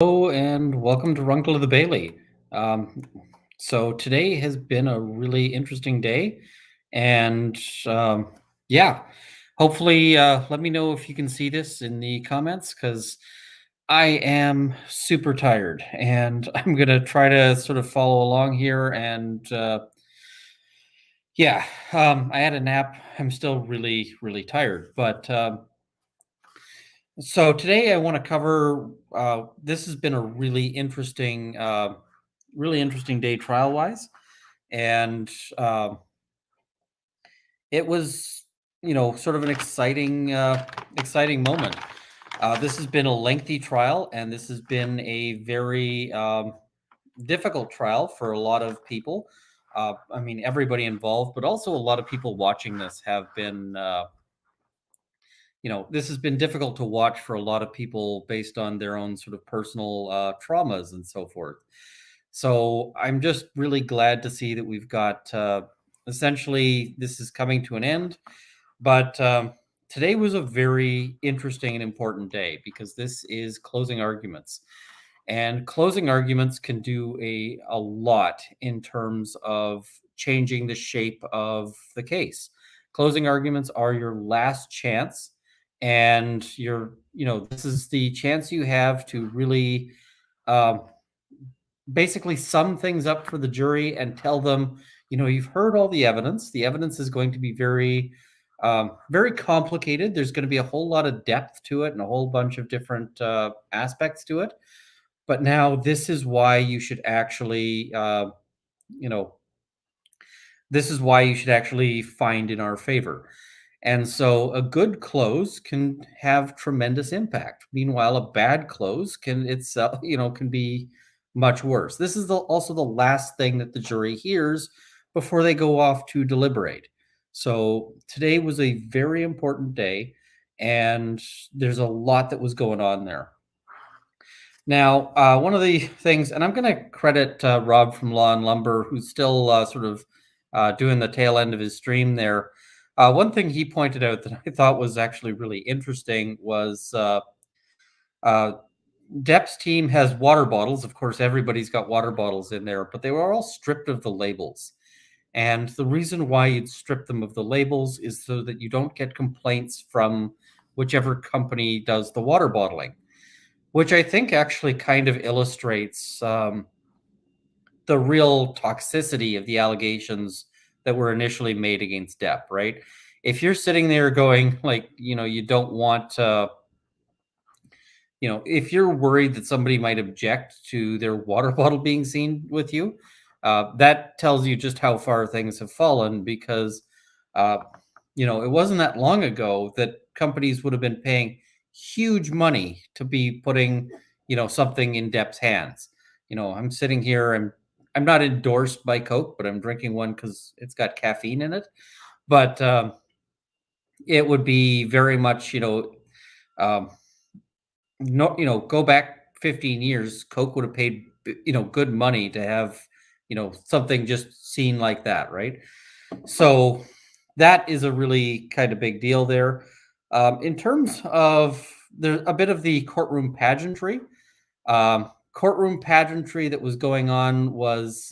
Hello and welcome to Runkle of the Bailey. Um, so today has been a really interesting day, and um, yeah, hopefully, let me know if you can see this in the comments because I am super tired, and I'm gonna try to sort of follow along here. And yeah, I had a nap. I'm still really tired, but so today I want to cover. This has been a really interesting day trial wise, and it was sort of an exciting moment. This has been a lengthy trial, and this has been a very difficult trial for a lot of people. I mean, everybody involved, but also a lot of people watching this have been. This has been difficult to watch for a lot of people based on their own sort of personal traumas and so forth. So I'm just really glad to see that we've got essentially this is coming to an end. But today was a very interesting and important day because this is closing arguments. And closing arguments can do a lot in terms of changing the shape of the case. Closing arguments are your last chance, and this is the chance you have to really um, basically sum things up for the jury and tell them, you've heard all the evidence. The evidence is going to be very complicated. There's going to be a whole lot of depth to it and a whole bunch of different aspects to it. But now this is why you should actually, you know, this is why you should actually find in our favor. And so a good close can have tremendous impact. Meanwhile, a bad close can itself, can be much worse. This is also the last thing that the jury hears before they go off to deliberate. So today was a very important day, and there's a lot that was going on there. Now, one of the things, and I'm going to credit Rob from Law and Lumber, who's still sort of doing the tail end of his stream there. One thing he pointed out that I thought was actually really interesting was uh, Depp's team has water bottles. Of course, everybody's got water bottles in there, but they were all stripped of the labels. And the reason why you'd strip them of the labels is so that you don't get complaints from whichever company does the water bottling, which I think actually kind of illustrates the real toxicity of the allegations that were initially made against Depp, right? If you're sitting there going, like, you don't want to, if you're worried that somebody might object to their water bottle being seen with you, that tells you just how far things have fallen because, uh, it wasn't that long ago that companies would have been paying huge money to be putting, something in Depp's hands. I'm sitting here and I'm not endorsed by Coke, but I'm drinking one because it's got caffeine in it. But it would be very much, um, no, go back 15 years, Coke would have paid, good money to have, something just seen like that, right? So that is a really kind of big deal there. In terms of there's a bit of the courtroom pageantry that was going on was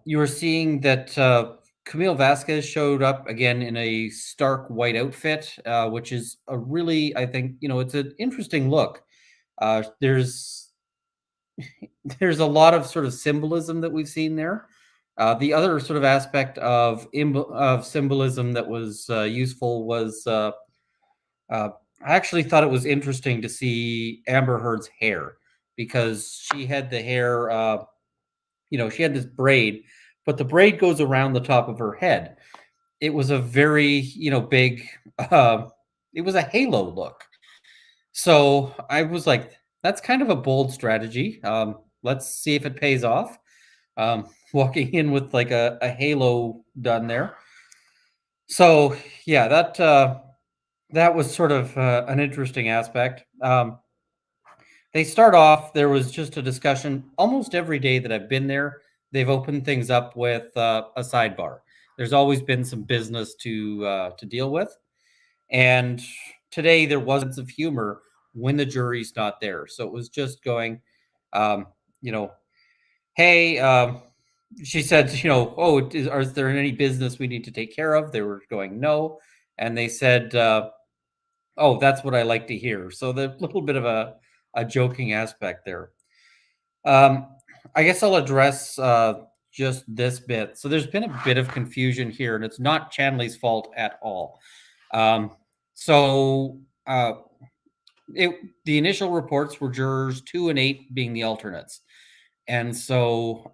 you were seeing that Camille Vasquez showed up again in a stark white outfit, which is a really, I think, it's an interesting look. There's there's a lot of sort of symbolism that we've seen there. The other sort of aspect of symbolism that was useful was I actually thought it was interesting to see Amber Heard's hair because she had the hair, she had this braid, but the braid goes around the top of her head. It was a very, big, uh, it was a halo look. So I was like, that's kind of a bold strategy. Let's see if it pays off. Walking in with like a halo done there. So yeah, that was sort of an interesting aspect. They start off, there was just a discussion. Almost every day that I've been there, they've opened things up with a sidebar. There's always been some business to deal with, and today there was a sense of humor when the jury's not there. So it was just going, um, you know, hey, she said, oh, is there any business we need to take care of? They were going, no. And they said, oh, that's what I like to hear. So the little bit of a joking aspect there. Um, I guess I'll address just this bit. So there's been a bit of confusion here, and it's not Chanley's fault at all. Um, so uh, the initial reports were jurors 2 and 8 being the alternates. And so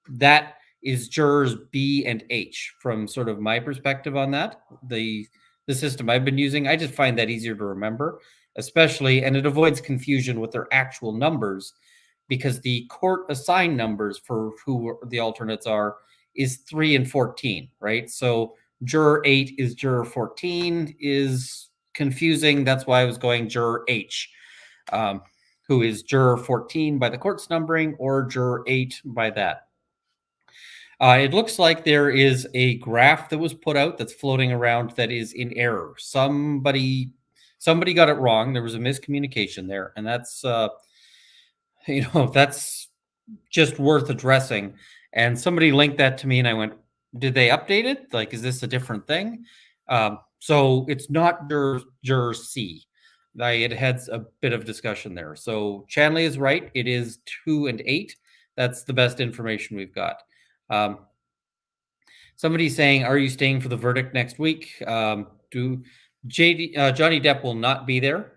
that is jurors B and H from sort of my perspective on that. The system I've been using, I just find that easier to remember, especially, and it avoids confusion with their actual numbers because the court assigned numbers for who the alternates are is 3 and 14, right? So juror 8 is juror 14 is confusing. That's why I was going juror H. Who is juror 14 by the court's numbering or juror 8 by that. It looks like there is a graph that was put out that's floating around that is in error. Somebody got it wrong. There was a miscommunication there, and that's that's just worth addressing. And somebody linked that to me, and I went, "Did they update it? Like, is this a different thing?" So it's not juror C. It had a bit of discussion there. So Chanley is right. It is 2 and 8. That's the best information we've got. Somebody's saying, "Are you staying for the verdict next week?" Johnny Depp will not be there.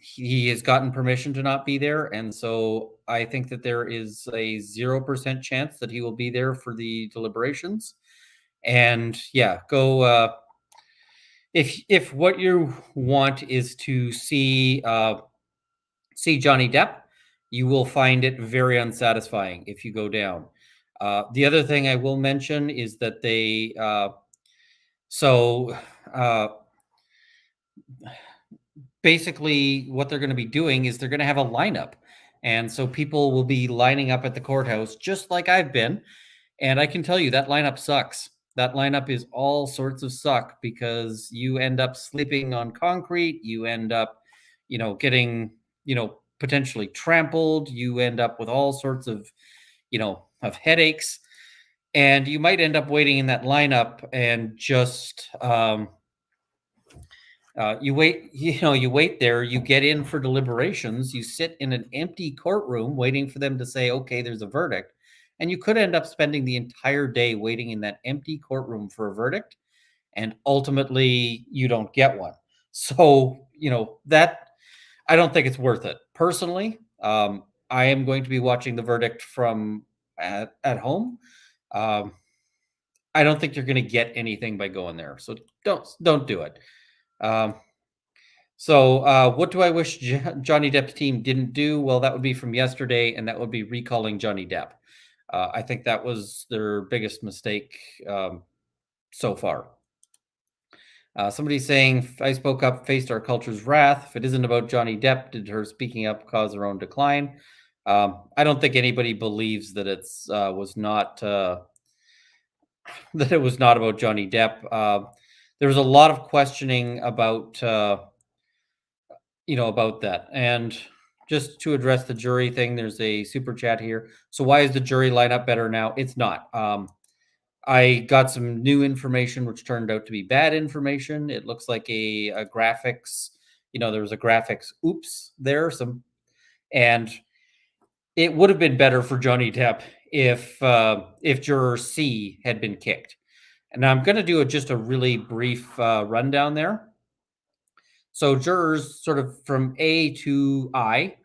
He has gotten permission to not be there, and so I think that there is a 0% chance that he will be there for the deliberations. And yeah, go. If what you want is to see Johnny Depp, you will find it very unsatisfying if you go down. The other thing I will mention is that they basically what they're going to be doing is they're going to have a lineup, and so people will be lining up at the courthouse just like I've been, and I can tell you that lineup sucks. That lineup is all sorts of suck because you end up sleeping on concrete, you end up getting potentially trampled, you end up with all sorts of headaches, and you might end up waiting in that lineup and just you wait you wait there, you get in for deliberations, you sit in an empty courtroom waiting for them to say, okay, there's a verdict, and you could end up spending the entire day waiting in that empty courtroom for a verdict, and ultimately you don't get one. So that, I don't think it's worth it personally. I am going to be watching the verdict from at home. um, I don't think you're going to get anything by going there, so don't do it. um, so, what do I wish Johnny Depp's team didn't do? Well, that would be from yesterday, and that would be recalling Johnny Depp. I think that was their biggest mistake so far. Somebody's saying, I spoke up, faced our culture's wrath. If it isn't about Johnny Depp, did her speaking up cause her own decline? I don't think anybody believes that it's was not that it was not about Johnny Depp. There was a lot of questioning about about that. And just to address the jury thing, there's a super chat here. So why is the jury lineup better now? It's not. I got some new information, which turned out to be bad information. It looks like a graphics, there was a graphics oops there. And it would have been better for Johnny Depp if juror C had been kicked. And I'm going to do just a really brief rundown there. So jurors sort of from A to I,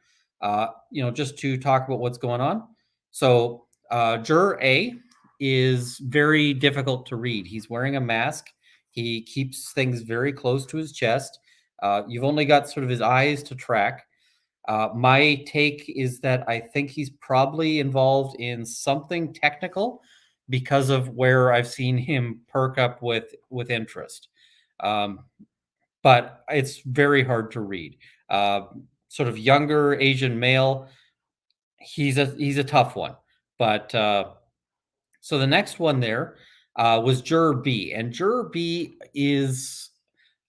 just to talk about what's going on. So juror A is very difficult to read. He's wearing a mask. He keeps things very close to his chest. You've only got sort of his eyes to track. My take is that I think he's probably involved in something technical because of where I've seen him perk up with interest. But it's very hard to read. Sort of younger Asian male. He's a tough one. But so the next one there was juror B, and juror B is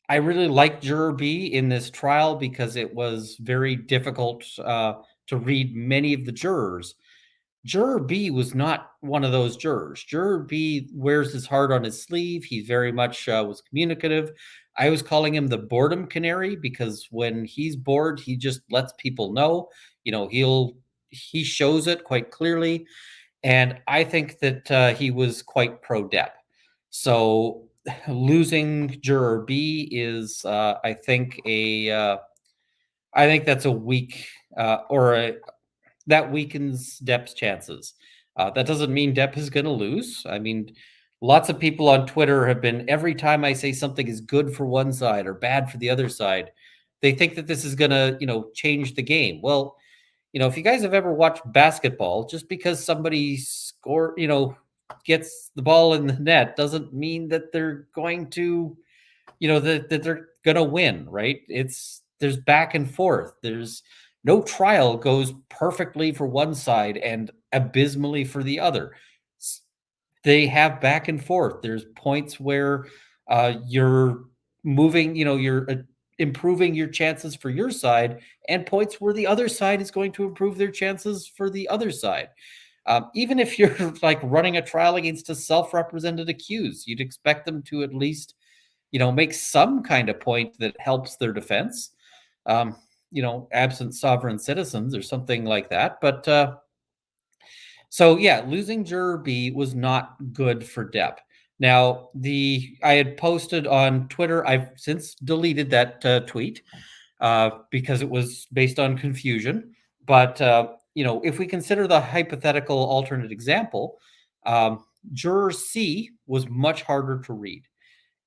I really liked Juror B in this trial because it was very difficult to read many of the jurors. Juror B was not one of those jurors. Juror B wears his heart on his sleeve. He very much was communicative. I was calling him the boredom canary because when he's bored, he just lets people know. He shows it quite clearly, and I think that he was quite pro-Depp. So losing Juror B is, I think that's a weak or a that weakens Depp's chances. That doesn't mean Depp is going to lose. I mean, lots of people on Twitter have been every time I say something is good for one side or bad for the other side, they think that this is going to, change the game. Well, if you guys have ever watched basketball, just because somebody gets the ball in the net doesn't mean that they're going to, that they're going to win, right? There's back and forth. There's no trial goes perfectly for one side and abysmally for the other. They have back and forth. There's points where you're moving, you're improving your chances for your side, and points where the other side is going to improve their chances for the other side. Even if you're like running a trial against a self-represented accused, you'd expect them to at least, make some kind of point that helps their defense. Absent sovereign citizens or something like that. But so yeah, losing Juror B was not good for Depp. Now, I had posted on Twitter. I've since deleted that tweet because it was based on confusion. But if we consider the hypothetical alternate example, Juror C was much harder to read,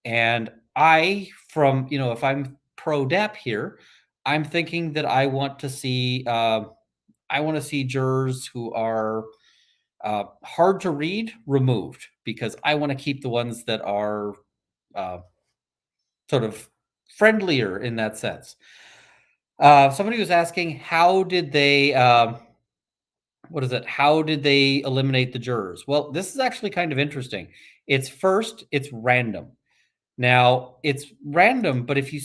and if I'm pro Depp here, I'm thinking that I want to see jurors who are hard to read removed because I want to keep the ones that are uh, sort of friendlier in that sense. Somebody was asking, how did they? What is it? How did they eliminate the jurors? Well, this is actually kind of interesting. It's random. Now, it's random, but if you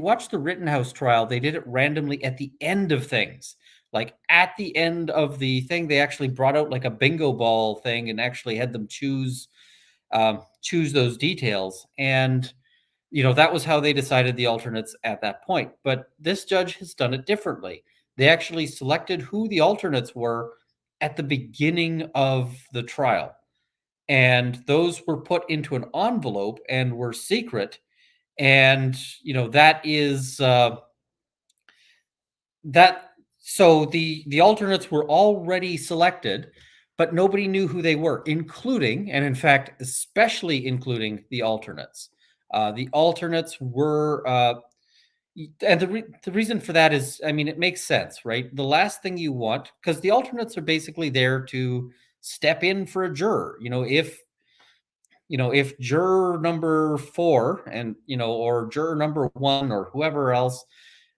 watch the Rittenhouse trial, they did it randomly at the end of things. Like at the end of the thing, they actually brought out like a bingo ball thing and actually had them choose those details. And that was how they decided the alternates at that point. But this judge has done it differently. They actually selected who the alternates were at the beginning of the trial, and those were put into an envelope and were secret. And that is that so the alternates were already selected, but nobody knew who they were, including, and in fact especially including, the alternates. The alternates were and the reason for that is, I mean, it makes sense, right? The last thing you want, because the alternates are basically there to step in for a juror. If juror number 4 and or juror number 1 or whoever else,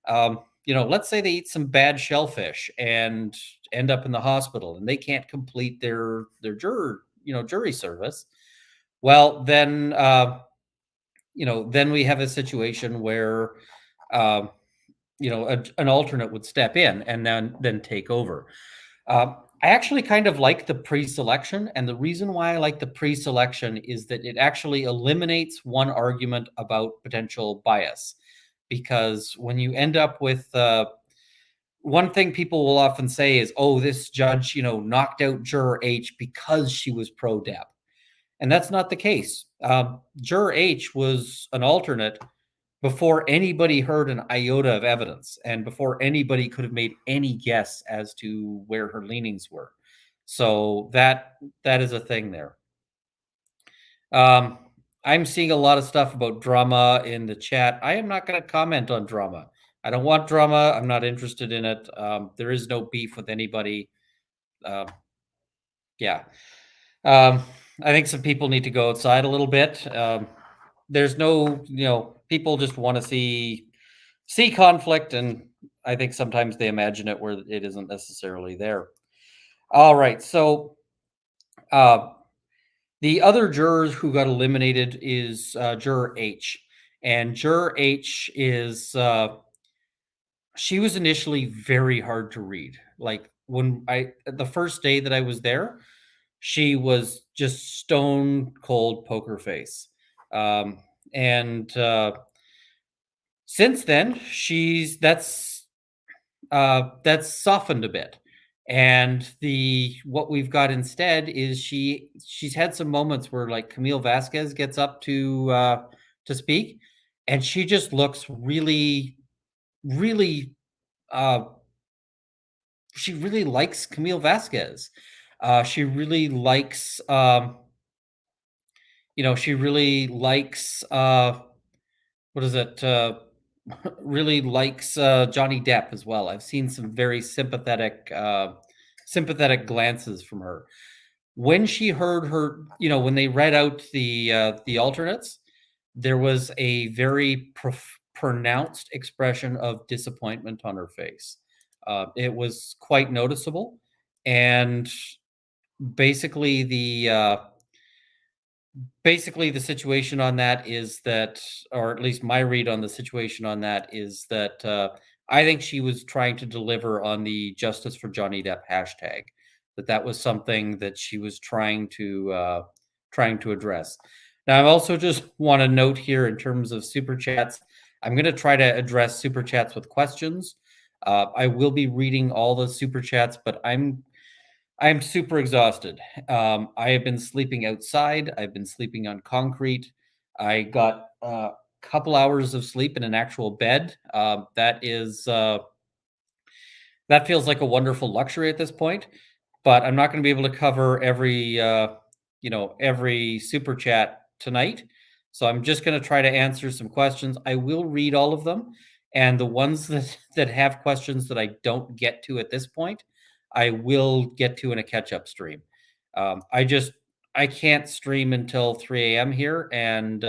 let's say they eat some bad shellfish and end up in the hospital and they can't complete their jury service. Well, then we have a situation where an alternate would step in and then take over. I actually kind of like the pre-selection, and the reason why I like the pre-selection is that it actually eliminates one argument about potential bias. Because when you end up with one thing people will often say is, "Oh, this judge, knocked out juror H because she was pro-Depp," and that's not the case. Juror H was an alternate before anybody heard an iota of evidence and before anybody could have made any guess as to where her leanings were. So that is a thing there. I'm seeing a lot of stuff about drama in the chat. I am not going to comment on drama. I don't want drama. I'm not interested in it. There is no beef with anybody. Yeah. I think some people need to go outside a little bit. There's no, people just want to see conflict, and I think sometimes they imagine it where it isn't necessarily there. All right, so the other jurors who got eliminated is juror H, And juror H is she was initially very hard to read. Like when the first day that I was there, she was just stone cold poker face. Um, and Since then, that's softened a bit. And the what we've got instead is she's had some moments where like Camille Vasquez gets up to speak, and she just looks really uh she really likes Camille Vasquez. She really likes she really likes what is it? Really likes Johnny Depp as well. I've seen some very sympathetic glances from her. When she heard when they read out the alternates, there was a very pronounced expression of disappointment on her face. It was quite noticeable, and basically the situation on that is that, or at least my read on the situation on that is that I think she was trying to deliver on the Justice for Johnny Depp hashtag. That was something that she was trying to address. Now, I also just want to note here in terms of super chats, I'm going to try to address super chats with questions. I will be reading all the super chats, but I'm super exhausted. I have been sleeping outside. I've been sleeping on concrete. I got a couple hours of sleep in an actual bed. That feels like a wonderful luxury at this point. But I'm not going to be able to cover every super chat tonight. So I'm just going to try to answer some questions. I will read all of them, and the ones that have questions that I don't get to at this point, I will get to in a catch-up stream. I can't stream until 3 a.m. here and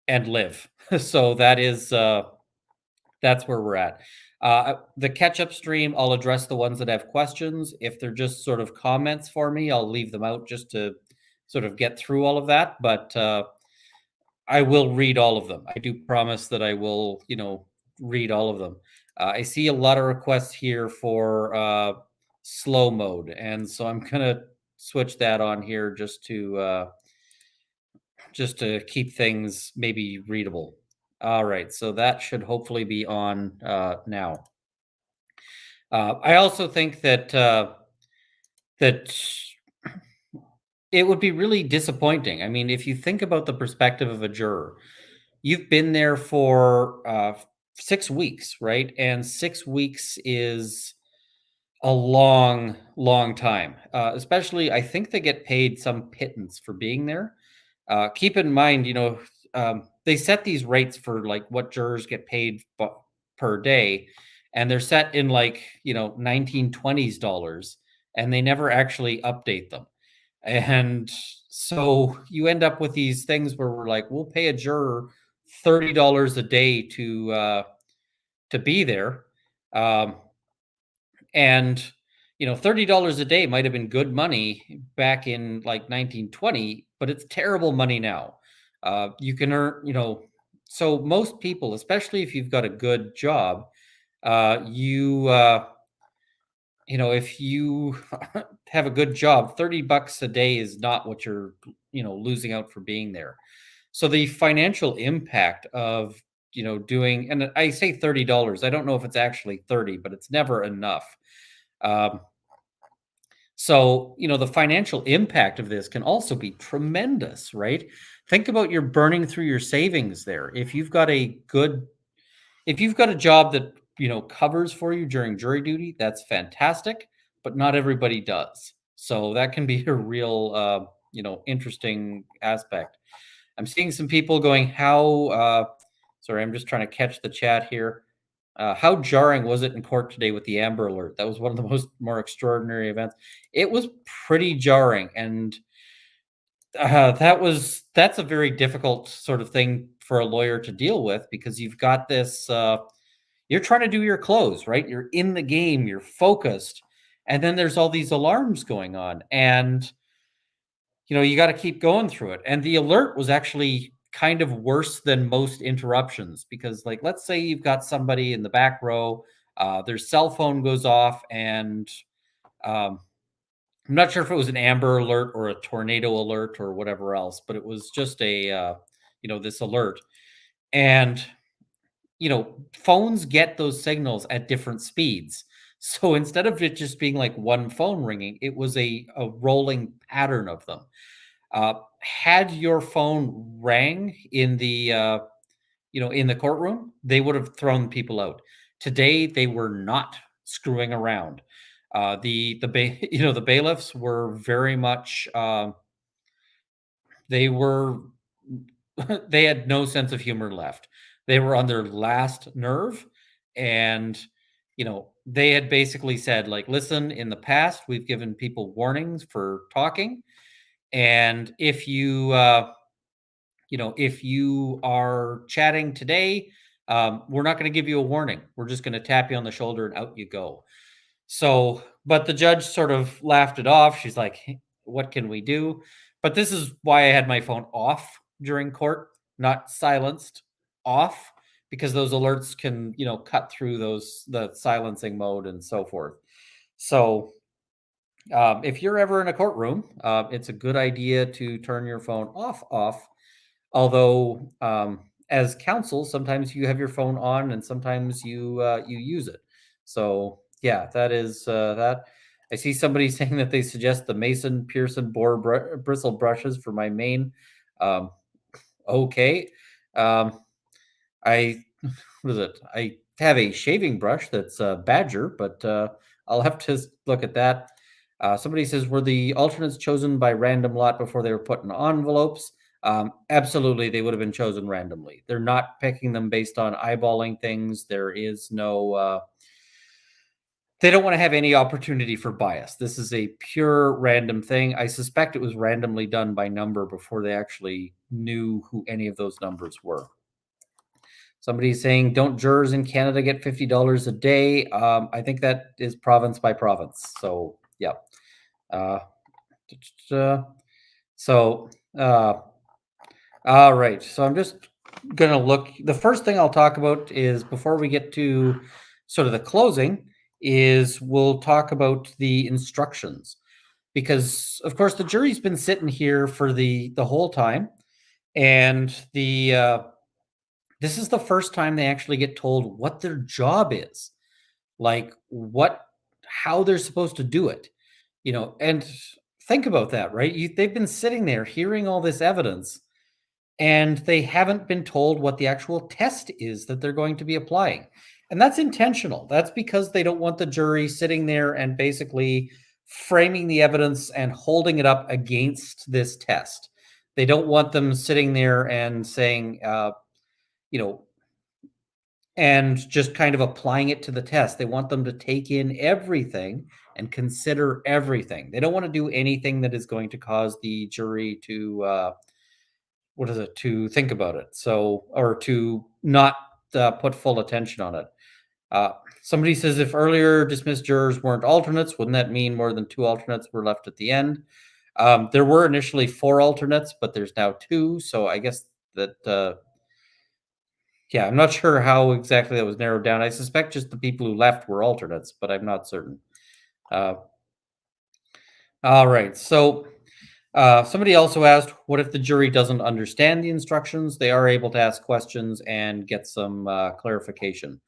live. So that's where we're at. The catch-up stream, I'll address the ones that have questions. If they're just sort of comments for me, I'll leave them out just to sort of get through all of that. But I will read all of them. I do promise that I will, read all of them. I see a lot of requests here for slow mode, and so I'm gonna switch that on here just to keep things maybe readable. All right, so that should hopefully be on now. I also think that it would be really disappointing. I mean, if you think about the perspective of a juror, you've been there for 6 weeks, right? And 6 weeks is a long, long time. Especially, I think they get paid some pittance for being there. Keep in mind, they set these rates for like what jurors get paid per day, and they're set in like 1920s dollars, and they never actually update them. And so you end up with these things where we're like, we'll pay a juror $30 a day to be there. And $30 a day might have been good money back in like 1920, but it's terrible money now. You can earn, so most people, especially if you've got a good job, if you have a good job, $30 a day is not what you're, losing out for being there. So the financial impact of, doing, and I say $30, I don't know if it's actually 30, but it's never enough. So, the financial impact of this can also be tremendous, right? Think about you're burning through your savings there. If you've got a job that, covers for you during jury duty, that's fantastic, but not everybody does. So that can be a real, interesting aspect. I'm seeing some people going, sorry, I'm just trying to catch the chat here. How jarring was it in court today with the Amber Alert? That was one of the more extraordinary events. It was pretty jarring, and that's a very difficult sort of thing for a lawyer to deal with, because you've got this. You're trying to do your close, right? You're in the game, you're focused, and then there's all these alarms going on, and you got to keep going through it. And the alert was actually kind of worse than most interruptions because, like, let's say you've got somebody in the back row, their cell phone goes off, and um, I'm not sure if it was an Amber Alert or a tornado alert or whatever else, but it was just a this alert, and phones get those signals at different speeds. So instead of it just being like one phone ringing, it was a rolling pattern of them. Had your phone rang in the courtroom, they would have thrown people out. Today, they were not screwing around. The bailiffs were very much they were they had no sense of humor left. They were on their last nerve, and they had basically said, like, listen, in the past we've given people warnings for talking, and if you are chatting today, we're not going to give you a warning. We're just going to tap you on the shoulder and out you go. So, but the judge sort of laughed it off. She's like, "Hey, what can we do?" But this is why I had my phone off during court, not silenced, off, because those alerts can, cut through the silencing mode and so forth. So, if you're ever in a courtroom, it's a good idea to turn your phone off. Although, as counsel, sometimes you have your phone on and sometimes you use it. So yeah, that is that. I see somebody saying that they suggest the Mason Pearson bristle brushes for my main. Um, okay, I what is it? I have a shaving brush that's Badger, but I'll have to look at that. Somebody says, were the alternates chosen by random lot before they were put in envelopes? Absolutely, they would have been chosen randomly. They're not picking them based on eyeballing things. There is no. They don't want to have any opportunity for bias. This is a pure random thing. I suspect it was randomly done by number before they actually knew who any of those numbers were. Somebody's saying, don't jurors in Canada get $50 a day? I think that is province by province. So, yeah. Uh, so, all right. So I'm just going to look. The first thing I'll talk about is, before we get to sort of the closing, is we'll talk about the instructions. Because, of course, the jury's been sitting here for the whole time. And this is the first time they actually get told what their job is, like how they're supposed to do it, and think about that, right? They've been sitting there hearing all this evidence, and they haven't been told what the actual test is that they're going to be applying. And that's intentional. That's because they don't want the jury sitting there and basically framing the evidence and holding it up against this test. They don't want them sitting there and saying, and just kind of applying it to the test. They want them to take in everything and consider everything. They don't want to do anything that is going to cause the jury to to think about it. So, or to not put full attention on it. Somebody says, if earlier dismissed jurors weren't alternates, wouldn't that mean more than 2 alternates were left at the end? There were initially 4 alternates, but there's now 2. So I guess that yeah, I'm not sure how exactly that was narrowed down. I suspect just the people who left were alternates, but I'm not certain. Uh, all right. So somebody also asked, what if the jury doesn't understand the instructions? They are able to ask questions and get some clarification.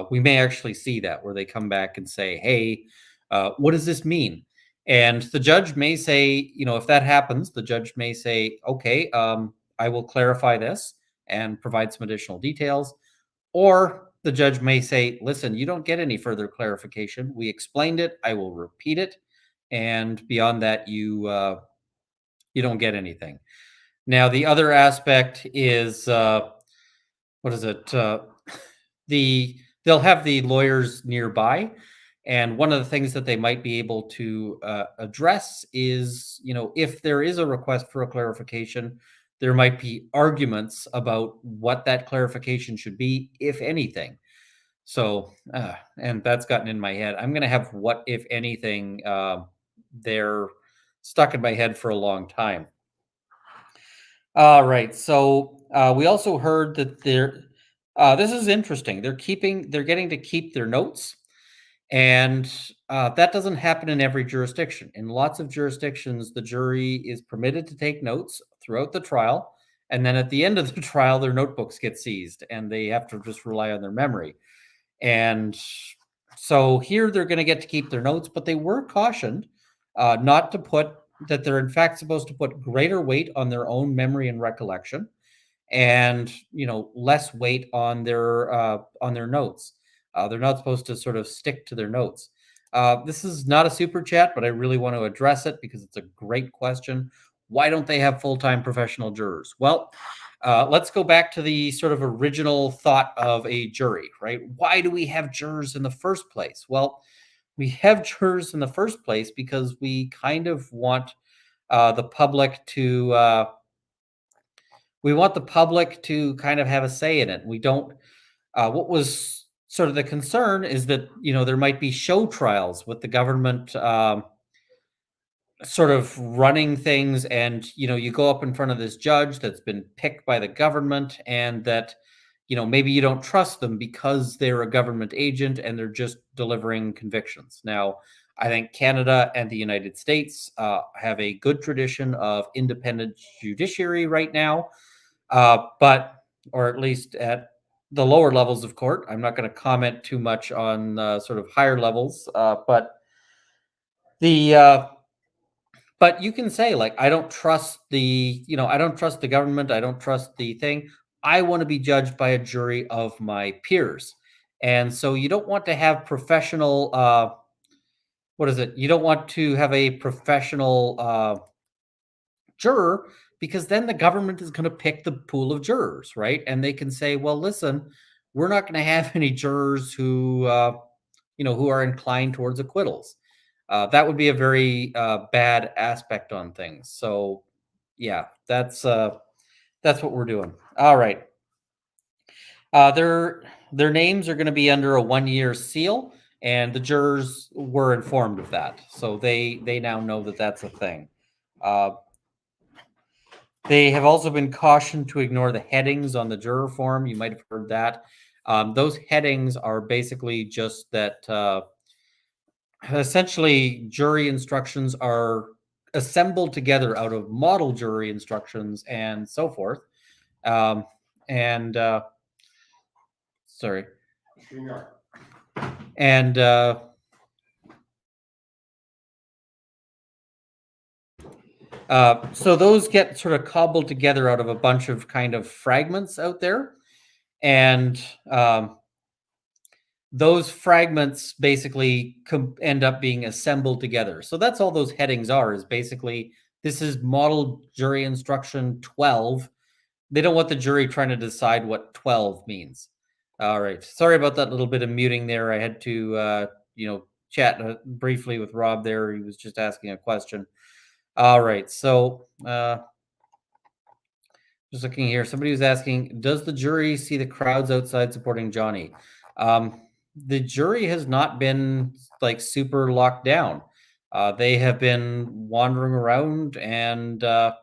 We may actually see that, where they come back and say, hey, what does this mean? And the judge may say, if that happens, the judge may say, okay, I will clarify this and provide some additional details. Or the judge may say, listen, you don't get any further clarification. We explained it. I will repeat it. And beyond that, you don't get anything. Now, the other aspect is, what is it? They'll have the lawyers nearby. And one of the things that they might be able to address is, if there is a request for a clarification, there might be arguments about what that clarification should be, if anything. So, and that's gotten in my head. I'm going to have what, if anything, they're stuck in my head for a long time. All right. So we also heard that they're. This is interesting. They're getting to keep their notes, and that doesn't happen in every jurisdiction. In lots of jurisdictions, the jury is permitted to take notes throughout the trial, and then at the end of the trial, their notebooks get seized, and they have to just rely on their memory. And so here they're going to get to keep their notes, but they were cautioned not to put that they're in fact supposed to put greater weight on their own memory and recollection, and less weight on their notes. They're not supposed to sort of stick to their notes. This is not a super chat, but I really want to address it because it's a great question. Why don't they have full-time professional jurors? Well, let's go back to the sort of original thought of a jury, right? Why do we have jurors in the first place? Well, we have jurors in the first place because we kind of want the public to kind of have a say in it. We don't. What was sort of the concern is that there might be show trials with the government sort of running things, and you go up in front of this judge that's been picked by the government, and that maybe you don't trust them because they're a government agent and they're just delivering convictions. Now, I think Canada and the United States have a good tradition of independent judiciary right now, but or at least at the lower levels of court. I'm not going to comment too much on sort of higher levels, the but you can say, like, I don't trust I don't trust the government, I don't trust the thing. I want to be judged by a jury of my peers. And so you don't want to have professional what is it? You don't want to have a professional juror, because then the government is going to pick the pool of jurors, right? And they can say, well, listen, we're not going to have any jurors who are inclined towards acquittals. That would be a very bad aspect on things. So, yeah, that's what we're doing. All right. Their names are going to be under a 1-year seal, and the jurors were informed of that, so they now know that that's a thing. They have also been cautioned to ignore the headings on the juror form. You might have heard that. Those headings are basically just that. Essentially, jury instructions are assembled together out of model jury instructions and so forth. And sorry. And so those get sort of cobbled together out of a bunch of kind of fragments out there. And those fragments basically end up being assembled together. So that's all those headings are, is basically, this is model jury instruction 12. They don't want the jury trying to decide what 12 means. All right. Sorry about that little bit of muting there. I had to, chat briefly with Rob there. He was just asking a question. All right. So, just looking here, somebody was asking, does the jury see the crowds outside supporting Johnny? The jury has not been like super locked down. They have been wandering around, and I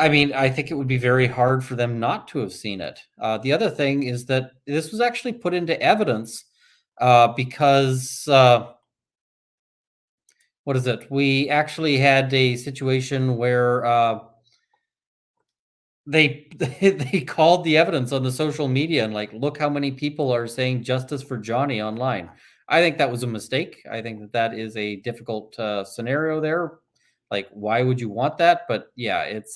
mean, I think it would be very hard for them not to have seen it. The other thing is that this was actually put into evidence because what is it? We actually had a situation where they they called the evidence on the social media and, like, look how many people are saying justice for Johnny online. I think that was a mistake. I think that that is a difficult scenario there. Like, why would you want that? But yeah, it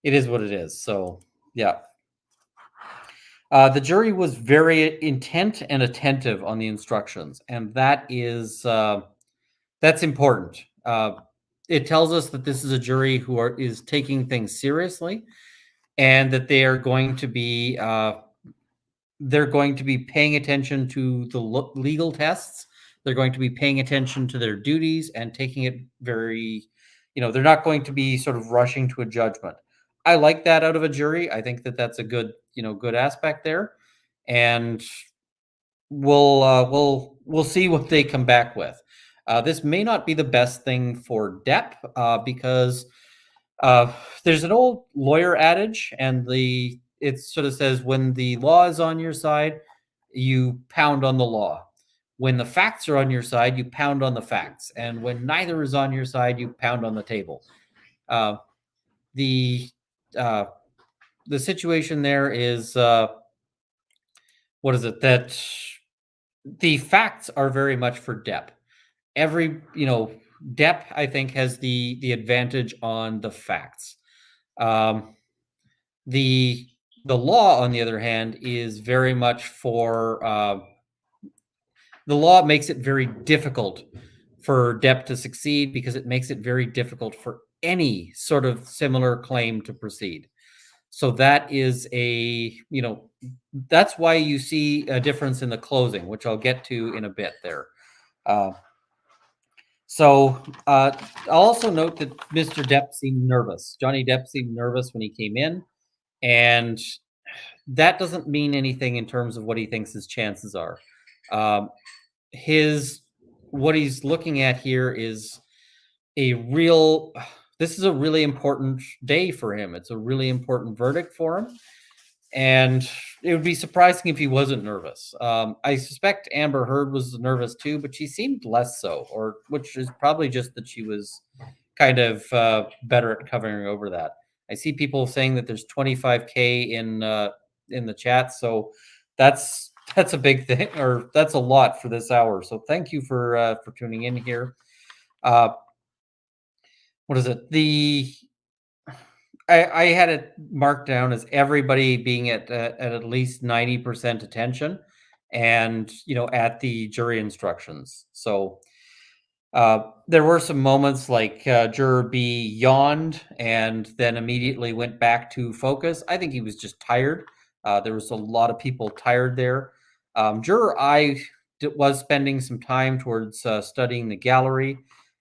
is what it is. So yeah. The jury was very intent and attentive on the instructions, and that is that's important. It tells us that this is a jury who is taking things seriously, and that they are going to be they're going to be paying attention to the legal tests. They're going to be paying attention to their duties and taking it very, they're not going to be sort of rushing to a judgment. I like that out of a jury. I think that that's a good, good aspect there, and we'll see what they come back with. This may not be the best thing for Depp because There's an old lawyer adage, and it sort of says, when the law is on your side, you pound on the law. When the facts are on your side, you pound on the facts, and when neither is on your side, you pound on the table. Uh, the uh, the situation there is, what is it, that the facts are very much for Depp. Depp, I think, has the advantage on the facts. Um, the the law, on the other hand, is very much for, the law makes it very difficult for Depp to succeed, because it makes it very difficult for any sort of similar claim to proceed. So that is that's why you see a difference in the closing, which I'll get to in a bit there. Uh, I'll also note that Mr. Depp seemed nervous. Johnny Depp seemed nervous when he came in, and that doesn't mean anything in terms of what he thinks his chances are. His What he's looking at here is this is a really important day for him. It's a really important verdict for him. And it would be surprising if he wasn't nervous. I suspect Amber Heard was nervous too, but she seemed less so, which is probably just that she was kind of better at covering over that. I see people saying that there's 25K in the chat, so that's a big thing, or that's a lot for this hour. So thank you for tuning in here. What is it? I had it marked down as everybody being at least 90% attention, and at the jury instructions. So there were some moments like juror B yawned and then immediately went back to focus. I think he was just tired. There was a lot of people tired there. Juror I was spending some time towards studying the gallery,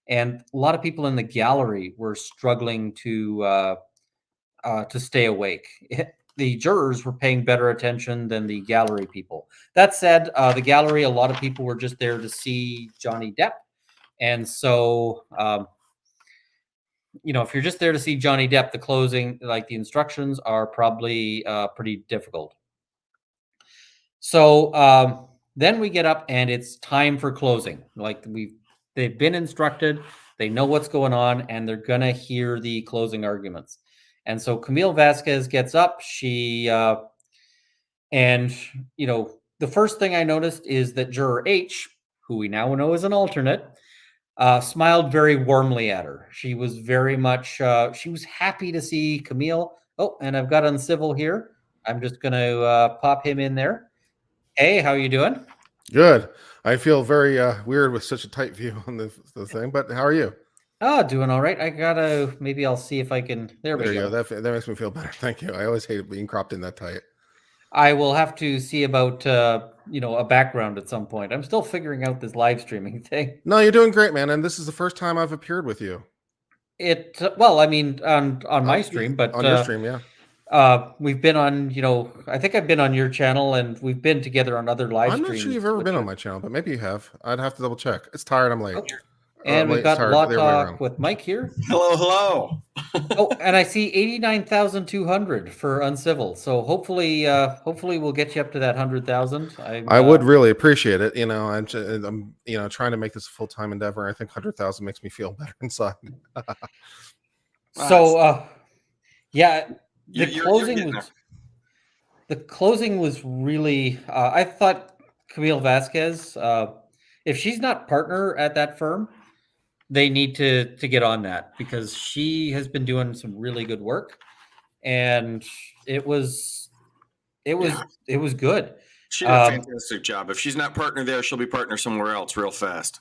and a lot of people in the gallery were struggling to stay awake. The jurors were paying better attention than the gallery people. That said, the gallery, a lot of people were just there to see Johnny Depp. And so, if you're just there to see Johnny Depp, the closing, like the instructions, are probably pretty difficult. So then we get up and it's time for closing. They've been instructed, they know what's going on, and they're going to hear the closing arguments. And so Camille Vasquez gets up. And the first thing I noticed is that juror H, who we now know is an alternate, smiled very warmly at her. She was very much, she was happy to see Camille. Oh, and I've got Uncivil here. I'm just going to pop him in there. Hey, how you doing? Good. I feel very weird with such a tight view on the thing, but how are you? Oh, doing all right. Maybe I'll see if I can. There we go. That makes me feel better. Thank you. I always hate being cropped in that tight. I will have to see about, a background at some point. I'm still figuring out this live streaming thing. No, you're doing great, man. And this is the first time I've appeared with you. Well, I mean, on my stream, but on your stream, yeah. We've been on, I think I've been on your channel, and we've been together on other live streams. I'm not sure you've ever been on my channel, but maybe you have. I'd have to double check. It's tired. I'm late. Okay. And we've got Law Talk with Mike here. Hello. Oh, and I see 89,200 for Uncivil. So hopefully we'll get you up to that 100,000. I would really appreciate it. I'm trying to make this a full-time endeavor. I think 100,000 makes me feel better inside. So, yeah, the closing was really. I thought Camille Vasquez, if she's not partner at that firm, they need to get on that, because she has been doing some really good work, and it was good. She did a fantastic job. If she's not partner there, she'll be partner somewhere else real fast.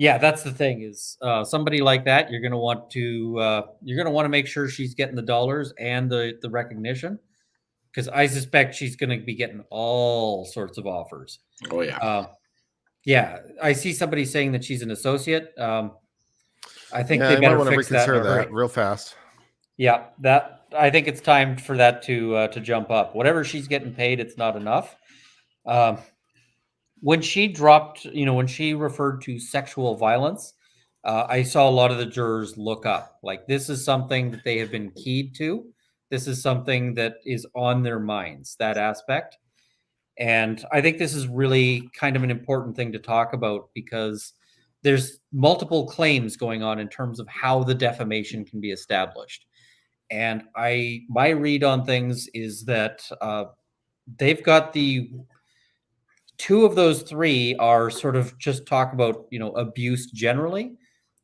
Yeah, that's the thing, is somebody like that, you're going to want to make sure she's getting the dollars and the recognition, because I suspect she's going to be getting all sorts of offers. Oh yeah. Yeah, I see somebody saying that she's an associate. I think they better fix that real fast. Yeah, I think it's time for that to jump up. Whatever she's getting paid, it's not enough. When she referred to sexual violence, I saw a lot of the jurors look up. Like, this is something that they have been keyed to. This is something that is on their minds, that aspect. And I think this is really kind of an important thing to talk about, because there's multiple claims going on in terms of how the defamation can be established. And my read on things is that they've got the two of those three are sort of just talk about, abuse generally.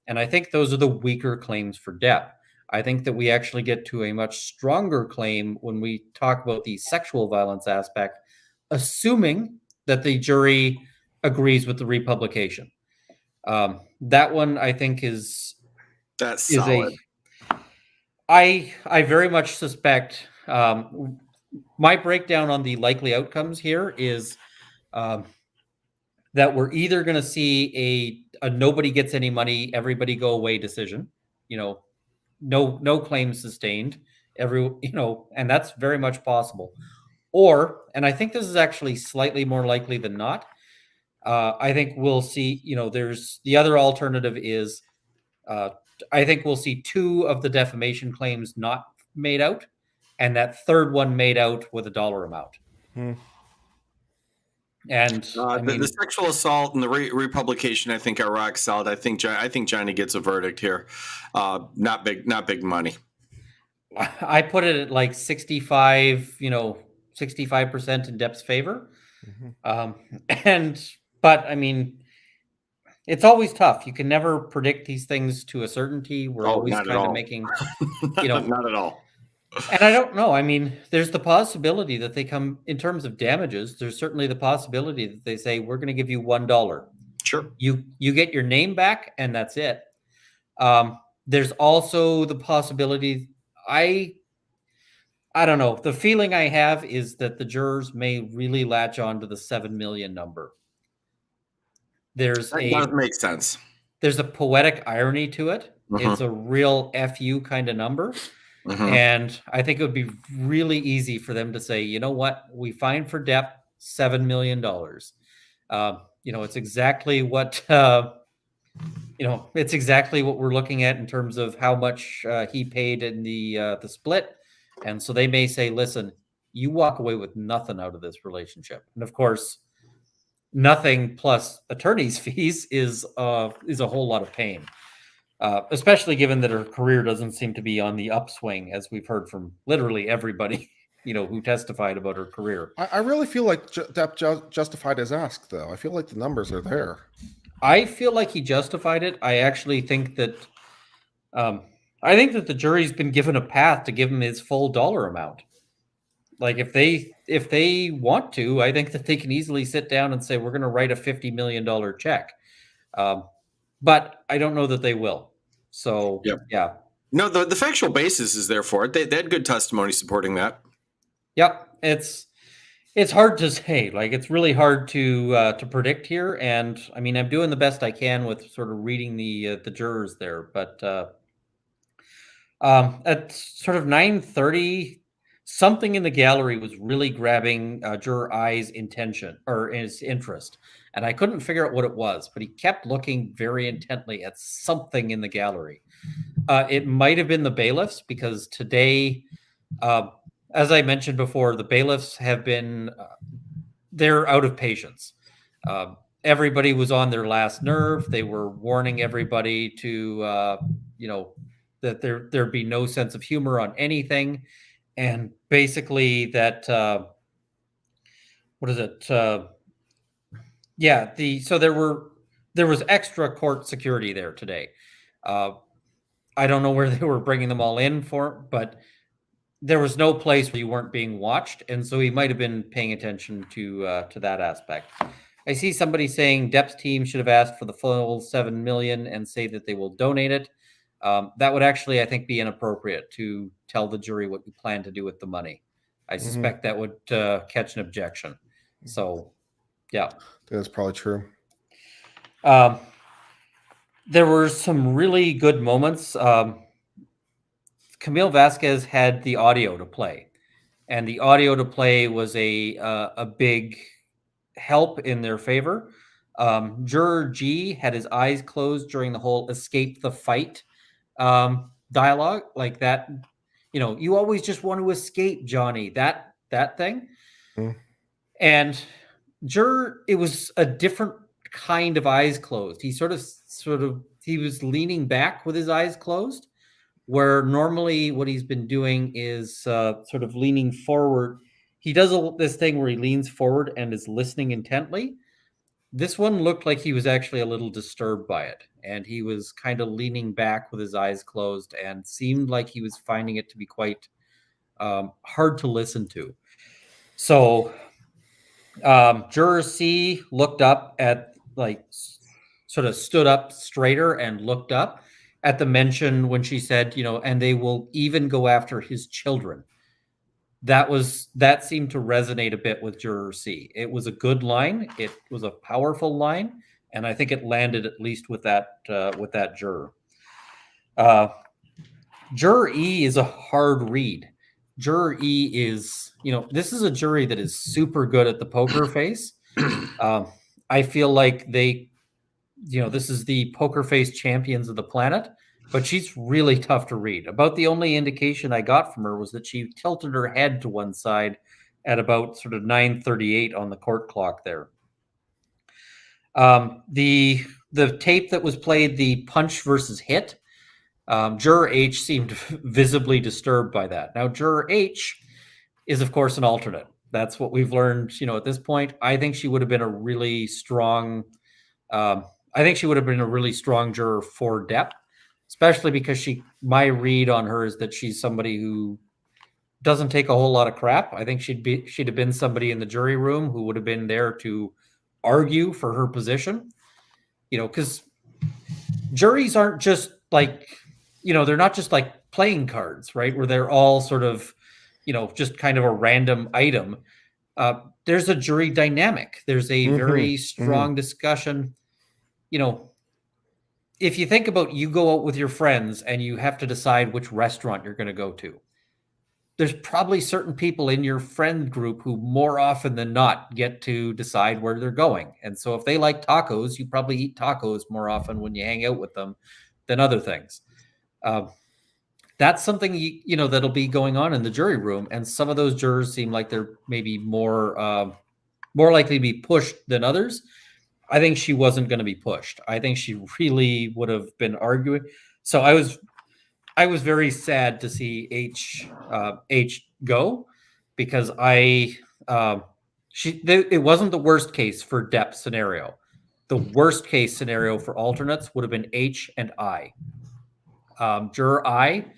And I think those are the weaker claims for Depp. I think that we actually get to a much stronger claim when we talk about the sexual violence aspect, assuming that the jury agrees with the republication. That one I think That's is solid. I very much suspect, my breakdown on the likely outcomes here is that we're either going to see a nobody gets any money, everybody go away decision, no claims sustained, and that's very much possible. Or, and I think this is actually slightly more likely than not, I think we'll see, there's the other alternative is, I think we'll see two of the defamation claims not made out, and that third one made out with a dollar amount. And I mean, the sexual assault and the republication, I think, are rock solid. I think Johnny gets a verdict here. Not big money. I put it at like 65, 65% in Depp's favor. But I mean, it's always tough. You can never predict these things to a certainty. We're always kind of making, not at all. And I don't know. I mean, there's the possibility that they come in terms of damages. There's certainly the possibility that they say, we're going to give you $1. Sure. You get your name back and that's it. There's also the possibility, I don't know. The feeling I have is that the jurors may really latch on to the 7 million number. That does make sense. There's a poetic irony to it. It's a real FU kind of number. And I think it would be really easy for them to say, you know what, we fined for Depp $7 million. It's exactly what, it's exactly what we're looking at in terms of how much he paid in the split. And so they may say, listen, you walk away with nothing out of this relationship. And of course, nothing plus attorney's fees is a whole lot of pain. Especially given that her career doesn't seem to be on the upswing, as we've heard from literally everybody, who testified about her career. I really feel like Depp justified his ask, though. I feel like the numbers are there. I feel like he justified it. I actually think that, the jury's been given a path to give him his full dollar amount. Like, if they want to, I think that they can easily sit down and say, we're going to write a $50 million check. But I don't know that they will. So, yeah. No, the factual basis is there for it. They had good testimony supporting that. Yep. It's hard to say. Like, it's really hard to predict here. And I mean, I'm doing the best I can with sort of reading the jurors there. But at sort of 9:30, something in the gallery was really grabbing juror I's intention or his interest. And I couldn't figure out what it was, but he kept looking very intently at something in the gallery. It might have been the bailiffs, because today, as I mentioned before, the bailiffs have been, they're out of patience. Everybody was on their last nerve. They were warning everybody to, that there'd be no sense of humor on anything. And basically that, what is it? So there was extra court security there today. I don't know where they were bringing them all in for, but there was no place where you weren't being watched. And so he might have been paying attention to that aspect. I see somebody saying Depp's team should have asked for the full 7 million and say that they will donate it. That would actually, I think, be inappropriate to tell the jury what you plan to do with the money. I suspect that would catch an objection. So, yeah. That's probably true. There were some really good moments. Camille Vasquez had the audio to play, and the audio to play was a big help in their favor. Juror G had his eyes closed during the whole escape the fight dialogue, like that. You always just want to escape, Johnny. That thing. Mm. And Juror, it was a different kind of eyes closed. He sort of he was leaning back with his eyes closed, where normally what he's been doing is sort of leaning forward. He does this thing where he leans forward and is listening intently. This one looked like he was actually a little disturbed by it, and he was kind of leaning back with his eyes closed and seemed like he was finding it to be quite hard to listen to. So Juror C looked up at, sort of stood up straighter and looked up at the mention when she said, and they will even go after his children. That seemed to resonate a bit with Juror C. It was a good line. It was a powerful line, and I think it landed at least with that juror. Juror E is a hard read. Juror E is, this is a jury that is super good at the poker face. I feel like this is the poker face champions of the planet, but she's really tough to read. About the only indication I got from her was that she tilted her head to one side at about sort of 9:38 on the court clock there. The tape that was played, the punch versus hit, Juror H seemed visibly disturbed by that. Now, Juror H is, of course, an alternate. That's what we've learned, at this point. I think she would have been a really strong juror for Depp, especially because my read on her is that she's somebody who doesn't take a whole lot of crap. I think she'd have been somebody in the jury room who would have been there to argue for her position, because juries aren't just like, they're not just like playing cards, right? Where they're all sort of, just kind of a random item. There's a jury dynamic. There's a very strong discussion. If you think about, you go out with your friends and you have to decide which restaurant you're going to go to, there's probably certain people in your friend group who more often than not get to decide where they're going. And so if they like tacos, you probably eat tacos more often when you hang out with them than other things. That's something, that'll be going on in the jury room. And some of those jurors seem like they're maybe more likely to be pushed than others. I think she wasn't going to be pushed. I think she really would have been arguing. So I was very sad to see H go, because it wasn't the worst case for Depp scenario. The worst case scenario for alternates would have been H and I. Juror I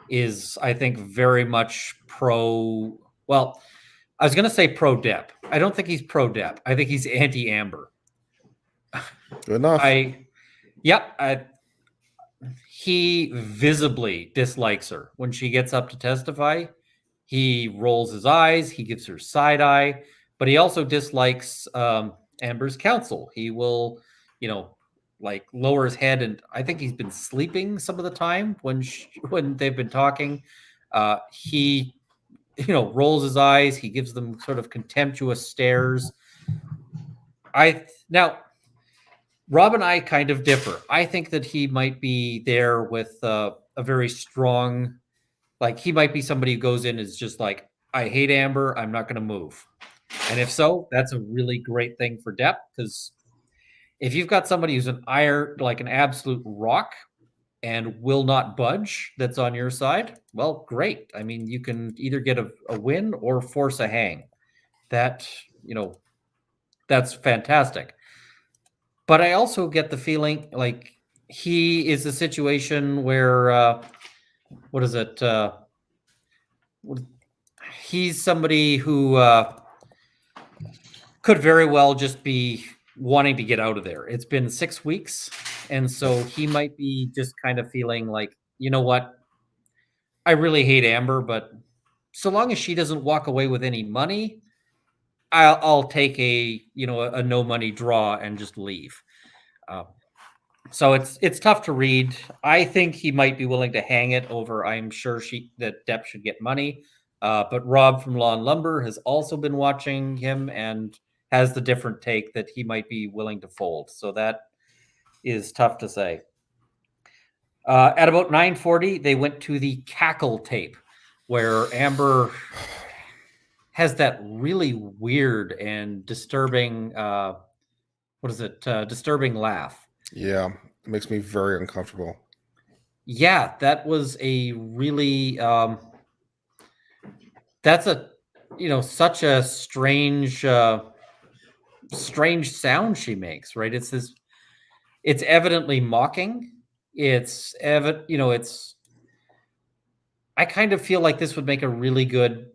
is, I think, very much pro. Well, I was going to say pro Depp. I don't think he's pro Depp. I think he's anti Amber. Good enough. He visibly dislikes her when she gets up to testify. He rolls his eyes. He gives her side eye, but he also dislikes Amber's counsel. He will, lower his head, and I think he's been sleeping some of the time when they've been talking. He, rolls his eyes. He gives them sort of contemptuous stares. Rob and I kind of differ. I think that he might be there with a very strong, he might be somebody who goes in is just like, I hate Amber, I'm not going to move. And if so, that's a really great thing for Depp, because if you've got somebody who's an absolute rock and will not budge that's on your side, well, great. I mean, you can either get a win or force a hang. That's fantastic. But I also get the feeling like he is a situation where, he's somebody who could very well just be wanting to get out of there. It's been 6 weeks, and so he might be just kind of feeling like, you know what, I really hate Amber, but so long as she doesn't walk away with any money, I'll take a no money draw and just leave. So it's tough to read. I think he might be willing to hang it over. I'm sure that Depp should get money. But Rob from Law and Lumber has also been watching him and has the different take that he might be willing to fold. So that is tough to say. At about 9:40, they went to the cackle tape, where Amber has that really weird and disturbing, disturbing laugh. Yeah, it makes me very uncomfortable. Yeah, that was a really, that's a, such a strange, strange sound she makes, right? It's evidently mocking. I kind of feel like this would make a really good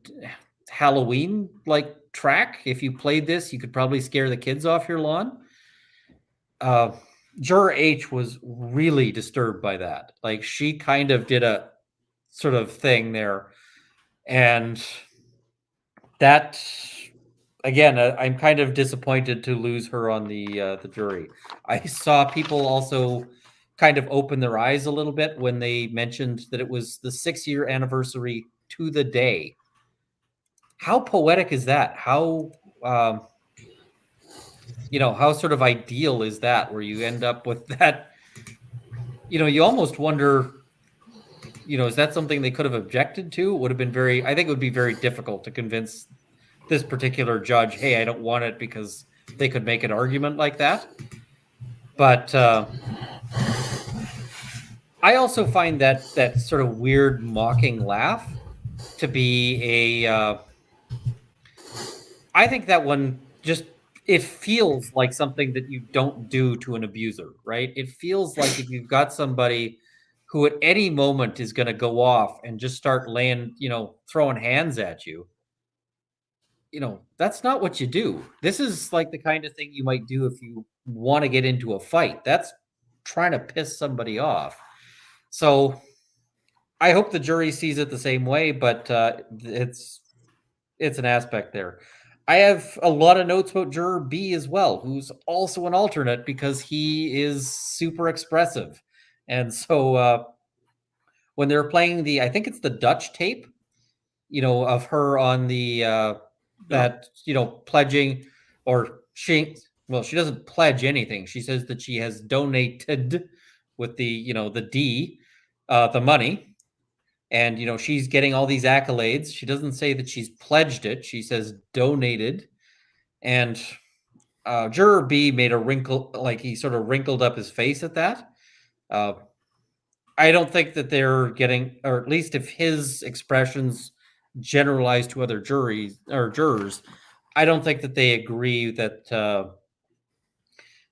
Halloween like track. If you played this, you could probably scare the kids off your lawn. Juror H was really disturbed by that. Like, she kind of did a sort of thing there. And that, again, I'm kind of disappointed to lose her on the jury. I saw people also kind of open their eyes a little bit when they mentioned that it was the 6-year anniversary to the day. How poetic is that? How how sort of ideal is that, where you end up with that? You almost wonder, is that something they could have objected to? It would have been I think it would be very difficult to convince this particular judge, hey, I don't want it, because they could make an argument like that. But I also find that sort of weird mocking laugh to be I think that one it feels like something that you don't do to an abuser, right? It feels like if you've got somebody who at any moment is going to go off and just start throwing hands at you, that's not what you do. This is like the kind of thing you might do if you want to get into a fight. That's trying to piss somebody off. So I hope the jury sees it the same way, but it's an aspect there. I have a lot of notes about Juror B as well, who's also an alternate because he is super expressive. And so when they're playing I think it's the Dutch tape, of her on the pledging, or she doesn't pledge anything. She says that she has donated with the D, the money. And, she's getting all these accolades. She doesn't say that she's pledged it. She says donated. And Juror B made a wrinkle, like he sort of wrinkled up his face at that. I don't think that they're getting, or at least if his expressions generalize to other jurors, I don't think that they agree that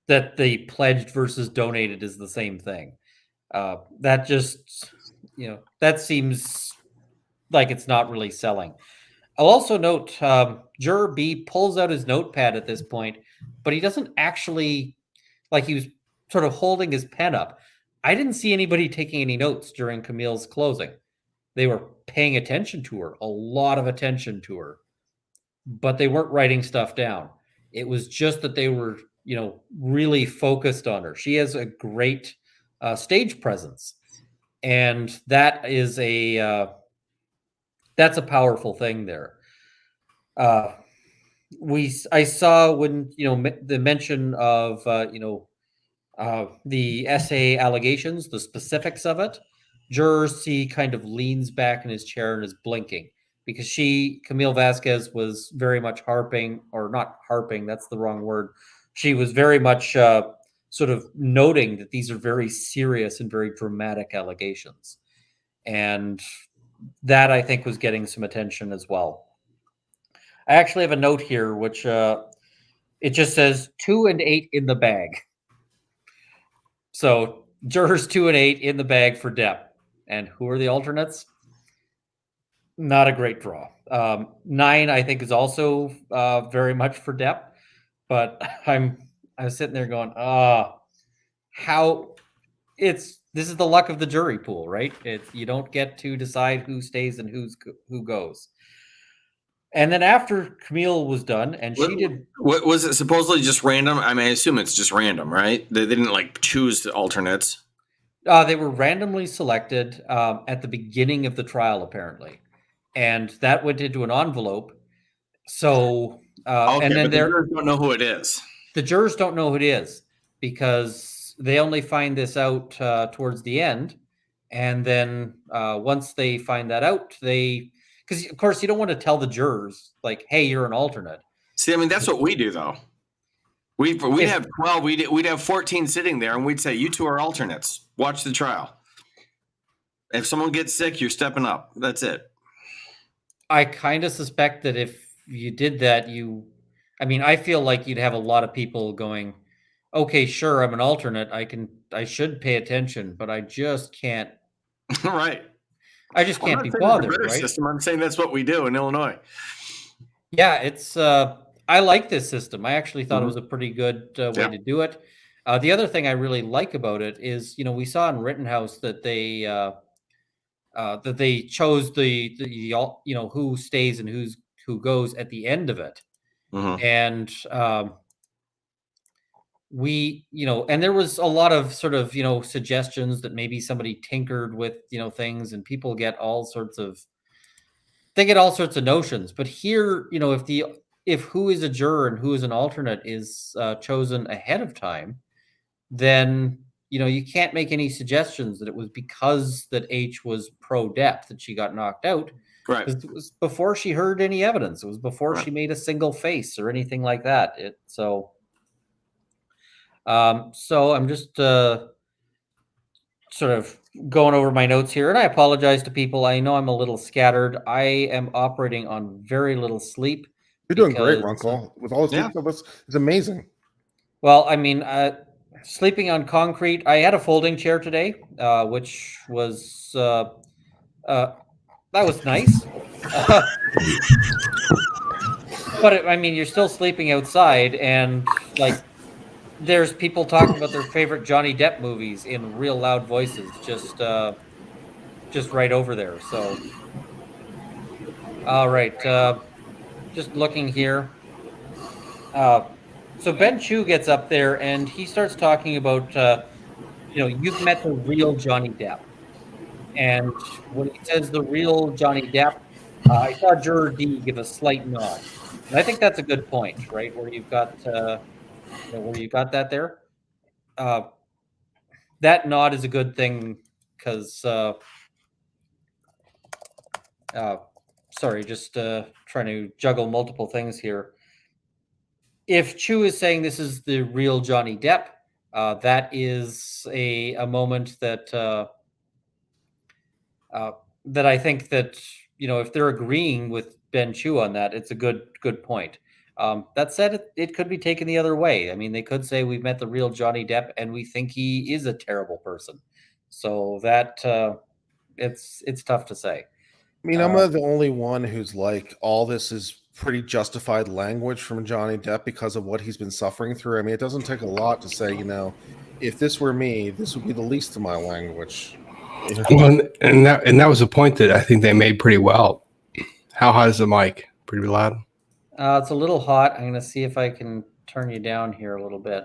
that the pledged versus donated is the same thing. That just, that seems like it's not really selling. I'll also note Juror B pulls out his notepad at this point, but he doesn't actually, like, he was sort of holding his pen up. I didn't see anybody taking any notes during Camille's closing. They were paying attention to her, a lot of attention to her, but they weren't writing stuff down. It was just that they were, really focused on her. She has a great stage presence, and that is that's a powerful thing there. I saw when the mention of the essay allegations, the specifics of it. Juror C kind of leans back in his chair and is blinking because Camille Vasquez, was very much harping, or not harping, that's the wrong word. She was very much sort of noting that these are very serious and very dramatic allegations. And that, I think, was getting some attention as well. I actually have a note here, which it just says 2 and 8 in the bag. So jurors 2 and 8 in the bag for Depp. And who are the alternates? Not a great draw. 9, I think, is also very much for Depp. But I was sitting there going, this is the luck of the jury pool, right? You don't get to decide who stays and who goes. And then after Camille was done, and she did. What was it supposedly just random? I mean, I assume it's just random, right? They didn't choose the alternates. They were randomly selected at the beginning of the trial, apparently, and that went into an envelope. So Okay, and then but the jurors don't know who it is. the jurors don't know who it is because they only find this out towards the end. And then once they find that out, because of course you don't want to tell the jurors like, hey, you're an alternate. See, I mean, that's what we do, though. We'd have 12, we'd have 14 sitting there, and we'd say, you two are alternates. Watch the trial. If someone gets sick, you're stepping up. That's it. I kind of suspect that if you did that, I feel like you'd have a lot of people going, okay, sure, I'm an alternate. I should pay attention, but I just can't. Right. I just can't be bothered, right? System. I'm saying that's what we do in Illinois. Yeah, it's. I like this system. I actually thought it was a pretty good way to do it. The other thing I really like about it is, we saw in Rittenhouse that they chose the who stays and who goes at the end of it, and and there was a lot of sort of suggestions that maybe somebody tinkered with things, and people get all sorts of notions. But here, if who is a juror and who is an alternate is chosen ahead of time, then you can't make any suggestions that it was because that H was pro-Depp that she got knocked out. Right. It was before she heard any evidence. It was before she made a single face or anything like that. So I'm just sort of going over my notes here, and I apologize to people. I know I'm a little scattered. I am operating on very little sleep. You're doing great, Runkle. With all this sleep, it's amazing. Well, sleeping on concrete. I had a folding chair today, which was that was nice. But you're still sleeping outside, and there's people talking about their favorite Johnny Depp movies in real loud voices, just right over there. So, all right, just looking here. So Ben Chu gets up there and he starts talking about, you've met the real Johnny Depp. And when he says the real Johnny Depp, I saw Juror D give a slight nod. And I think that's a good point, right? Where you've got, that there. That nod is a good thing because, sorry, just trying to juggle multiple things here. If Chu is saying this is the real Johnny Depp, that is a moment that that I think that if they're agreeing with Ben Chu on that, it's a good point. That said, it could be taken the other way. They could say we've met the real Johnny Depp and we think he is a terrible person. So that it's tough to say. I'm the only one who's like, all this is pretty justified language from Johnny Depp because of what he's been suffering through. It doesn't take a lot to say, if this were me, this would be the least of my language. Well, and that was a point that I think they made pretty well. How hot is the mic? Pretty loud? It's a little hot. I'm going to see if I can turn you down here a little bit.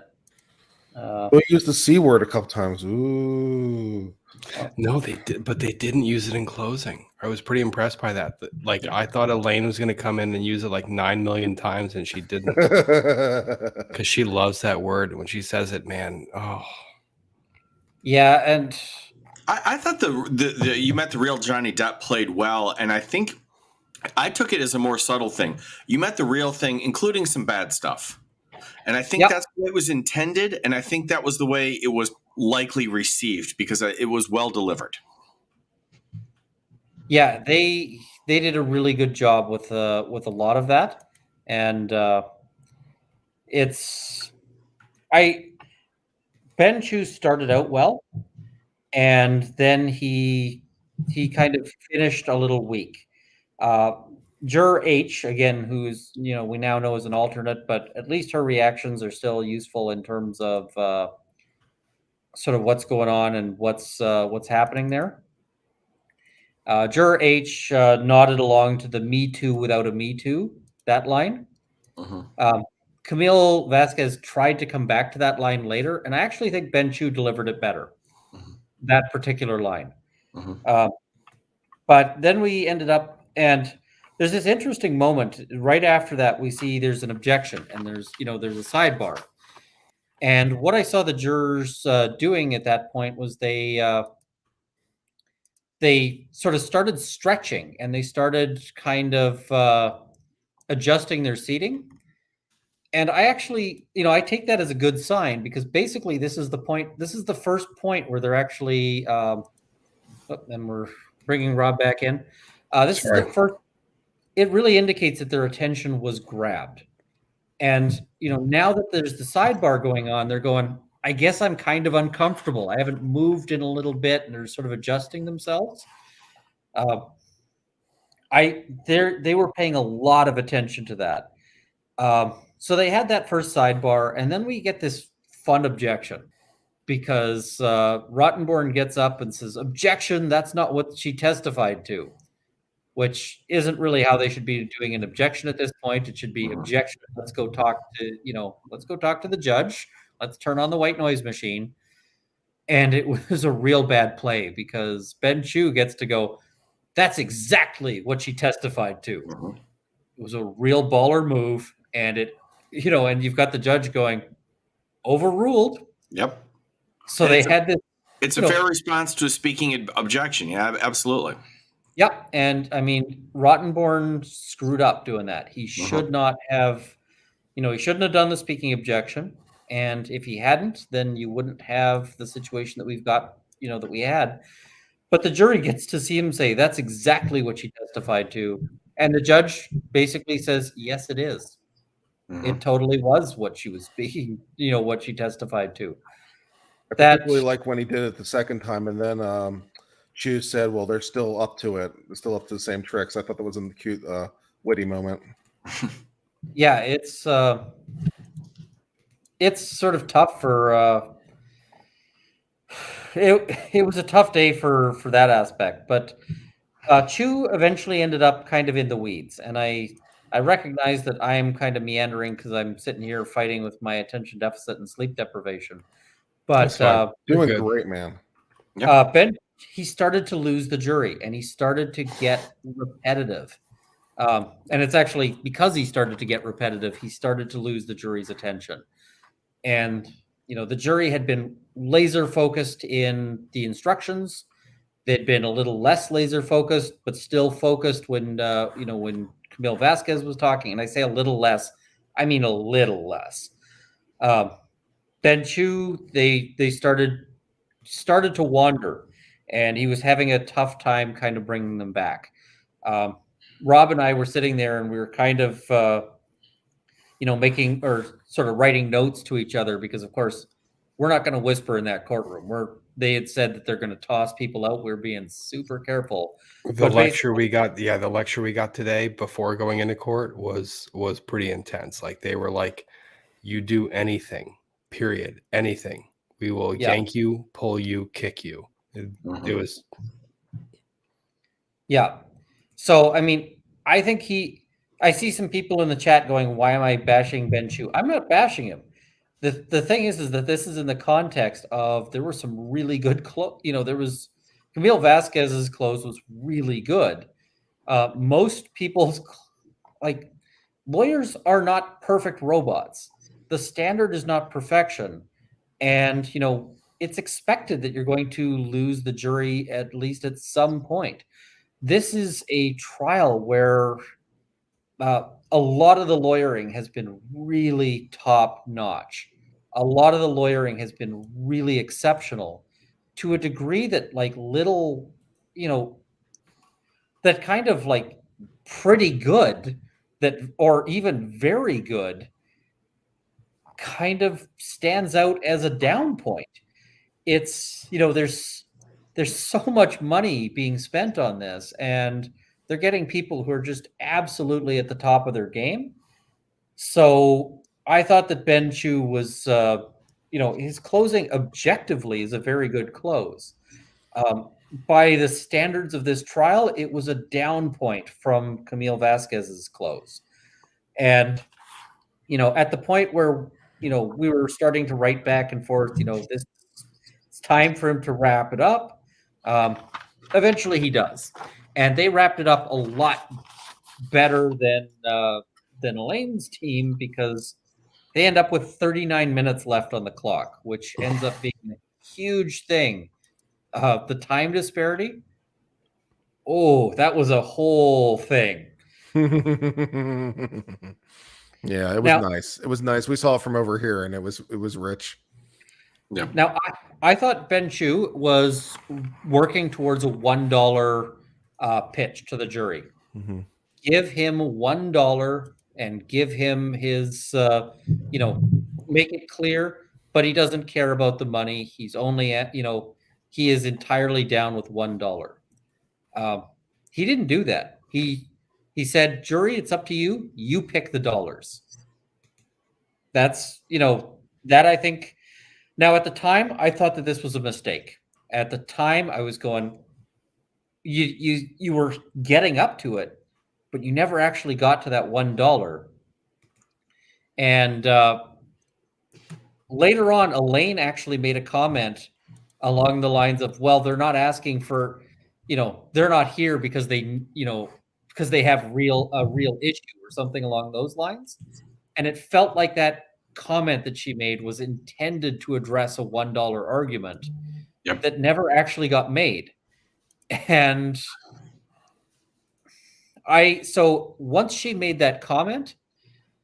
We used the C word a couple times. Ooh. No, they did, but they didn't use it in closing. I was pretty impressed by that. I thought Elaine was going to come in and use it 9 million times, and she didn't, because she loves that word. When she says it, man, oh, yeah. And I thought the you met the real Johnny Depp played well, and I think I took it as a more subtle thing. You met the real thing, including some bad stuff, and I think that's the way it was intended, and I think that was the way it was likely received because it was well delivered. Yeah, they did a really good job with a lot of that, and Ben Chu started out well, and then he kind of finished a little weak. Juror H, again, who's we now know is an alternate, but at least her reactions are still useful in terms of sort of what's going on and what's happening there. Juror H nodded along to the "Me Too without a Me Too" that line. Camille Vasquez tried to come back to that line later, and I actually think Ben Chu delivered it better. That particular line. But then we ended up, and there's this interesting moment right after that. We see there's an objection, and there's a sidebar. And what I saw the jurors doing at that point was they sort of started stretching, and they started kind of adjusting their seating. And I actually, I take that as a good sign, because basically this is the point. This is the first point where they're actually, and we're bringing Rob back in. This is the first. It really indicates that their attention was grabbed. And, now that there's the sidebar going on, they're going, I guess I'm kind of uncomfortable. I haven't moved in a little bit, and they're sort of adjusting themselves. They were paying a lot of attention to that. So they had that first sidebar, and then we get this fun objection, because Rottenborn gets up and says, objection, that's not what she testified to, which isn't really how they should be doing an objection at this point. It should be objection. Let's go talk to the judge. Let's turn on the white noise machine. And it was a real bad play, because Ben Chu gets to go, that's exactly what she testified to. It was a real baller move. And and you've got the judge going, overruled. Yep. So they had this. It's a fair response to a speaking objection. Yeah, absolutely. Yep. And I mean, Rottenborn screwed up doing that. He should not have, he shouldn't have done the speaking objection. And if he hadn't, then you wouldn't have the situation that we've got, that we had. But the jury gets to see him say, that's exactly what she testified to. And the judge basically says, yes, it is. It totally was what she was speaking, what she testified to. I particularly like when he did it the second time, and then Chu said, well, they're still up to it. They're still up to the same tricks. I thought that was a cute, witty moment. Yeah, it's sort of tough for it was a tough day for that aspect. But Chu eventually ended up kind of in the weeds, and I recognize that I am kind of meandering because I'm sitting here fighting with my attention deficit and sleep deprivation. But doing great, man. Ben, he started to lose the jury, and he started to get repetitive. And it's actually because he started to get repetitive, he started to lose the jury's attention. And, the jury had been laser focused in the instructions. They'd been a little less laser focused, but still focused when Camille Vasquez was talking. And I say a little less, I mean a little less. Ben Chu, they started to wander, and he was having a tough time kind of bringing them back. Rob and I were sitting there, and we were kind of, making or sort of writing notes to each other, because of course we're not going to whisper in that courtroom. They had said that they're going to toss people out. We're being super careful. The lecture we got today before going into court was pretty intense. Like, they were like, you do anything, period, anything. We will yank you, pull you, kick you. It was. Yeah. So, I mean, I think I see some people in the chat going, why am I bashing Ben Chu? I'm not bashing him. The thing is that this is in the context of, there were some really good there was Camille Vasquez's close was really good. Most people's, lawyers are not perfect robots. The standard is not perfection. And, it's expected that you're going to lose the jury at least at some point. This is a trial where a lot of the lawyering has been really top notch. A lot of the lawyering has been really exceptional, to a degree that that kind of pretty good, or even very good, kind of stands out as a down point. It's, there's so much money being spent on this, and they're getting people who are just absolutely at the top of their game. So I thought that Ben Chu was, his closing objectively is a very good close. By the standards of this trial, it was a down point from Camille Vasquez's close. And, at the point where, we were starting to write back and forth, it's time for him to wrap it up. Eventually he does. And they wrapped it up a lot better than Elaine's team because they end up with 39 minutes left on the clock, which ends up being a huge thing. The time disparity. Oh, that was a whole thing. Yeah, it was Now, nice. It was nice. We saw it from over here, and it was rich. Yeah. Now, I thought Ben Chu was working towards a $1 pitch to the jury. Mm-hmm. Give him $1 and give him his, make it clear, but he doesn't care about the money. He's only at, he is entirely down with $1. He didn't do that. He said, jury, it's up to you. You pick the dollars. That's, that I think. Now, at the time, I thought that this was a mistake. At the time, I was going, you were getting up to it, but you never actually got to that $1. And later on, Elaine actually made a comment along the lines of, well, they're not asking for, they're not here because because they have a real issue or something along those lines. And it felt like that comment that she made was intended to address a $1 argument that never actually got made. And so once she made that comment,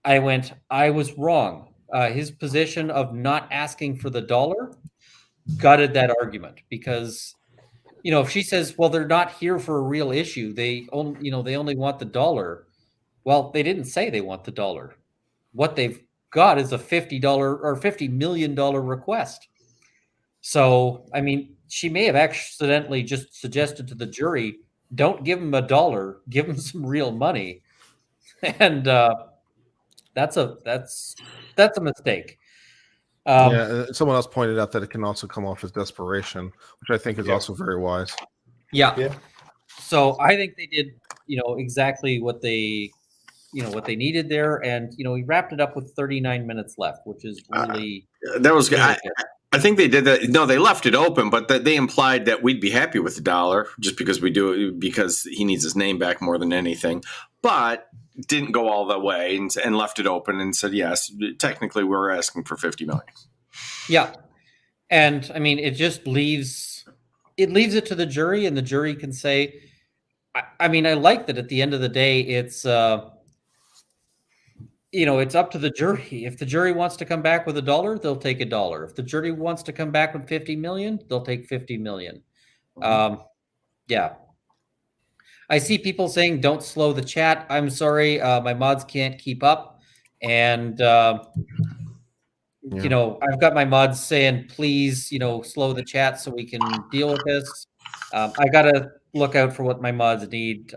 I was wrong. His position of not asking for the dollar gutted that argument because, if she says, well, they're not here for a real issue, they only want the dollar. Well, they didn't say they want the dollar. What they've got is a $50 or $50 million request. So, I mean, she may have accidentally just suggested to the jury, don't give him $1, give him some real money. And that's a mistake. Someone else pointed out that it can also come off as desperation, which I think is also very wise. Yeah. So I think they did, exactly what they needed there, and we wrapped it up with 39 minutes left, which is really that was good. really good. I think they did that. No, they left it open, but they implied that we'd be happy with $1 just because we do it because he needs his name back more than anything. But didn't go all the way and left it open and said, yes, technically we're asking for $50 million. Yeah. And I mean, it just leaves it to the jury, and the jury can say, I mean, I like that at the end of the day, it's, it's up to the jury. If the jury wants to come back with $1, they'll take $1. If the jury wants to come back with 50 million, they'll take 50 million. Yeah. I see people saying, don't slow the chat. I'm sorry. My mods can't keep up. And, I've got my mods saying, please, slow the chat so we can deal with this. I got to look out for what my mods need.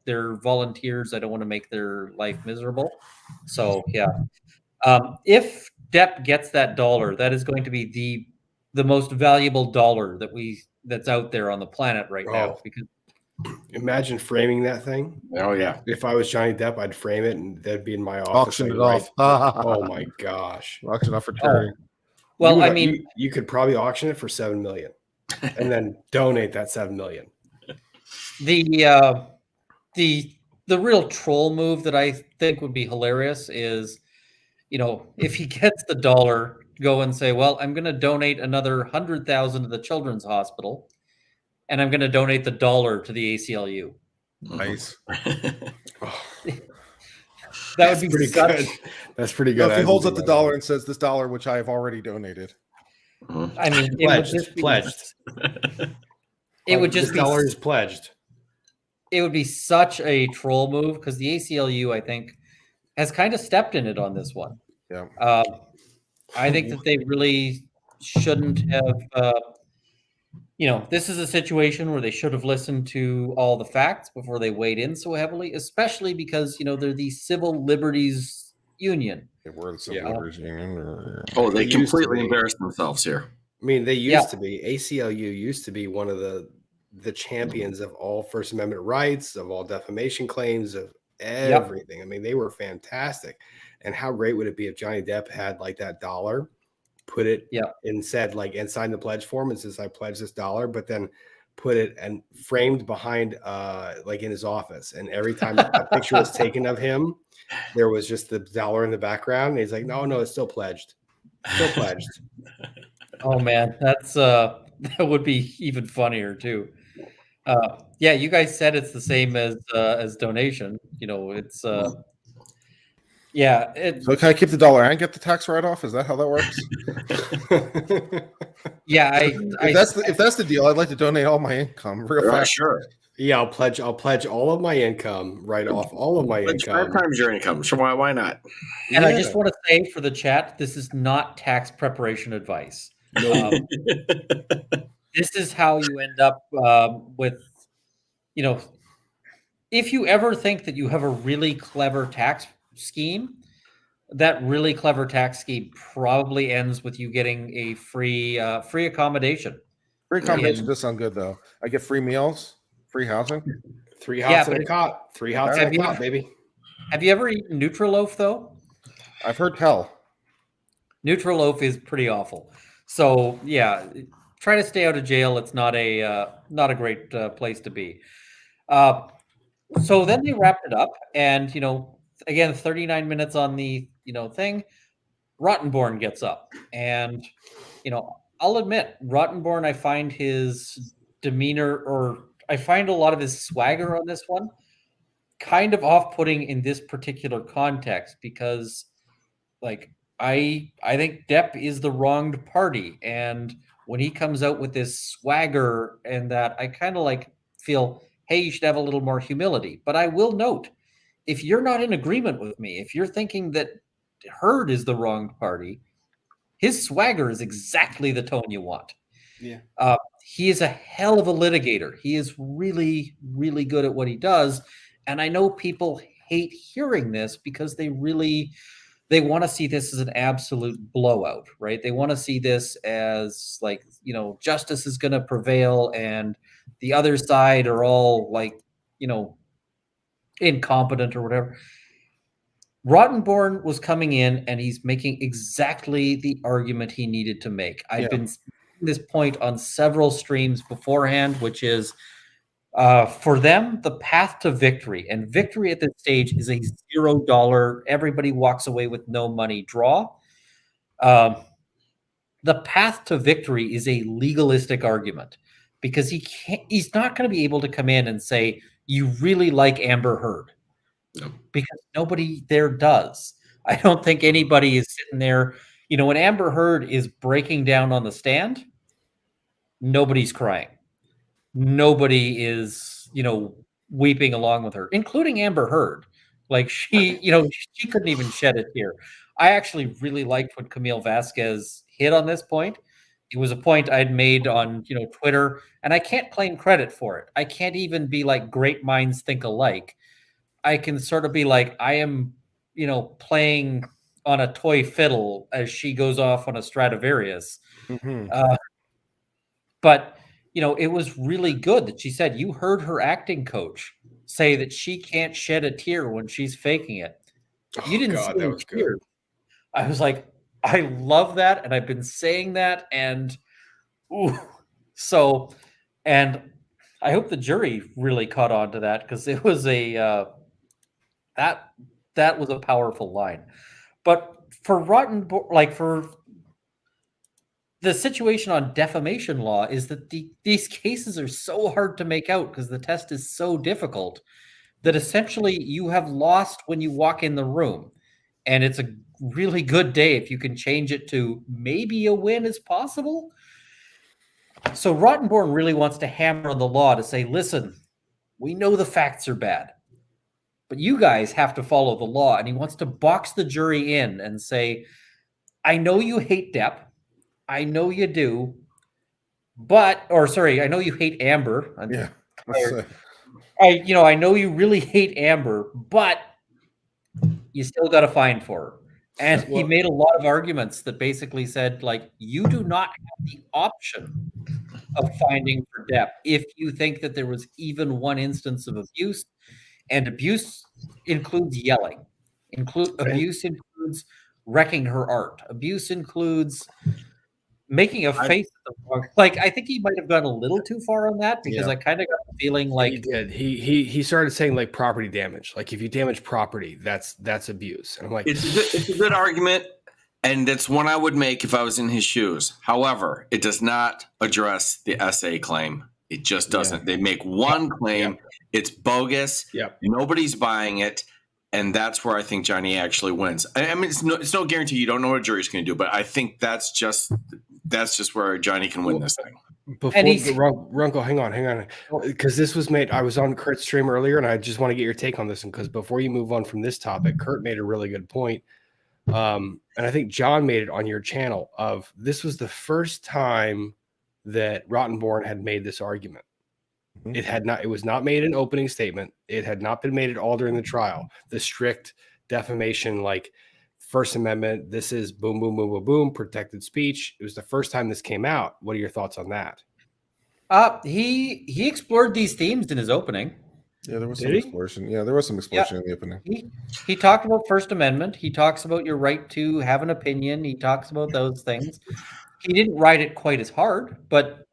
They're volunteers. I don't want to make their life miserable. So, yeah. If Depp gets that $1, that is going to be the most valuable dollar that's out there on the planet right now. Because imagine framing that thing. Oh yeah. If I was Johnny Depp, I'd frame it and that'd be in my office. Auction it off. Oh my gosh. Auction off for charity. Well, I mean, you could probably auction it for $7 million and then donate that $7 million. The real troll move that I think would be hilarious is, if he gets the $1, go and say, well, I'm going to donate another 100,000 to the children's hospital, and I'm going to donate the $1 to the ACLU. Nice. That would be pretty good. That's pretty good. If he holds up the $1 and says, this $1 which I have already donated. I mean, it would just be pledged. It would just be $1 is pledged. It would be such a troll move because the ACLU, I think, has kind of stepped in it on this one. Yeah. I think that they really shouldn't have. This is a situation where they should have listened to all the facts before they weighed in so heavily, especially because they're the Civil Liberties Union. They were the Civil Liberties Union. Oh, they completely embarrassed themselves here. I mean, they used to be. ACLU used to be one of the champions of all First Amendment rights, of all defamation claims, of everything. I mean, they were fantastic. And how great would it be if Johnny Depp had like that $1, put it and said and signed the pledge form and says, I pledge this $1, but then put it and framed behind like in his office, and every time a picture was taken of him, there was just the dollar in the background, and he's like, no, it's still pledged. Still pledged. Oh man, that's that would be even funnier too. Yeah, you guys said it's the same as donation. You know, it's yeah, So can I keep the dollar and get the tax write-off? Is that how that works? yeah, If that's the deal, I'd like to donate all my income real fast. Sure. Yeah, I'll pledge all of my income, write off all of my Pledge income. 5 times your income. So why not? And I just want to say for the chat, this is not tax preparation advice. This is how you end up with, you know, if you ever think that you have a really clever tax scheme, that really clever tax scheme probably ends with you getting a free accommodation. Free accommodation does sound good though. I get free meals, free housing. 3 hots in a cot. 3 hots in a cot, baby. Have you ever eaten Nutriloaf though? I've heard tell. Nutriloaf is pretty awful. So yeah, try to stay out of jail. It's not a great place to be. So then they wrapped it up, and again, 39 minutes on the thing. Rottenborn gets up, and I'll admit, Rottenborn, I find his demeanor, or I find a lot of his swagger on this one kind of off-putting in this particular context, because like I think Depp is the wronged party, and when he comes out with this swagger and that, I kind of like feel, hey, you should have a little more humility. But I will note, if you're not in agreement with me, if you're thinking that Heard is the wronged party, his swagger is exactly the tone you want. Yeah. He is a hell of a litigator. He is really, really good at what he does. And I know people hate hearing this because they want to see this as an absolute blowout, right? They want to see this as like, justice is going to prevail and the other side are all like, incompetent or whatever. Rottenborn was coming in and he's making exactly the argument he needed to make. I've been making this point on several streams beforehand, which is for them, the path to victory, and victory at this stage is a $0, everybody walks away with no money draw. The path to victory is a legalistic argument, because he's not going to be able to come in and say, you really like Amber Heard. No. Because nobody there does. I don't think anybody is sitting there. When Amber Heard is breaking down on the stand, nobody's crying. Nobody is, weeping along with her, including Amber Heard. Like she couldn't even shed a tear. I actually really liked what Camille Vasquez hit on this point. It was a point I'd made on, Twitter, and I can't claim credit for it. I can't even be like great minds think alike. I can sort of be like, I am, playing on a toy fiddle as she goes off on a Stradivarius. Mm-hmm. But, it was really good that she said, you heard her acting coach say that she can't shed a tear when she's faking it. You didn't see that was good. I was like, I love that. And I've been saying that. And and I hope the jury really caught on to that, because it was that was a powerful line. But for Rottenborn, like for the situation on defamation law, is that these cases are so hard to make out because the test is so difficult that essentially you have lost when you walk in the room. And it's a really good day if you can change it to maybe a win is possible. So Rottenborn really wants to hammer on the law to say, listen, we know the facts are bad, but you guys have to follow the law. And he wants to box the jury in and say, I know you hate Depp. I know you do. I know you hate Amber. Yeah. I know you really hate Amber, but you still got to find for her. And he made a lot of arguments that basically said, like, you do not have the option of finding for Depp if you think that there was even one instance of abuse. And abuse includes yelling. Abuse includes wrecking her art. Abuse includes making a face at the wrong, like, I think he might have gone a little too far on that because Yeah. I kind of got the feeling He like, did. He started saying like property damage. Like if you damage property, that's abuse. And I'm like, It's a good argument, and it's one I would make if I was in his shoes. However, it does not address the SA claim. It just doesn't. They make one claim. It's bogus. Yep. Nobody's buying it. And that's where I think Johnny actually wins. I mean, it's no guarantee. You don't know what a jury's going to do, but I think that's just where Johnny can win this thing. Before Runko, hang on, because this was made. I was on Kurt's stream earlier, and I just want to get your take on this. And because before you move on from this topic, Kurt made a really good point, and I think John made it on your channel. Of this was the first time that Rottenborn had made this argument. It was not made an opening statement. It had not been made at all during the trial. The strict defamation, like First Amendment, this is boom, boom, boom, boom, boom, protected speech. It was the first time this came out. What are your thoughts on that? he explored these themes in his opening. Yeah, there was some exploration. Yeah, there was some exploration in the opening. He talked about First Amendment. He talks about your right to have an opinion. He talks about those things. He didn't write it quite as hard, but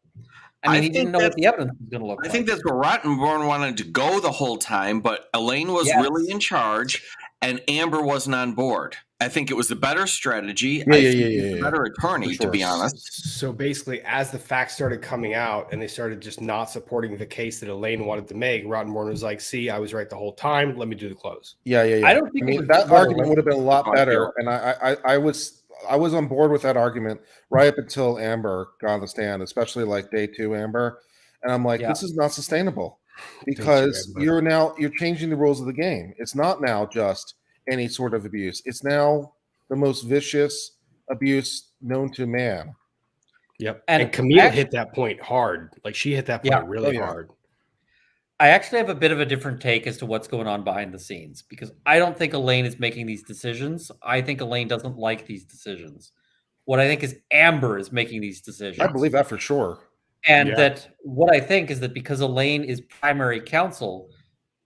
I mean, he didn't know what the evidence was going to look like. I think that's where Rottenborn wanted to go the whole time, but Elaine was really in charge, and Amber wasn't on board. I think it was a better strategy. A better attorney, to be honest. So basically, as the facts started coming out and they started just not supporting the case that Elaine wanted to make, Rottenborn was like, see, I was right the whole time. Let me do the close. Yeah. I don't think that argument would have been a lot better, and I was on board with that argument right up until Amber got on the stand, especially like day 2 Amber. And I'm like, this is not sustainable because you're changing the rules of the game. It's not now just any sort of abuse. It's now the most vicious abuse known to man. Yep. And Camille hit that point hard. Like she hit that point really hard. I actually have a bit of a different take as to what's going on behind the scenes because I don't think Elaine is making these decisions. I think Elaine doesn't like these decisions. What I think is Amber is making these decisions. I believe that for sure. And that what I think is that because Elaine is primary counsel,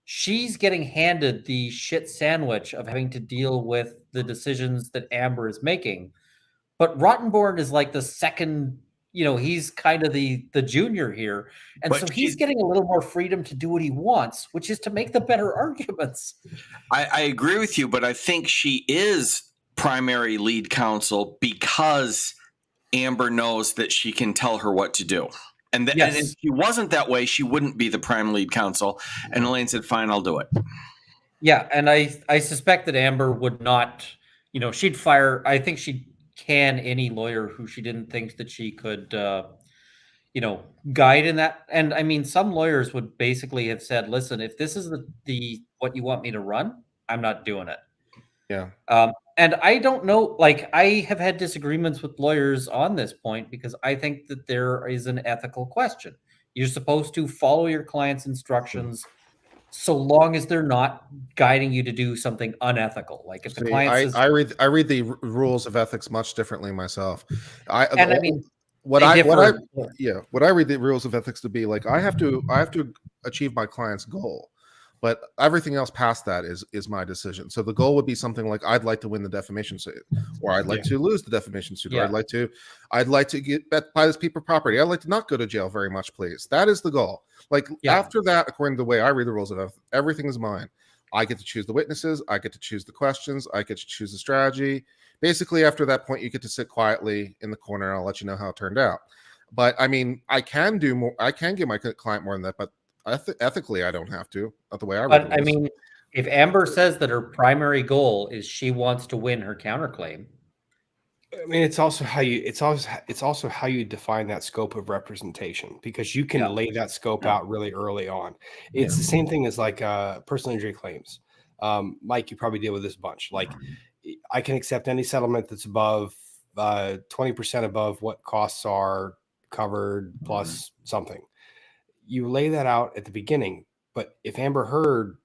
she's getting handed the shit sandwich of having to deal with the decisions that Amber is making. But Rottenborn is like the second, he's kind of the junior here. And so he's getting a little more freedom to do what he wants, which is to make the better arguments. I agree with you, but I think she is primary lead counsel because Amber knows that she can tell her what to do. And if she wasn't that way, she wouldn't be the prime lead counsel. And Elaine said, fine, I'll do it. Yeah, and I suspect that Amber would not, she'd fire, I think she'd can any lawyer who she didn't think that she could, guide in that. And I mean, some lawyers would basically have said, listen, if this is the what you want me to run, I'm not doing it. Yeah. And I don't know, like I have had disagreements with lawyers on this point because I think that there is an ethical question. You're supposed to follow your client's instructions so long as they're not guiding you to do something unethical. Like if the client says, I read the rules of ethics much differently myself. What I read the rules of ethics to be like, I have to achieve my client's goal, but everything else past that is my decision. So the goal would be something like, I'd like to win the defamation suit, or I'd like to lose the defamation suit, or I'd like to buy this piece of property. I'd like to not go to jail very much, please. That is the goal. Like after that, according to the way I read the rules of ethics, everything is mine. I get to choose the witnesses. I get to choose the questions. I get to choose the strategy. Basically, after that point, you get to sit quietly in the corner. And I'll let you know how it turned out. But I mean, I can do more. I can give my client more than that, but ethically, I don't have to. Not the way I read it. I mean, if Amber says that her primary goal is she wants to win her counterclaim, I mean, it's also how you define that scope of representation, because you can lay that scope out really early on. It's the same thing as like personal injury claims. Mike, you probably deal with this a bunch. Like, I can accept any settlement that's above 20% above what costs are covered plus something. You lay that out at the beginning, but if Amber Heard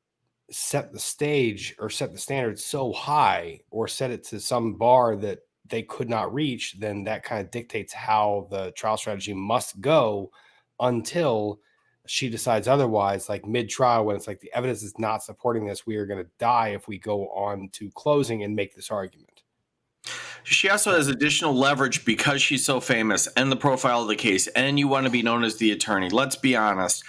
set the stage or set the standard so high or set it to some bar that they could not reach, then that kind of dictates how the trial strategy must go until she decides otherwise, like mid-trial, when it's like the evidence is not supporting this, we are going to die if we go on to closing and make this argument. She also has additional leverage because she's so famous and the profile of the case, and you want to be known as the attorney. Let's be honest.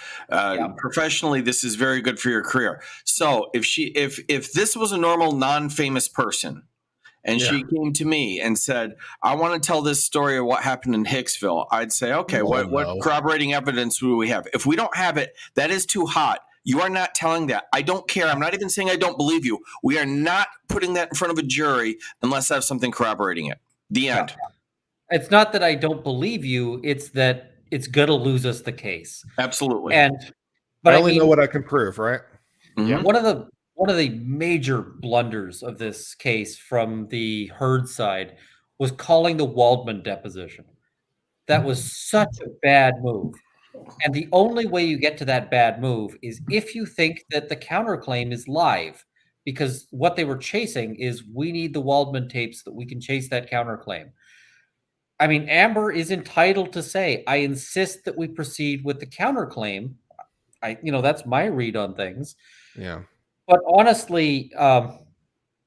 Professionally, this is very good for your career. So if this was a normal, non-famous person, and she came to me and said, I want to tell this story of what happened in Hicksville, I'd say, okay, what corroborating evidence do we have? If we don't have it, that is too hot. You are not telling that. I don't care. I'm not even saying I don't believe you. We are not putting that in front of a jury unless I have something corroborating it. The end. It's not that I don't believe you. It's that it's going to lose us the case. Absolutely. But I only know what I can prove, right? Yeah. One of the major blunders of this case from the Heard side was calling the Waldman deposition. That was such a bad move. And the only way you get to that bad move is if you think that the counterclaim is live, because what they were chasing is we need the Waldman tapes so that we can chase that counterclaim. I mean, Amber is entitled to say, I insist that we proceed with the counterclaim. That's my read on things. Yeah. But honestly,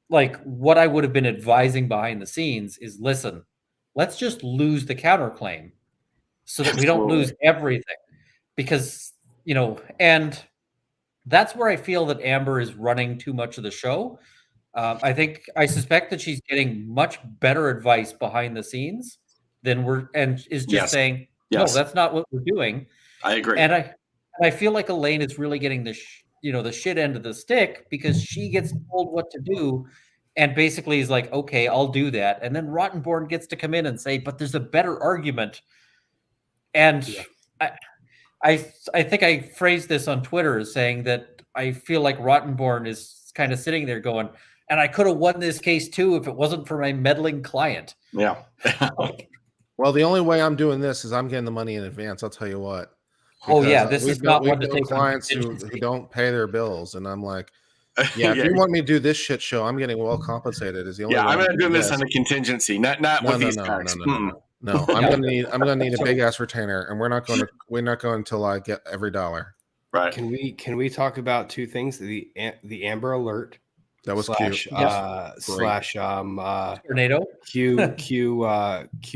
like what I would have been advising behind the scenes is, listen, let's just lose the counterclaim so that we don't lose everything. Because, and that's where I feel that Amber is running too much of the show. I suspect that she's getting much better advice behind the scenes and is just saying, no, that's not what we're doing. I agree. And I feel like Elaine is really getting the shit end of the stick because she gets told what to do and basically is like, okay, I'll do that. And then Rottenborn gets to come in and say, but there's a better argument. And I think I phrased this on Twitter as saying that I feel like Rottenborn is kind of sitting there going, and I could have won this case too if it wasn't for my meddling client. Yeah. Well, the only way I'm doing this is I'm getting the money in advance. I'll tell you what. This is not one to take clients who don't pay their bills, and I'm like, if you want me to do this shit show, I'm getting well compensated. Is the only I'm not doing this on a contingency, not with these guys. No, I'm gonna need a big ass retainer, and we're not going until I get every dollar. Right? Can we talk about two things? The Amber Alert. That was cute. Tornado. Q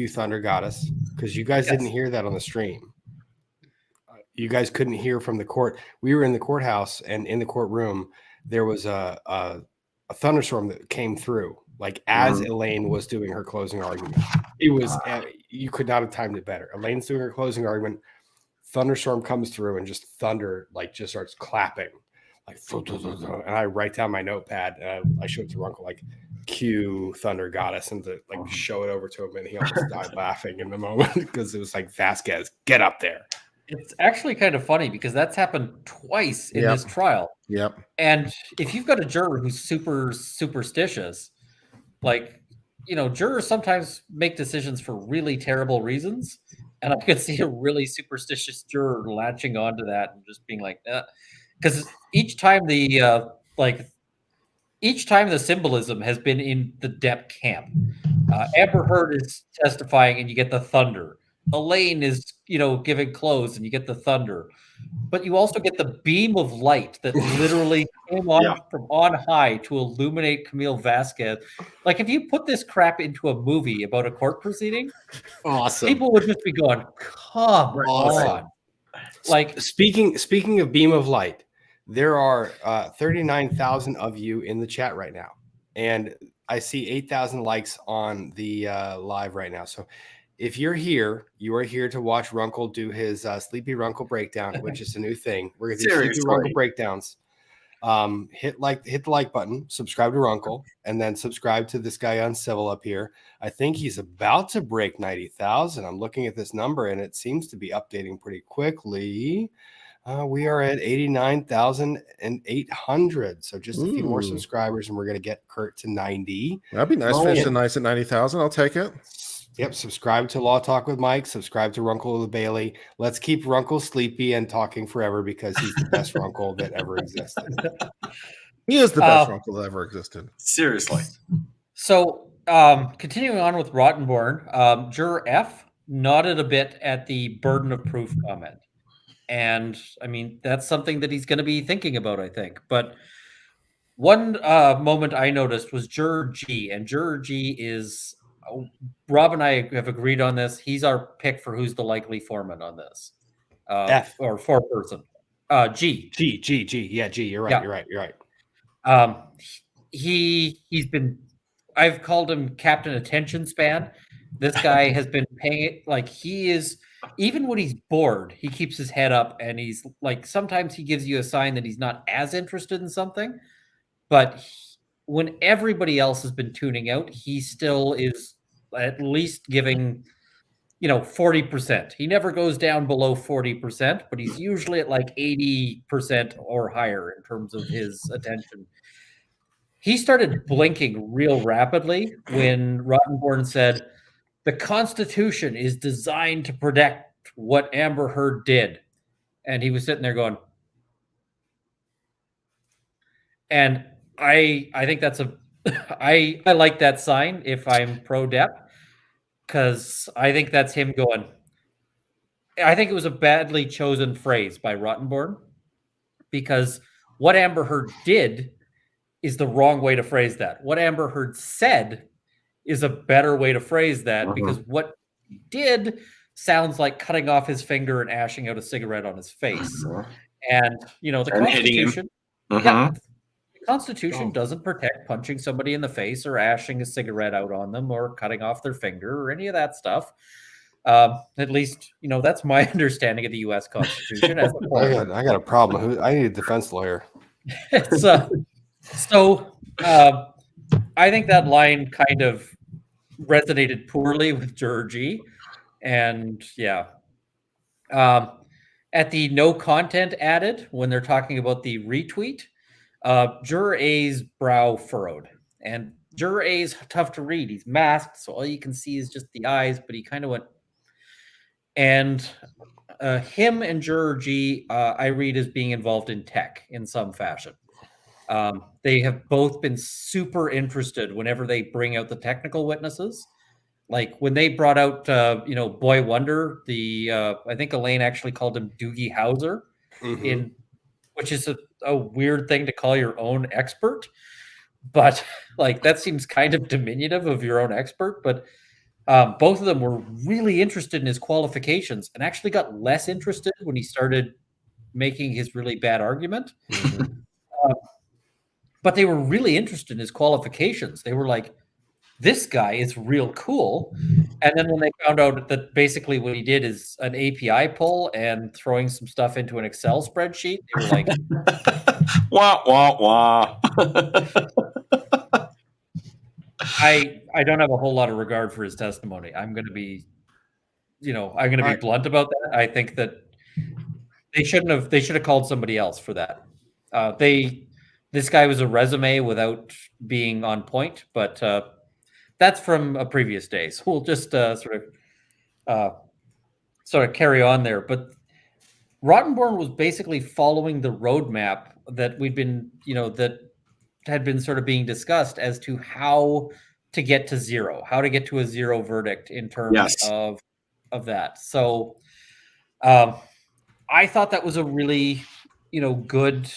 Thunder Goddess, because you guys didn't hear that on the stream. You guys couldn't hear from the court. We were in the courthouse, and in the courtroom there was a thunderstorm that came through. Like as Elaine was doing her closing argument, it was you could not have timed it better. Elaine's doing her closing argument, thunderstorm comes through, and just thunder just starts clapping, like, and I write down my notepad. I show it to Runkle, like, cue Thunder Goddess, and to show it over to him, and he almost died laughing in the moment because it was like, Vasquez, get up there. It's actually kind of funny because that's happened twice in this trial. Yep. And if you've got a juror who's super superstitious, jurors sometimes make decisions for really terrible reasons. And I could see a really superstitious juror latching onto that and just being like, because each time the symbolism has been in the Depp camp. Amber Heard is testifying and you get the thunder. Elaine is, giving close and you get the thunder. But you also get the beam of light that literally came on from on high to illuminate Camille Vasquez. Like, if you put this crap into a movie about a court proceeding, awesome, people would just be going, come on. Like, speaking of beam of light, there are 39,000 of you in the chat right now, and I see 8,000 likes on the live right now. So if you're here, you are here to watch Runkle do his Sleepy Runkle breakdown, which is a new thing. We're going to do Sleepy Runkle breakdowns. Hit the like button, subscribe to Runkle, and then subscribe to this guy Uncivil up here. I think he's about to break 90,000. I'm looking at this number, and it seems to be updating pretty quickly. We are at 89,800. So just a few more subscribers, and we're going to get Kurt to 90. That'd be nice. Finishing nice at 90,000. I'll take it. Yep. Subscribe to Law Talk with Mike. Subscribe to Runkle of the Bailey. Let's keep Runkle sleepy and talking forever because he's the best Runkle that ever existed. He is the best Runkle that ever existed. Seriously. So, continuing on with Rottenborn, Juror F nodded a bit at the burden of proof comment. And I mean, that's something that he's going to be thinking about, I think. But one moment I noticed was Juror G, and Juror G is Rob and I have agreed on this. He's our pick for who's the likely foreman on this. F or foreperson. G. G. Yeah, G. You're right. Yeah. You're right. He's been. I've called him Captain Attention Span. This guy has been paying it like he is. Even when he's bored, he keeps his head up, and he's like sometimes he gives you a sign that he's not as interested in something, but when everybody else has been tuning out, he still is at least giving 40%. He never goes down below 40%, but he's usually at like 80% or higher in terms of his attention. He started blinking real rapidly when Rottenborn said, "The Constitution is designed to protect what Amber Heard did." And he was sitting there going, and I think that's I like that sign if I'm pro-Depp, because I think that's him going, I think it was a badly chosen phrase by Rottenborn, because what Amber Heard did is the wrong way to phrase that. What Amber Heard said is a better way to phrase that, because what he did sounds like cutting off his finger and ashing out a cigarette on his face. And, the Constitution, the Constitution doesn't protect punching somebody in the face or ashing a cigarette out on them or cutting off their finger or any of that stuff. At least, that's my understanding of the U.S. Constitution. I got a problem. I need a defense lawyer. So I think that line kind of resonated poorly with Juror G. And at the no content added, when they're talking about the retweet, Juror A's brow furrowed. And Juror A is tough to read. He's masked, so all you can see is just the eyes, but he kind of went. And him and Juror G, I read as being involved in tech in some fashion. They have both been super interested whenever they bring out the technical witnesses. Like when they brought out, Boy Wonder, I think Elaine actually called him Doogie Howser, which is a weird thing to call your own expert. But like that seems kind of diminutive of your own expert. But both of them were really interested in his qualifications and actually got less interested when he started making his really bad argument. But they were really interested in his qualifications. They were like, this guy is real cool. And then when they found out that basically what he did is an API pull and throwing some stuff into an Excel spreadsheet, they were like, wah, wah, wah. I don't have a whole lot of regard for his testimony. I'm going to be, be blunt about that. I think that they should have called somebody else for that. This guy was a resume without being on point, but that's from a previous day. So we'll just sort of carry on there. But Rottenborn was basically following the roadmap that we'd been, that had been sort of being discussed as to how to get to zero, how to get to a zero verdict in terms of that. So I thought that was a really, good.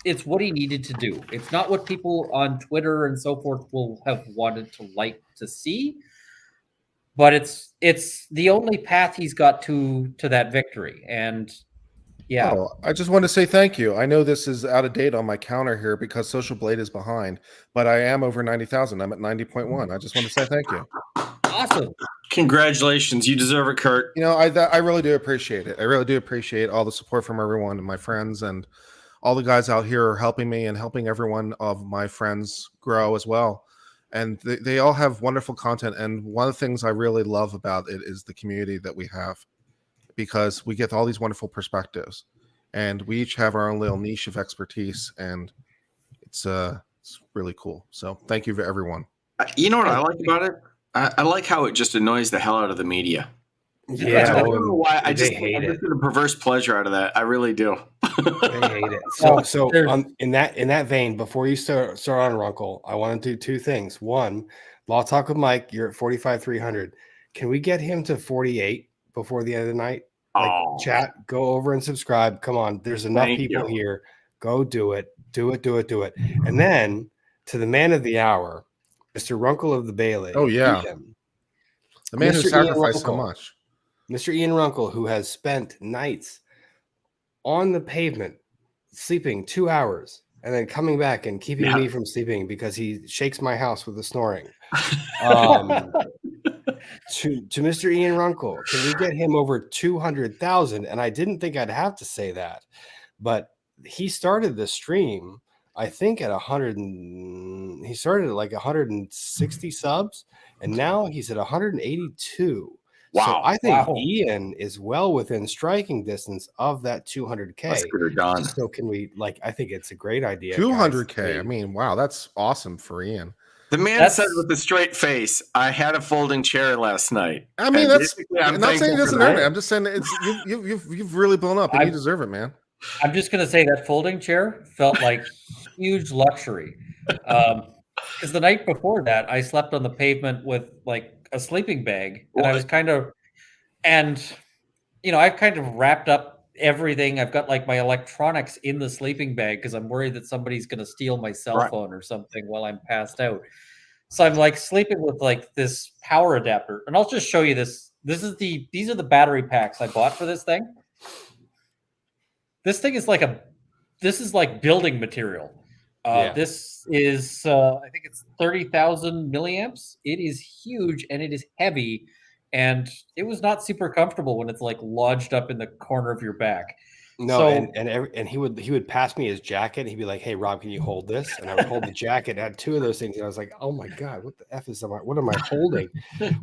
It's what he needed to do. It's not what people on Twitter and so forth will have wanted to see, but it's the only path he's got to that victory. And I just want to say thank you. I know this is out of date on my counter here because Social Blade is behind, but I am over 90,000. I'm at 90.1. I just want to say thank you. Awesome. Congratulations. You deserve it, Kurt. I really do appreciate it. I really do appreciate all the support from everyone and my friends, and all the guys out here are helping me and helping everyone of my friends grow as well. And they all have wonderful content. And one of the things I really love about it is the community that we have, because we get all these wonderful perspectives and we each have our own little niche of expertise, and it's really cool. So thank you for everyone. You know what I like about it? I like how it just annoys the hell out of the media. Yeah, I don't know why. I just get a perverse pleasure out of that. I really do. They hate it. So in that vein, before you start on Runkle, I want to do two things. One, Law Talk with Mike, you're at 45,300. Can we get him to 48 before the end of the night? Chat, go over and subscribe. Come on, there's enough people here. Go do it. Do it. And then to the man of the hour, Mr. Runkle of the Bailey. Oh yeah. The man who Mr. Ian sacrificed so Runkle. much. Mr. Ian Runkle, who has spent nights on the pavement sleeping 2 hours and then coming back and keeping me from sleeping because he shakes my house with the snoring. To Mr. Ian Runkle, can we get him over 200,000? And I didn't think I'd have to say that, but he started the stream, I think, at 100. He started at like 160 subs, and now he's at 182. Wow. So I think Ian is well within striking distance of that 200K. Let's get her done. So can we, like, I think it's a great idea. 200K. I mean, wow, that's awesome for Ian. The man said with a straight face, "I had a folding chair last night." I mean, I'm not saying he doesn't earn it. I'm just saying it's you've really blown up and you deserve it, man. I'm just gonna say that folding chair felt like huge luxury. Because the night before that, I slept on the pavement with like a sleeping bag, and I was kind of, I've kind of wrapped up everything. I've got like my electronics in the sleeping bag because I'm worried that somebody's going to steal my cell phone or something while I'm passed out. So I'm like sleeping with like this power adapter, and I'll just show you this. These are the battery packs I bought for this thing. This thing is like building material. This is, I think it's 30,000 milliamps. It is huge and it is heavy, and it was not super comfortable when it's like lodged up in the corner of your back. No, and he would pass me his jacket. And he'd be like, "Hey, Rob, can you hold this?" And I would hold the jacket. I had two of those things, and I was like, "Oh my god, what the f is what am I holding?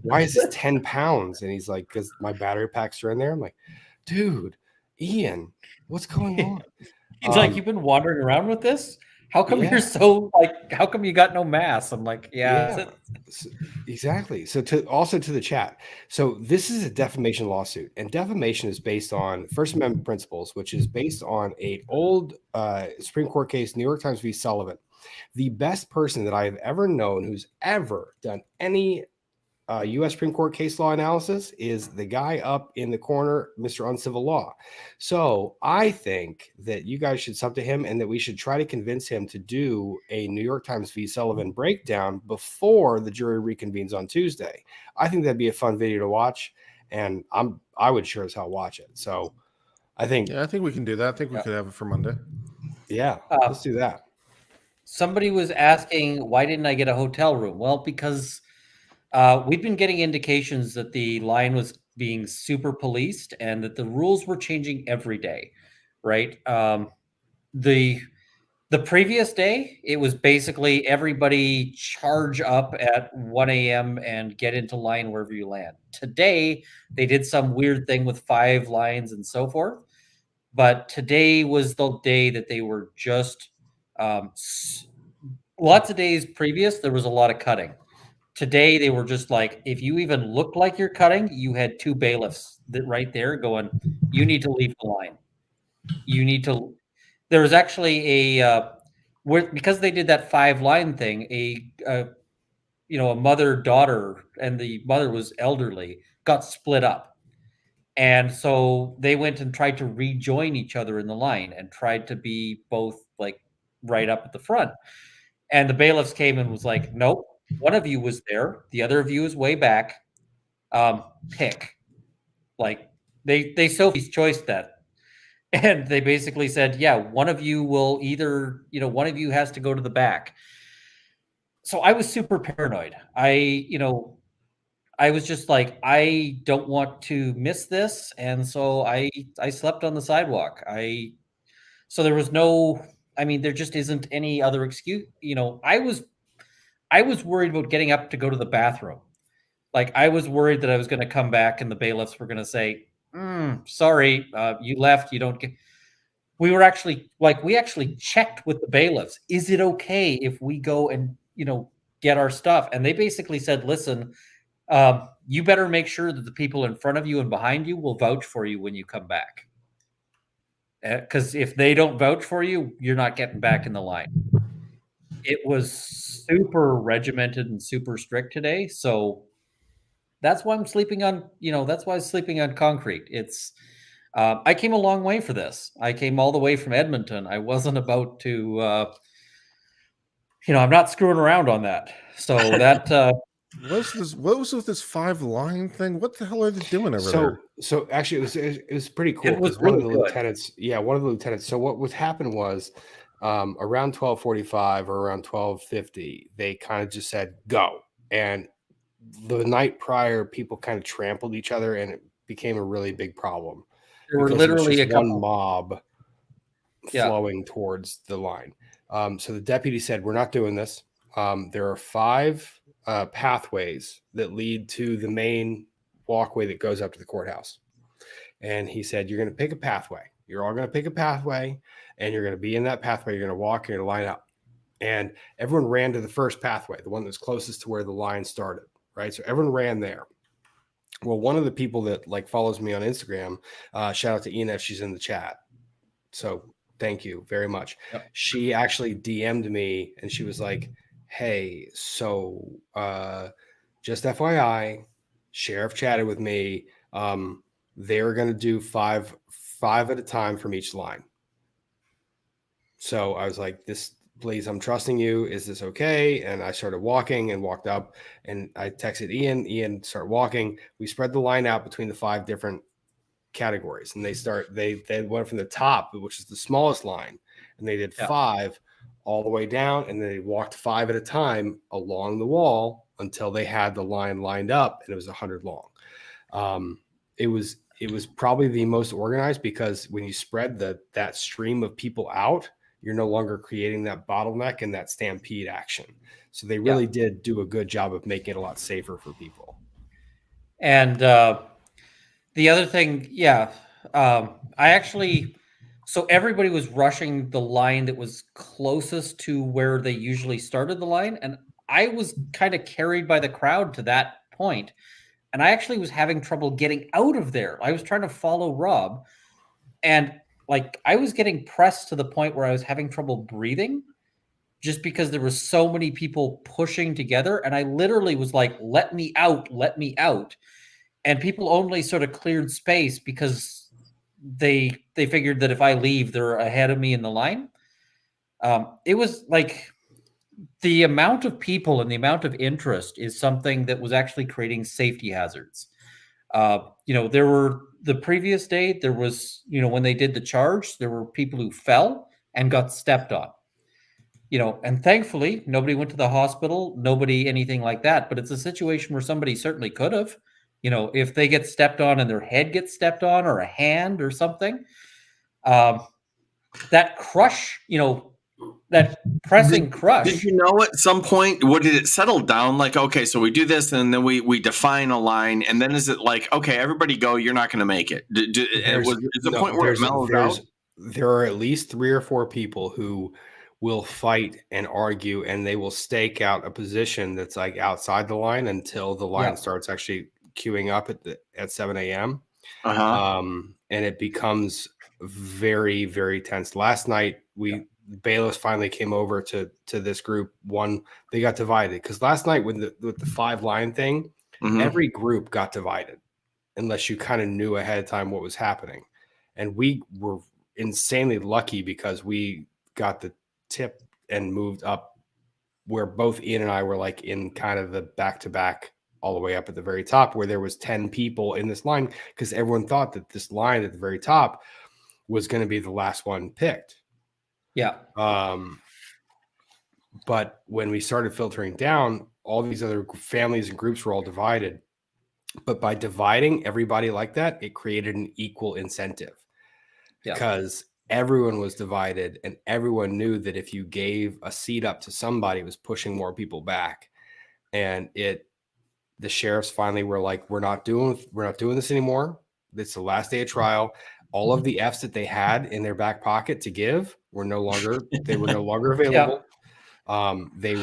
Why is this 10 pounds?" And he's like, "Because my battery packs are in there." I'm like, "Dude, Ian, what's going on?" He's like, "You've been wandering around with this? How come you're so like? How come you got no mass?" I'm like, "Yeah. Exactly." So to the chat. So this is a defamation lawsuit, and defamation is based on First Amendment principles, which is based on a old Supreme Court case, New York Times v. Sullivan. The best person that I have ever known who's ever done any U.S. Supreme Court case law analysis is the guy up in the corner, Mr. Uncivil Law. So I think that you guys should sub to him, and that we should try to convince him to do a New York Times v. Sullivan breakdown before the jury reconvenes on Tuesday. I think that'd be a fun video to watch, and I would sure as hell watch it. So I think we can do that. I think we could have it for Monday. Yeah, let's do that. Somebody was asking, why didn't I get a hotel room? Well, because we've been getting indications that the line was being super policed and that the rules were changing every day, right? The previous day, it was basically everybody charge up at 1 a.m. and get into line wherever you land. Today, they did some weird thing with 5 lines and so forth. But today was the day that they were just lots of days previous, there was a lot of cutting. Today, they were just like, if you even looked like you're cutting, you had 2 bailiffs that right there going, you need to leave the line. You need to. There was actually because they did that 5-line thing, a mother-daughter, and the mother was elderly, got split up. And so they went and tried to rejoin each other in the line and tried to be both like right up at the front. And the bailiffs came and was like, nope. One of you was there. The other of you is way back. Pick. Like they Sophie's choice that. And they basically said, yeah, one of you will either, one of you has to go to the back. So I was super paranoid. I was just like, I don't want to miss this. And so I slept on the sidewalk. So there was there just isn't any other excuse. I was worried about getting up to go to the bathroom. Like I was worried that I was going to come back and the bailiffs were going to say, sorry, you left. You don't get. We actually checked with the bailiffs. Is it okay if we go and get our stuff? And they basically said, listen, you better make sure that the people in front of you and behind you will vouch for you when you come back. Because if they don't vouch for you, you're not getting back in the line. It was super regimented and super strict today. So that's why I'm sleeping on, that's why I'm sleeping on concrete. It's, I came a long way for this. I came all the way from Edmonton. I wasn't about to, I'm not screwing around on that. So that, What was with this 5-line thing? What the hell are they doing over there? So actually, it was pretty cool It was because one of really the good. lieutenants, one of the lieutenants. So what would happen was, around 12:45 or around 12:50, they kind of just said go, and the night prior, people kind of trampled each other, and it became a really big problem There were because it was literally just a one couple. mob Yeah. flowing towards the line. So the deputy said, "We're not doing this. There are 5 pathways that lead to the main walkway that goes up to the courthouse." And he said, "You're going to pick a pathway. You're all going to pick a pathway, and you're going to be in that pathway. You're going to walk and you're going to line up." And everyone ran to the first pathway, the one that's closest to where the line started, right? So everyone ran there. Well, one of the people that like follows me on Instagram, shout out to Ina, she's in the chat. So thank you very much. Yep. She actually DM'd me and she was like, "Hey, so just FYI, sheriff chatted with me. They're going to do five at a time from each line." So I was like, "This, please, I'm trusting you. Is this okay?" And I started walking and walked up, and I texted Ian. Ian started walking. We spread the line out between the 5 different categories, and they went from the top, which is the smallest line, and they did 5 all the way down, and they walked 5 at a time along the wall until they had the line lined up, and it was 100 long. It was probably the most organized because when you spread that stream of people out, you're no longer creating that bottleneck and that stampede action. So they really did do a good job of making it a lot safer for people. And the other thing, I actually, so everybody was rushing the line that was closest to where they usually started the line. And I was kind of carried by the crowd to that point. And I actually was having trouble getting out of there. I was trying to follow Rob. And like I was getting pressed to the point where I was having trouble breathing just because there was so many people pushing together. And I literally was like, let me out, let me out. And people only sort of cleared space because they figured that if I leave, they're ahead of me in the line. It was like the amount of people and the amount of interest is something that was actually creating safety hazards. There were the previous day, there was, when they did the charge, there were people who fell and got stepped on. And thankfully, nobody went to the hospital, nobody anything like that. But it's a situation where somebody certainly could have, if they get stepped on and their head gets stepped on or a hand or something, that crush, that pressing crush. Did you know at some point, what did it settle down? Like, okay, so we do this and then we define a line. And then is it like, okay, everybody go, you're not going to make it. Is the point where it mellows out? There are at least 3 or 4 people who will fight and argue, and they will stake out a position that's like outside the line until the line starts actually queuing up at 7 a.m. And it becomes very, very tense. Last night, bailiffs finally came over to this group. They got divided because last night with the 5-line thing, every group got divided unless you kind of knew ahead of time what was happening. And we were insanely lucky because we got the tip and moved up where both Ian and I were like in kind of the back-to-back all the way up at the very top where there was 10 people in this line because everyone thought that this line at the very top was going to be the last one picked. Yeah. But when we started filtering down, all these other families and groups were all divided. But by dividing everybody like that, it created an equal incentive because everyone was divided and everyone knew that if you gave a seat up to somebody, it was pushing more people back. And the sheriffs finally were like, we're not doing this anymore. It's the last day of trial. All of the Fs that they had in their back pocket to give were no longer available. They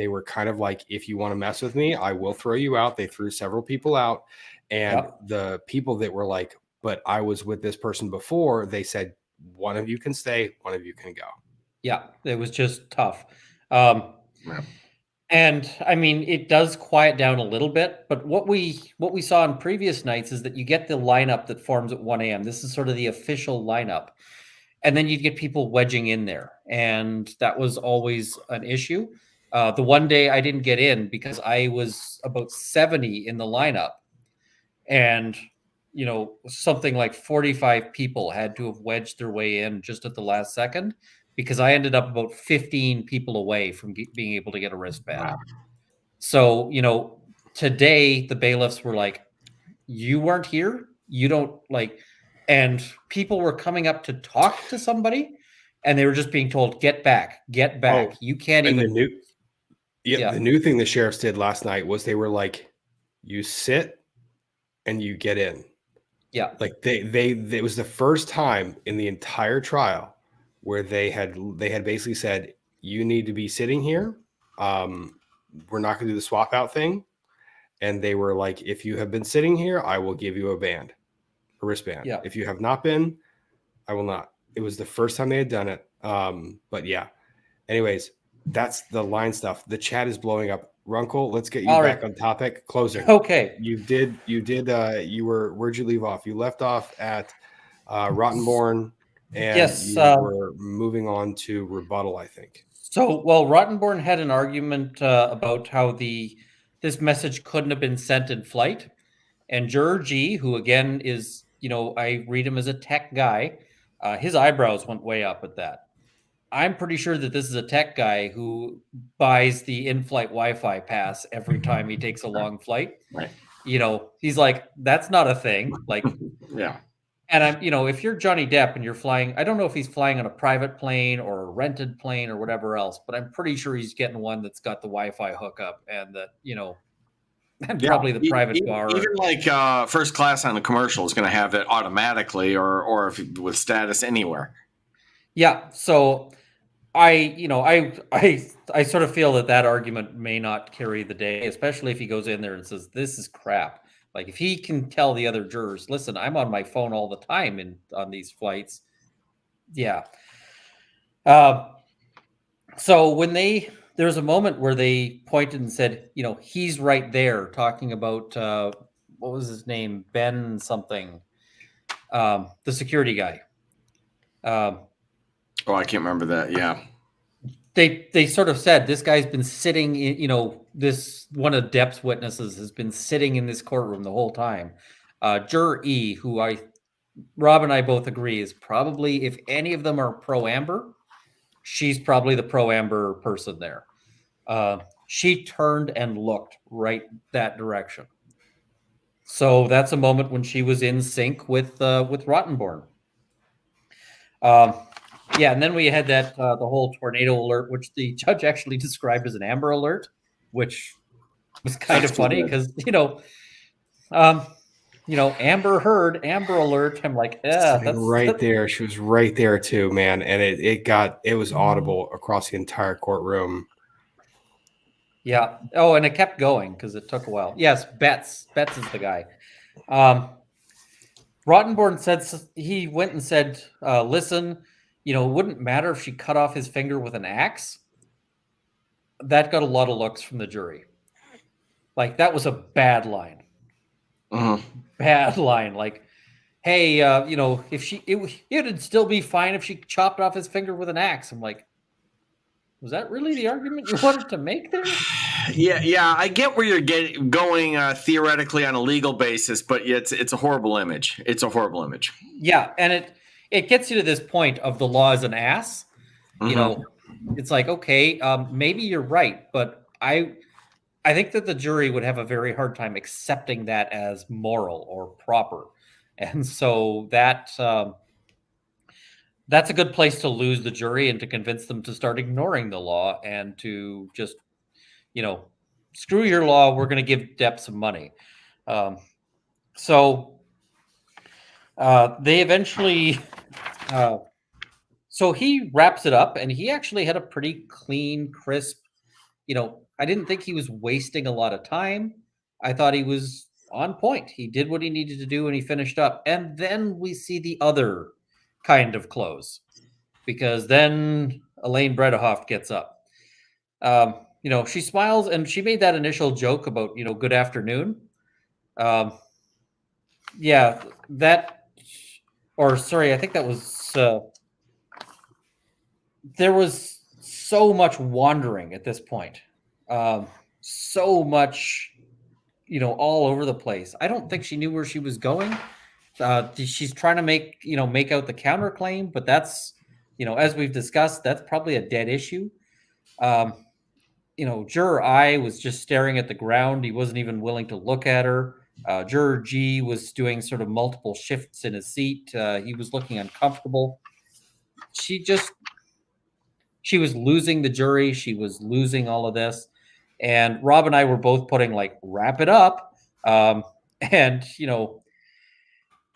were kind of like, if you want to mess with me, I will throw you out. They threw several people out, and the people that were like, but I was with this person before, they said, one of you can stay, one of you can go. Yeah, it was just tough. And I mean, it does quiet down a little bit, but what we saw in previous nights is that you get the lineup that forms at 1 a.m. This is sort of the official lineup. And then you'd get people wedging in there. And that was always an issue. The one day I didn't get in because I was about 70 in the lineup, and something like 45 people had to have wedged their way in just at the last second, because I ended up about 15 people away from being able to get a wristband. Wow. So, today the bailiffs were like, you weren't here. You don't like, and people were coming up to talk to somebody, and they were just being told, get back. Oh, You can't and even. the new thing the sheriffs did last night was they were like, you sit and you get in. Yeah. Like it was the first time in the entire trial where they had basically said, you need to be sitting here. We're not going to do the swap out thing. And they were like, if you have been sitting here, I will give you a wristband. Yeah. If you have not been, I will not. It was the first time they had done it. But yeah. Anyways, that's the line stuff. The chat is blowing up. Runkle, let's get you All back right. on topic. Closing. Okay. Where'd you leave off? You left off at Rottenborn, and Yes, you were moving on to rebuttal, I think. So, Rottenborn had an argument about how this message couldn't have been sent in flight. And Juror G, who again is, I read him as a tech guy, his eyebrows went way up at that. I'm pretty sure that this is a tech guy who buys the in-flight Wi-Fi pass every time he takes a long flight. Right. He's like, that's not a thing. Like, Yeah. and I'm, if you're Johnny Depp and you're flying, I don't know if he's flying on a private plane or a rented plane or whatever else, but I'm pretty sure he's getting one that's got the Wi-Fi hookup and that, and probably the private bar. Even like first class on a commercial is going to have it automatically, or if with status anywhere. Yeah. So I sort of feel that argument may not carry the day, especially if he goes in there and says, this is crap. Like, if he can tell the other jurors, listen, I'm on my phone all the time on these flights. Yeah. So there's a moment where they pointed and said, he's right there, talking about, what was his name? Ben something, the security guy. I can't remember that. Yeah. They sort of said, this guy's been sitting in, this one of Depp's witnesses has been sitting in this courtroom the whole time. Juror E, who Rob and I both agree is probably, if any of them are pro-Amber, she's probably the pro-Amber person there. She turned and looked right that direction. So that's a moment when she was in sync with Rottenborn. Yeah, and then we had that the whole tornado alert, which the judge actually described as an Amber Alert, which was kind of funny because Amber Heard, Amber Alert. I'm like, yeah, that's right there. She was right there too, man, and it was audible across the entire courtroom. Yeah. Oh, and it kept going because it took a while. Yes, Betts is the guy. Rottenborn said he went and said, listen, it wouldn't matter if she cut off his finger with an axe. That got a lot of looks from the jury. Like, that was a bad line. Bad line. Like, hey, if it'd still be fine if she chopped off his finger with an axe. I'm like, was that really the argument you wanted to make there? Yeah. I get where you're going theoretically on a legal basis, but it's a horrible image. It's a horrible image. Yeah, and it gets you to this point of the law as an ass. It's like, okay, maybe you're right, but I think that the jury would have a very hard time accepting that as moral or proper, and so that's a good place to lose the jury and to convince them to start ignoring the law and to just, screw your law. We're going to give Depp some money. So they eventually, so he wraps it up, and he actually had a pretty clean, crisp, I didn't think he was wasting a lot of time. I thought he was on point. He did what he needed to do, and he finished up. And then we see the other kind of close, because then Elaine Bredehoft gets up. She smiles, and she made that initial joke about, good afternoon. Yeah, I think that was, there was so much wandering at this point. So much, all over the place. I don't think she knew where she was going. She's trying to make out the counterclaim, but that's, as we've discussed, that's probably a dead issue. Juror I was just staring at the ground. He wasn't even willing to look at her. Juror G was doing sort of multiple shifts in his seat. He was looking uncomfortable. She was losing the jury. She was losing all of this. And Rob and I were both putting like, wrap it up. And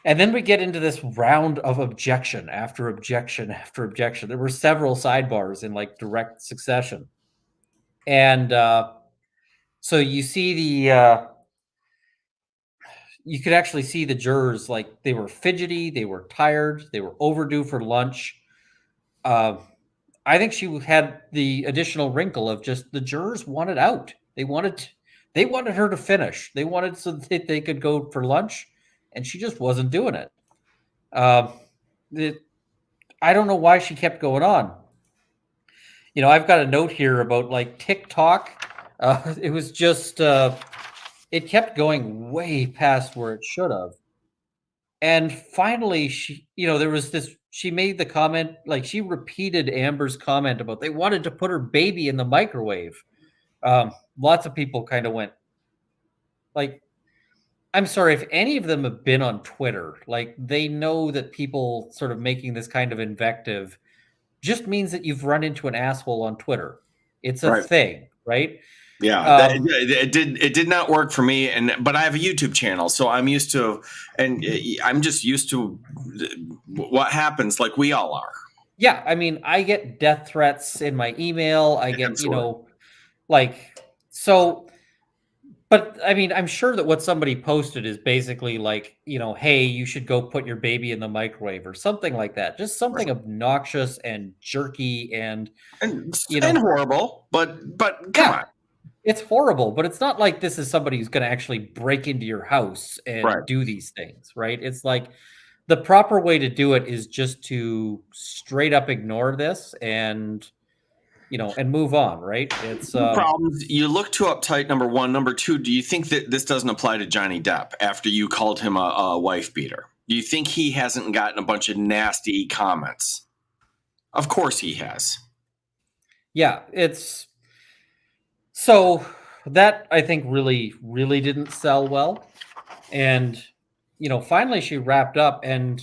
then we get into this round of objection after objection after objection. There were several sidebars in like direct succession. And so you see you could actually see the jurors, like they were fidgety, they were tired, they were overdue for lunch. I think she had the additional wrinkle of just the jurors wanted out. They wanted her to finish. They wanted so that they could go for lunch, and she just wasn't doing it. I don't know why she kept going on. I've got a note here about like TikTok. It was just it kept going way past where it should have. And finally, there was this. She made the comment, like she repeated Amber's comment about they wanted to put her baby in the microwave. Lots of people kind of went, like, I'm sorry, if any of them have been on Twitter, like they know that people sort of making this kind of invective just means that you've run into an asshole on Twitter. It's a thing, right? Yeah, it did not work for me, but I have a YouTube channel, so I'm used to, and I'm just used to what happens, like we all are. Yeah, I mean, I get death threats in my email. I get, but I mean, I'm sure that what somebody posted is basically like, hey, you should go put your baby in the microwave or something like that. Just something obnoxious and jerky and horrible, but come on. It's horrible, but it's not like this is somebody who's going to actually break into your house and do these things, right? It's like the proper way to do it is just to straight up ignore this and, and move on, right? It's problems. You look too uptight, number one. Number two, do you think that this doesn't apply to Johnny Depp after you called him a wife beater? Do you think he hasn't gotten a bunch of nasty comments? Of course he has. Yeah, so that I think really, really didn't sell well. And, finally she wrapped up and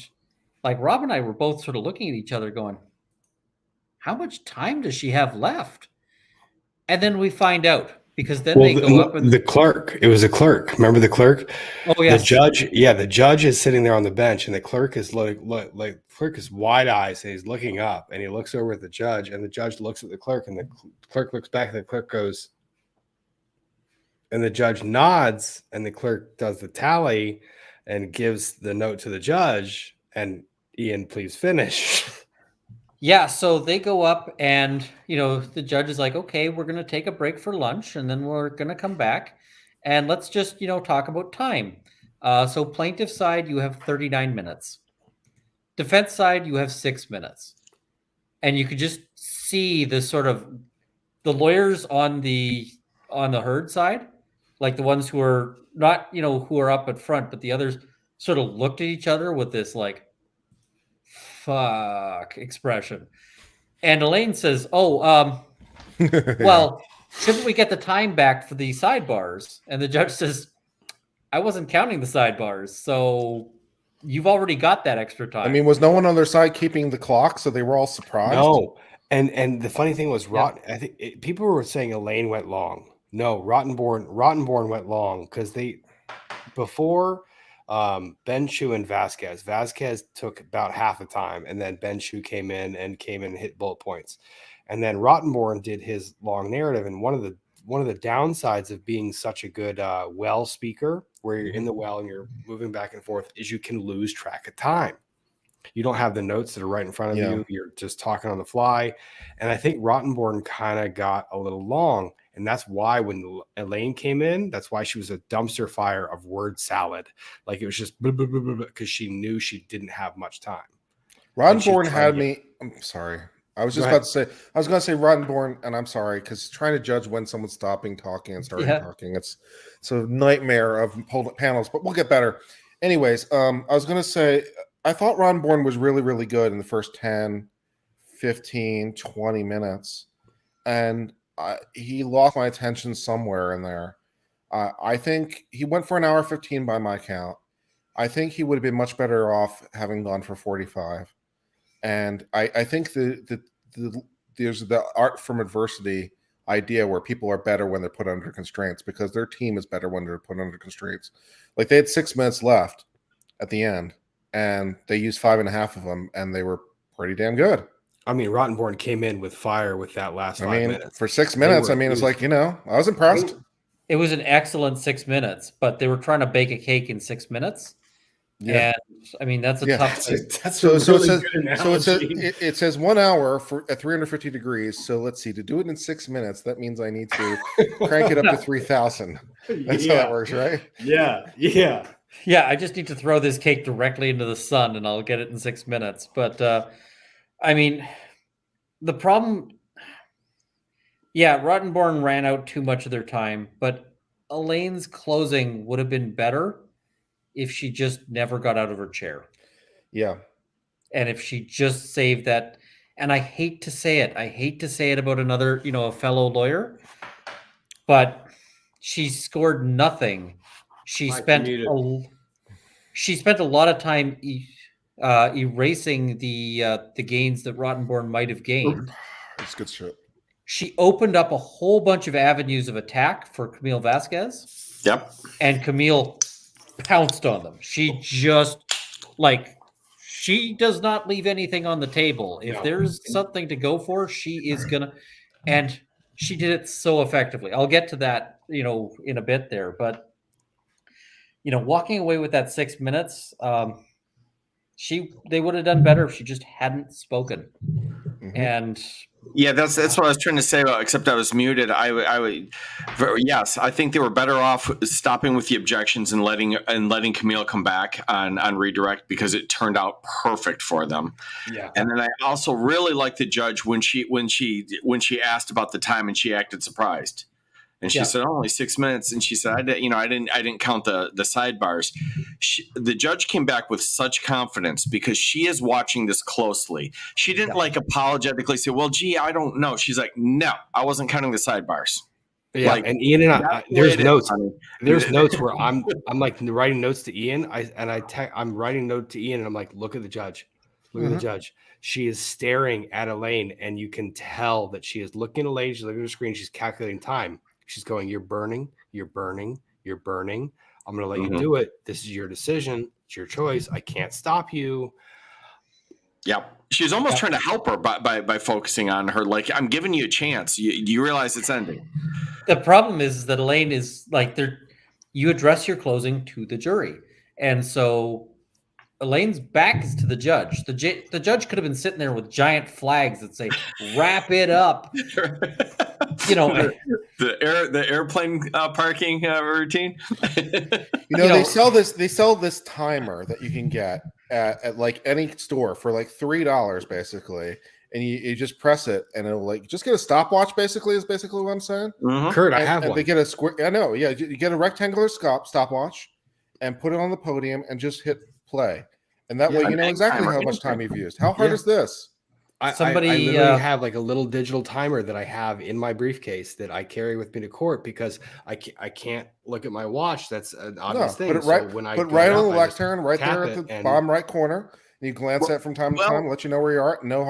like Rob and I were both sort of looking at each other going, how much time does she have left? And then we find out because then they go up and the clerk, it was a clerk. Remember the clerk? Oh, yes. The judge is sitting there on the bench and the clerk is like clerk is wide eyes and he's looking up and he looks over at the judge and the judge looks at the clerk and the clerk looks back and the clerk goes, and the judge nods and the clerk does the tally and gives the note to the judge and Ian, please finish. Yeah, so they go up and, the judge is like, okay, we're going to take a break for lunch and then we're going to come back and let's just, talk about time. So plaintiff side, you have 39 minutes. Defense side, you have 6 minutes. And you could just see the sort of the lawyers on the Heard side, like the ones who are not, who are up at front, but the others sort of looked at each other with this like, fuck expression. And Elaine says, well, shouldn't we get the time back for the sidebars? And the judge says, I wasn't counting the sidebars, so you've already got that extra time. I mean, was no one on their side keeping the clock, so they were all surprised? No. And the funny thing was, I think people were saying Elaine went long. No, Rottenborn went long because before Benshu and Vasquez took about half the time, and then Benshu came in and hit bullet points, and then Rottenborn did his long narrative. And one of the downsides of being such a good well speaker, where you're in the well and you're moving back and forth, is you can lose track of time. You don't have the notes that are right in front of you. You're just talking on the fly. And I think Rottenborn kind of got a little long. And that's why when Elaine came in, that's why she was a dumpster fire of word salad. Like it was just because she knew she didn't have much time. Rottenborn had me. I'm sorry. I was just Go about to say, I was going to say Rottenborn, and I'm sorry, because trying to judge when someone's stopping talking and starting talking, it's a nightmare of panels, but we'll get better. Anyways, I was going to say, I thought Rottenborn was really, really good in the first 10, 15, 20 minutes, and he lost my attention somewhere in there. I think he went for an hour 15 by my count. I think he would have been much better off having gone for 45. And I think there's the art from adversity idea where people are better when they're put under constraints because their team is better when they're put under constraints. Like they had 6 minutes left at the end, and they used 5.5 of them, and they were pretty damn good. I mean, Rottenborn came in with fire with that last 5 minutes. For 6 minutes, it's like, I was impressed. It was an excellent 6 minutes, but they were trying to bake a cake in 6 minutes. Yeah, and that's a tough. It says 1 hour at 350 degrees. So let's see. To do it in 6 minutes, that means I need to crank it up to 3,000. That's how that works, right? Yeah. I just need to throw this cake directly into the sun, and I'll get it in 6 minutes. But the problem. Yeah, Rottenborn ran out too much of their time, but Elaine's closing would have been better if she just never got out of her chair. Yeah. And if she just saved that, and I hate to say it about another, a fellow lawyer, but she scored nothing. She spent a lot of time erasing the gains that Rottenborn might have gained. That's good shit. She opened up a whole bunch of avenues of attack for Camille Vasquez. Yep. And Camille pounced on them. She just she does not leave anything on the table. If there's something to go for, she is gonna, and she did it so effectively. I'll get to that, in a bit there, but walking away with that 6 minutes, they would have done better if she just hadn't spoken. Mm-hmm. And that's what I was trying to say about, except I was muted. Yes, I think they were better off stopping with the objections and letting Camille come back on redirect because it turned out perfect for them. Yeah. And then I also really liked the judge when she asked about the time and she acted surprised. And she said, only 6 minutes. And she said, I didn't count the sidebars. The judge came back with such confidence because she is watching this closely. She didn't apologetically say, well, gee, I don't know. She's like, no, I wasn't counting the sidebars. Yeah. And Ian and I, there's notes. There's notes where I'm like writing notes to Ian. I'm writing a note to Ian and I'm like, look at the judge. Look at the judge. She is staring at Elaine and you can tell that she is looking at Elaine. She's looking at the screen. She's calculating time. She's going, you're burning. I'm going to let you do it. This is your decision. It's your choice. I can't stop you. Yeah. She was almost trying to help her by focusing on her. Like, I'm giving you a chance. You realize it's ending. The problem is that Elaine is you address your closing to the jury. And so Elaine's back is to the judge. The judge could have been sitting there with giant flags that say, wrap it up. The airplane parking routine. They sell this timer that you can get at like any store for like $3 basically, and you just press it and it'll just get a stopwatch. Basically, is basically what I'm saying. Mm-hmm. Kurt, I have one. They get a square. I know. Yeah, you get a rectangular stopwatch and put it on the podium and just hit play, and that way you know exactly how much time you've used. How hard is this? I literally have like a little digital timer that I have in my briefcase that I carry with me to court because I can't look at my watch. That's an obvious thing. Put it right, right on the lectern, right there at the bottom right corner. And you glance at it from time to time, let you know where you are. No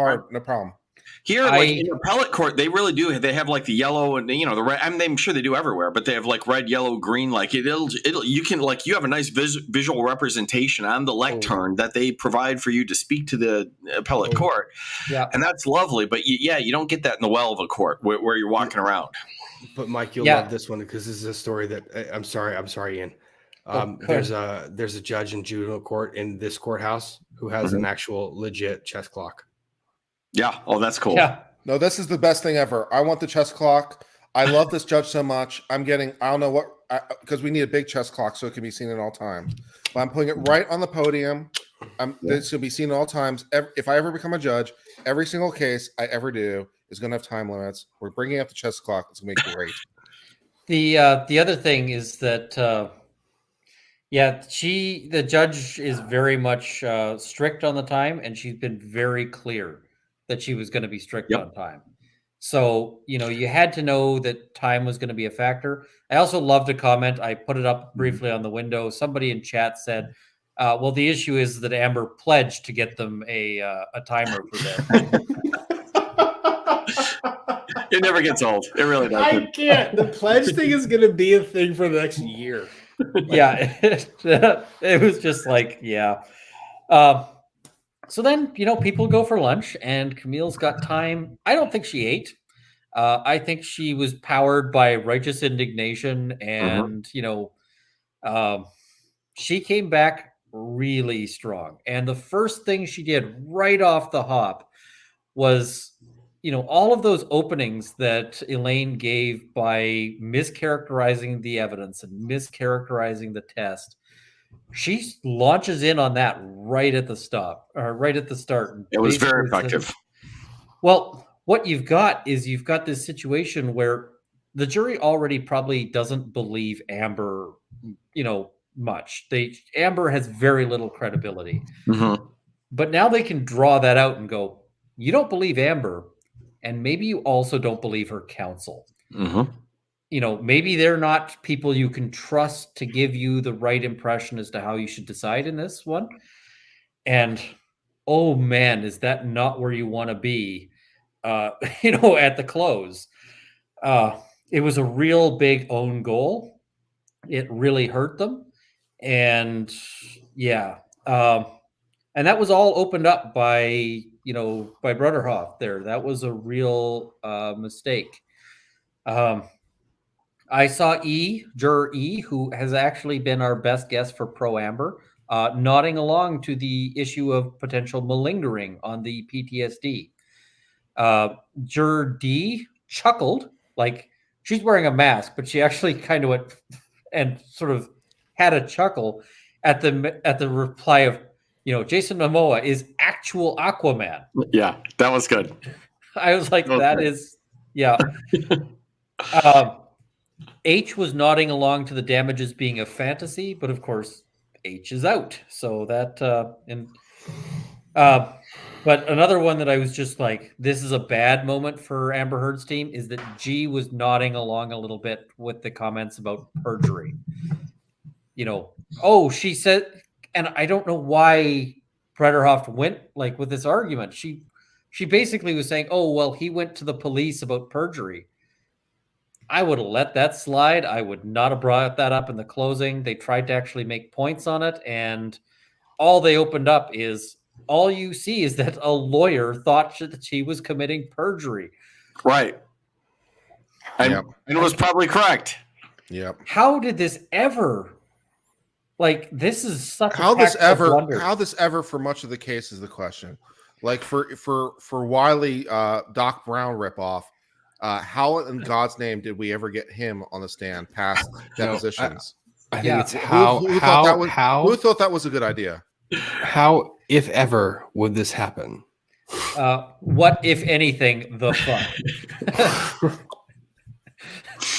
problem. Here, in appellate court, they really do. They have like the yellow and the red. I'm sure they do everywhere, but they have like red, yellow, green. Like it'll you can you have a nice visual representation on the lectern that they provide for you to speak to the appellate court. Yeah, and that's lovely. But you don't get that in the well of a court where you're walking around. But Mike, you'll love this one because this is a story that I'm sorry, Ian. There's a judge in juvenile court in this courthouse who has an actual legit chess clock. Yeah. Oh, that's cool. Yeah. No, this is the best thing ever. I want the chess clock. I love this judge so much. I don't know what, because we need a big chess clock so it can be seen at all times. But I'm putting it right on the podium. This will be seen at all times. If I ever become a judge, every single case I ever do is going to have time limits. We're bringing up the chess clock. It's going to be great. The other thing is that the judge is very much strict on the time, and she's been very clear that she was going to be strict on time. So, you had to know that time was going to be a factor. I also loved a comment. I put it up briefly on the window. Somebody in chat said, well, the issue is that Amber pledged to get them a timer for this. It never gets old. It really doesn't. I can't. The pledge thing is going to be a thing for the next year. Yeah. It was just like, yeah. So then, people go for lunch, and Camille's got time. I don't think she ate. I think she was powered by righteous indignation, and, she came back really strong. And the first thing she did right off the hop was, all of those openings that Elaine gave by mischaracterizing the evidence and mischaracterizing the test. She launches in on that right at the start. It was very effective. Well, what you've got this situation where the jury already probably doesn't believe Amber, much. Amber has very little credibility. But now they can draw that out and go, you don't believe Amber, and maybe you also don't believe her counsel. Maybe they're not people you can trust to give you the right impression as to how you should decide in this one. And oh man, is that not where you want to be? At the close. It was a real big own goal. It really hurt them. And and that was all opened up by Brotherhoff there. That was a real mistake. I saw juror E, who has actually been our best guest for Pro Amber, nodding along to the issue of potential malingering on the PTSD. Juror D chuckled, like she's wearing a mask, but she actually kind of went and sort of had a chuckle at the reply of, Jason Momoa is actual Aquaman. Yeah, that was good. I was like, yeah. H was nodding along to the damages being a fantasy, but of course, H is out. So that, but another one that I was just like, this is a bad moment for Amber Heard's team, is that G was nodding along a little bit with the comments about perjury. She said, and I don't know why Brederhoff went like with this argument. She basically was saying, oh, well, he went to the police about perjury. I would have let that slide. I would not have brought that up in the closing. They tried to actually make points on it, and all they opened up is, all you see is that a lawyer thought that she was committing perjury. Right. And it was probably correct. Yep. How did this ever... Like, this is such how this ever for much of the case is the question. Like for Wiley, Doc Brown ripoff, how in God's name did we ever get him on the stand past depositions? I think it's who thought that was a good idea? How, if ever, would this happen? What, if anything, the fun?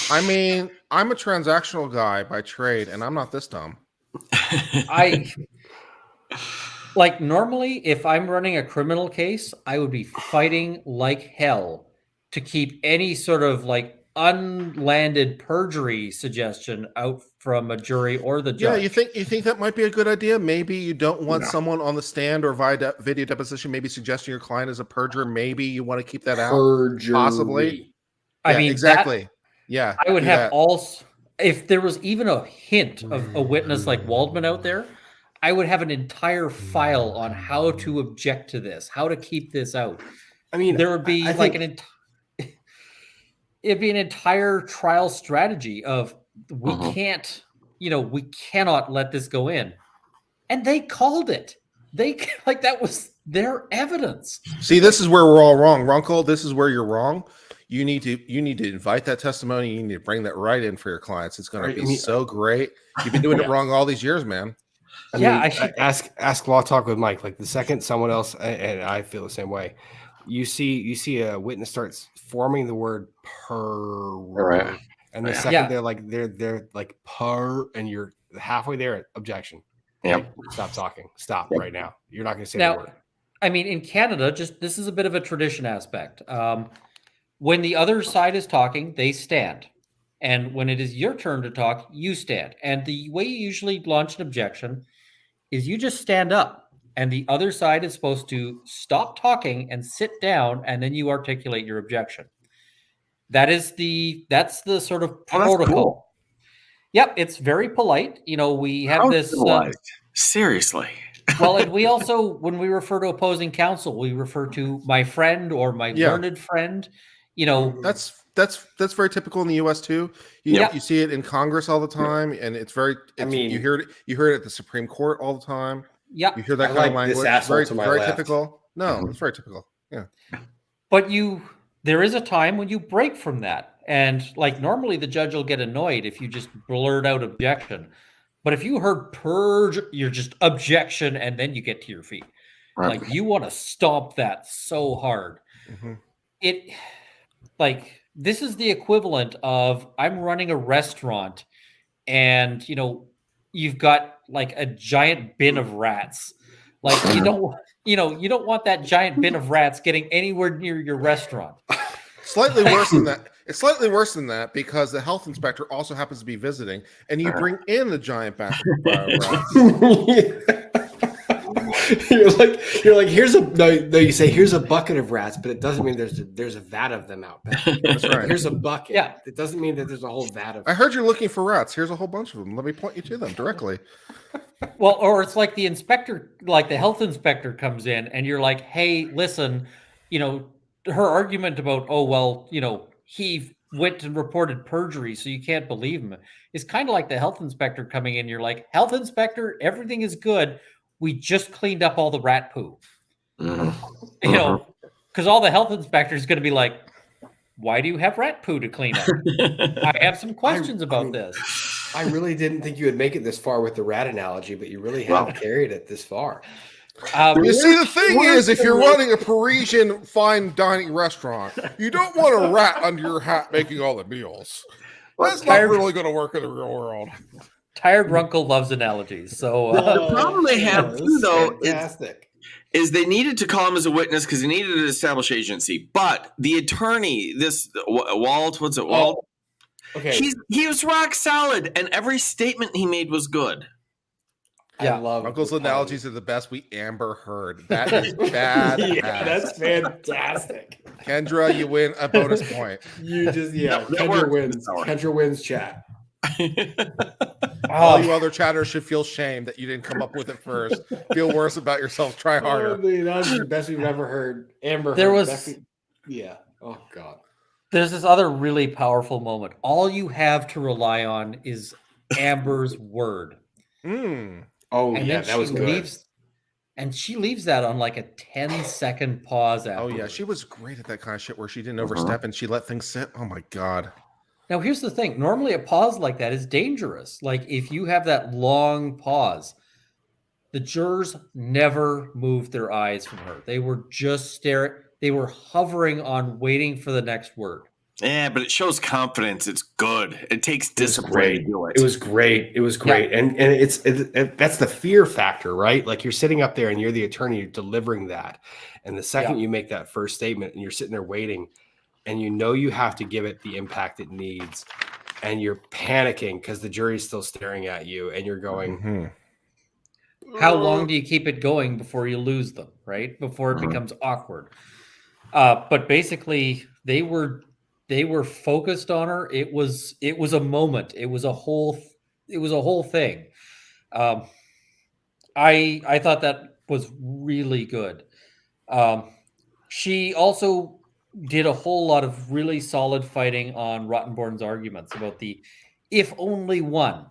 I mean, I'm a transactional guy by trade, and I'm not this dumb. Normally, if I'm running a criminal case, I would be fighting like hell to keep any sort of like unlanded perjury suggestion out from a jury or the judge. Yeah, you think that might be a good idea? Maybe you don't want someone on the stand or via video deposition maybe suggesting your client is a perjurer. Maybe you want to keep that out. Perjury. Possibly. I mean, exactly. I would have if there was even a hint of a witness like Waldman out there, I would have an entire file on how to object to this, how to keep this out. I mean, there would be it'd be an entire trial strategy of we can't, we cannot let this go in. And they called it. That was their evidence. See, this is where we're all wrong. Runkle, this is where you're wrong. You need to invite that testimony. You need to bring that right in for your clients. It's going to be so great. You've been doing it wrong all these years, man. I Yeah, mean, I should. ask Law Talk with Mike. Like the second someone else, and I feel the same way. You see a witness starts forming the word per, Right. and the Yeah. second Yeah. they're like per, and you're halfway there. Objection. Yep. Like, stop talking. Stop Yep. right now. You're not going to say the Now, word. I mean, in Canada, just this is a bit of a tradition aspect. When the other side is talking, they stand. And when it is your turn to talk, you stand. And the way you usually launch an objection is you just stand up. And the other side is supposed to stop talking and sit down, and then you articulate your objection. That's the sort of Oh, that's protocol. cool. Yep, it's very polite. We have How this. civilized. Seriously. Well, and we also, when we refer to opposing counsel, we refer to my friend or my learned friend. That's very typical in the U.S. too. You see it in Congress all the time, and it's very. You hear it at the Supreme Court all the time. Yeah, you hear that I kind of like this language. asshole Very to my very left. typical. No, it's very typical. Yeah, but there is a time when you break from that, and like normally the judge will get annoyed if you just blurt out objection. But if you heard purge, you're just objection, and then you get to your feet. Right. Like you want to stomp that so hard. It like this is the equivalent of I'm running a restaurant, and you've got like a giant bin of rats. Like you don't want that giant bin of rats getting anywhere near your restaurant. Slightly worse than that. It's slightly worse than that because the health inspector also happens to be visiting, and you bring in the giant batch of rats. You're like here's a no. You say here's a bucket of rats, but it doesn't mean there's a vat of them out back. That's right. Here's a bucket. Yeah. It doesn't mean that there's a whole vat of. I heard you're looking for rats. Here's a whole bunch of them. Let me point you to them directly. Well, or it's like the inspector, like the health inspector comes in, and you're like, "Hey, listen, her argument about, oh well, he went and reported perjury, so you can't believe him," is kind of like the health inspector coming in. You're like, "Health inspector, everything is good. We just cleaned up all the rat poo." Because all the health inspector is going to be like, "Why do you have rat poo to clean up?" I have some questions about this. I really didn't think you would make it this far with the rat analogy, but you really have carried it this far. You see, the thing is, if you're running a Parisian fine dining restaurant, you don't want a rat under your hat making all the meals. That's not really going to work in the real world. Tired Runkle loves analogies. So the problem they have too, though, is they needed to call him as a witness because he needed to establish agency. But the attorney, Walt, what's it, Walt? Okay, he was rock solid, and every statement he made was good. Yeah, I love Uncle's analogies are the best we ever heard. That is bad. Yeah, that's fantastic. Kendra, you win a bonus point. You just Kendra wins chat. All you other chatters should feel shame that you didn't come up with it first. Feel worse about yourself. Try harder. That's the best we've ever heard. Amber. Oh God. There's this other really powerful moment. All you have to rely on is Amber's word. Oh, and yeah, that was good. And she leaves that on like a 10-second pause after. Oh, yeah. She was great at that kind of shit where she didn't overstep and she let things sit. Oh, my God. Now, here's the thing. Normally, a pause like that is dangerous. Like, if you have that long pause, the jurors never moved their eyes from her. They were just staring. They were hovering on waiting for the next word. Yeah, but it shows confidence. It's good. It takes discipline to do it. It was great. It was great. Yeah. And that's the fear factor, right? Like you're sitting up there and you're the attorney delivering that. And the second you make that first statement and you're sitting there waiting and you have to give it the impact it needs and you're panicking because the jury's still staring at you and you're going, how long do you keep it going before you lose them, right? Before it becomes awkward. But basically they were focused on her. It was a moment. It was a whole thing. I thought that was really good. She also did a whole lot of really solid fighting on Rottenborn's arguments about the if only one.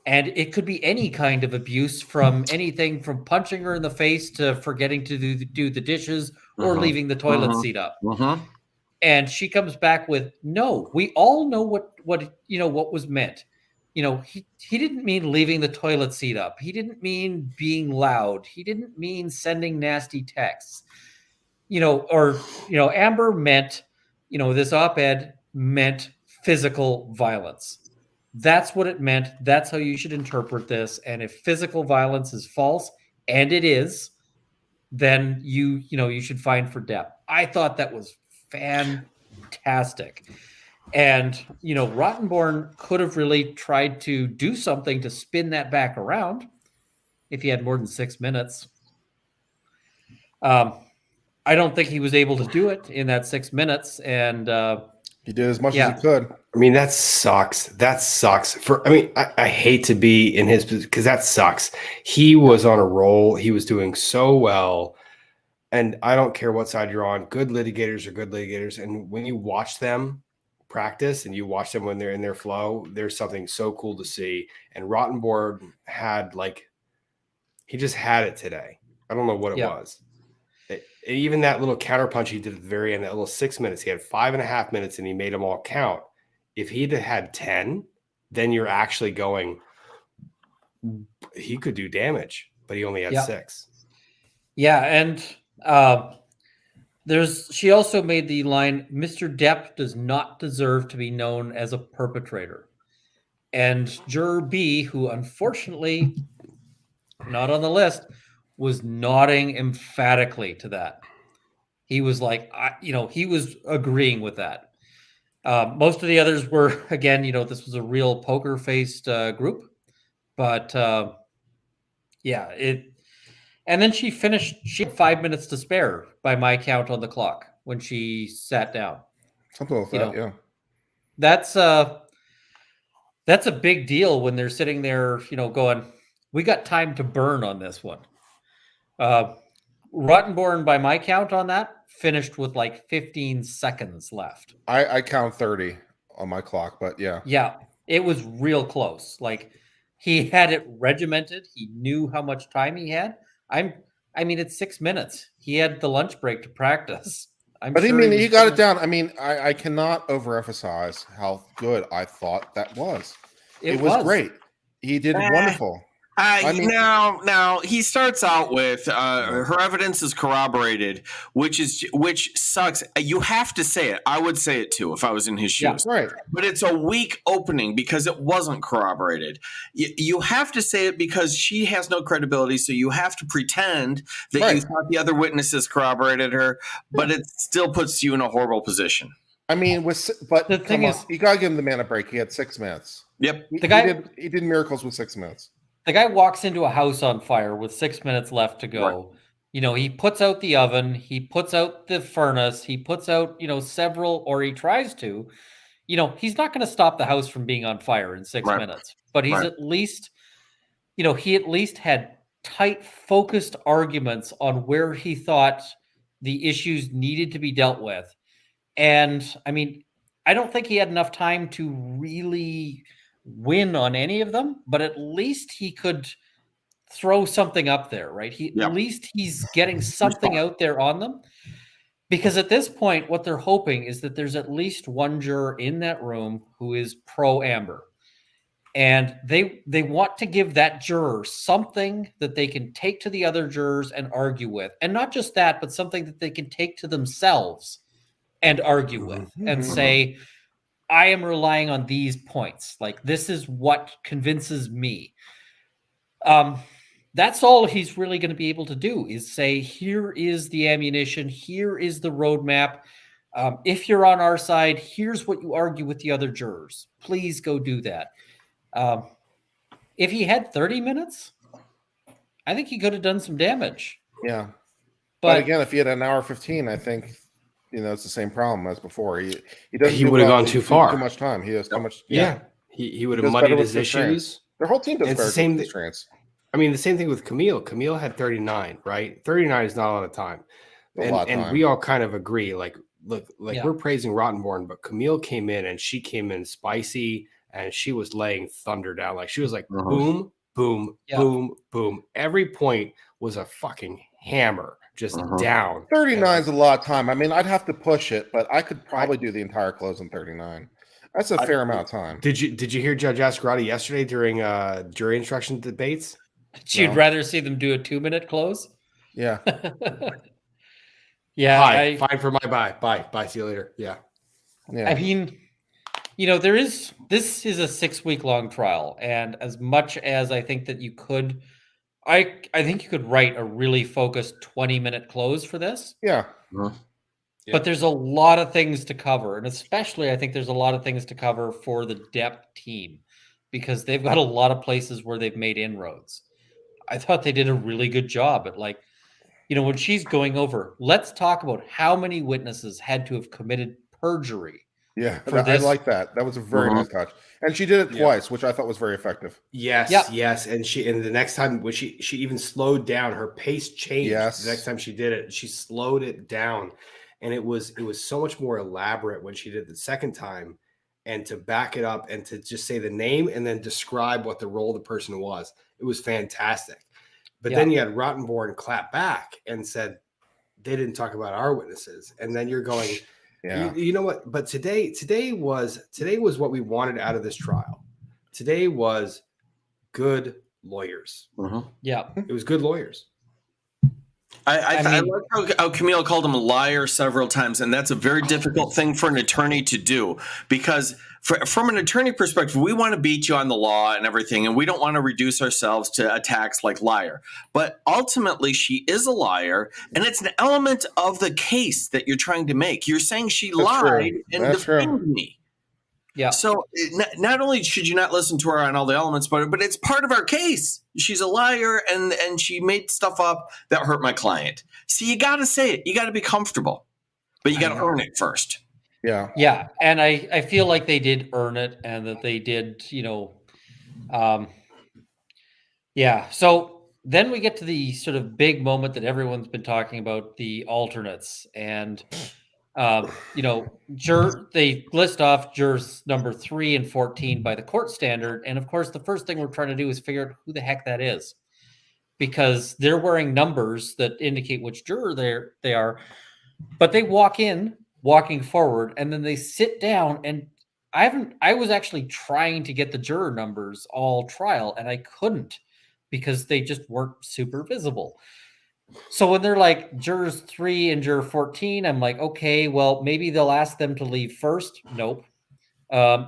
And it could be any kind of abuse, from anything from punching her in the face to forgetting to do the dishes or leaving the toilet seat up. And she comes back with, no, we all know what was meant. he didn't mean leaving the toilet seat up. He didn't mean being loud. He didn't mean sending nasty texts. Amber meant, this op-ed meant physical violence. That's what it meant. That's how you should interpret this. And if physical violence is false, and it is, then you should fine for Depp. I thought that was fantastic. And, Rottenborn could have really tried to do something to spin that back around if he had more than 6 minutes. I don't think he was able to do it in that 6 minutes. And he did as much as he could. I mean, that sucks. That sucks. I hate to be in his position because that sucks. He was on a roll. He was doing so well. And I don't care what side you're on. Good litigators are good litigators. And when you watch them practice and you watch them when they're in their flow, there's something so cool to see. And Rottenborn had he just had it today. I don't know what it was. Even that little counterpunch he did at the very end, that little 6 minutes, he had 5.5 minutes and he made them all count. If he'd had 10, then you're actually going, he could do damage, but he only had 6. Yeah. And she also made the line, Mr. Depp does not deserve to be known as a perpetrator. And Juror B, who unfortunately not on the list, was nodding emphatically to that. He was like, he was agreeing with that. Most of the others were, again, this was a real poker-faced group. But, and then she finished, she had 5 minutes to spare by my count on the clock when she sat down. Something like that, yeah. That's a big deal when they're sitting there, going, we got time to burn on this one. Rottenborn, by my count on that, finished with 15 seconds left. I count 30 on my clock, but yeah. Yeah, it was real close. He had it regimented. He knew how much time he had. It's 6 minutes. He had the lunch break to practice. He got it down. I cannot overemphasize how good I thought that was. It was great. He did wonderful. Now he starts out with her evidence is corroborated, which sucks. You have to say it. I would say it too if I was in his shoes. Yeah, right. But it's a weak opening because it wasn't corroborated. You have to say it because she has no credibility, so you have to pretend that you thought the other witnesses corroborated her, but it still puts you in a horrible position. But the thing is, you gotta give him the man a break. He had 6 minutes. Yep, he did miracles with 6 minutes. The guy walks into a house on fire with 6 minutes left to go. Right. He puts out the oven, he puts out the furnace, he puts out, several, or he tries to. He's not going to stop the house from being on fire in 6 minutes. But he's at least, he at least had tight, focused arguments on where he thought the issues needed to be dealt with. And, I don't think he had enough time to really win on any of them, but at least he could throw something up there, right? At least he's getting something out there on them, because at this point what they're hoping is that there's at least one juror in that room who is pro Amber, and they want to give that juror something that they can take to the other jurors and argue with, and not just that, but something that they can take to themselves and argue with and say, I am relying on these points. This is what convinces me. That's all he's really going to be able to do, is say, here is the ammunition. Here is the roadmap. If you're on our side, here's what you argue with the other jurors. Please go do that. If he had 30 minutes, I think he could have done some damage. Yeah. But again, if he had an hour 15, I think, it's the same problem as before. He would have gone too far. Too much time. He has too much. Yeah. He would have muddied his issues. Their whole team does better with constraints. The same thing with Camille. Camille had 39, right? 39 is not a lot of time. And we all kind of agree. We're praising Rottenborn, but Camille came in and she came in spicy and she was laying thunder down. She was like, boom, boom, boom, boom. Every point was a fucking hammer. Just down. 39 is a lot of time. I'd have to push it, but I could probably do the entire close in 39. That's a fair amount of time. Did you hear Judge Ascarati yesterday during jury instruction debates? You'd No. rather see them do a 2-minute close? Yeah. Yeah, Hi, fine for my bye. See you later. Yeah. Yeah. I mean, this is a 6-week long trial, and as much as I think that you could, I think you could write a really focused 20-minute close for this. Yeah. But there's a lot of things to cover, and especially I think there's a lot of things to cover for the Depp team because they've got a lot of places where they've made inroads. I thought they did a really good job at when she's going over, let's talk about how many witnesses had to have committed perjury. Yeah. For I this. like that. That was a very nice touch. And she did it twice, which I thought was very effective. Yes, Yep. yes. And the next time when she even slowed down, her pace changed. Yes. The next time she did it, she slowed it down. And it was so much more elaborate when she did it the second time, and to back it up and to just say the name and then describe what the role of the person was. It was fantastic. But then you had Rottenborn clap back and said they didn't talk about our witnesses. And then you're going, you know what? But today was what we wanted out of this trial. Today was good lawyers. Yeah. It was good lawyers. I like how Camille called him a liar several times, and that's a very difficult thing for an attorney to do because from an attorney perspective, we want to beat you on the law and everything, and we don't want to reduce ourselves to attacks like liar. But ultimately, she is a liar, and it's an element of the case that you're trying to make. You're saying she lied and defended me. Yeah. So not only should you not listen to her on all the elements, but it's part of our case. She's a liar and she made stuff up that hurt my client. So you got to say it. You got to be comfortable, but you got to earn it first. Yeah. Yeah. And I feel like they did earn it and that they did, yeah. So then we get to the sort of big moment that everyone's been talking about, the alternates. And they list off jurors number 3 and 14 by the court standard. And of course, the first thing we're trying to do is figure out who the heck that is because they're wearing numbers that indicate which juror they are. But they walking forward, and then they sit down. And I was actually trying to get the juror numbers all trial, and I couldn't because they just weren't super visible. So when they're like jurors 3 and juror 14, I'm like, okay, well, maybe they'll ask them to leave first. Nope.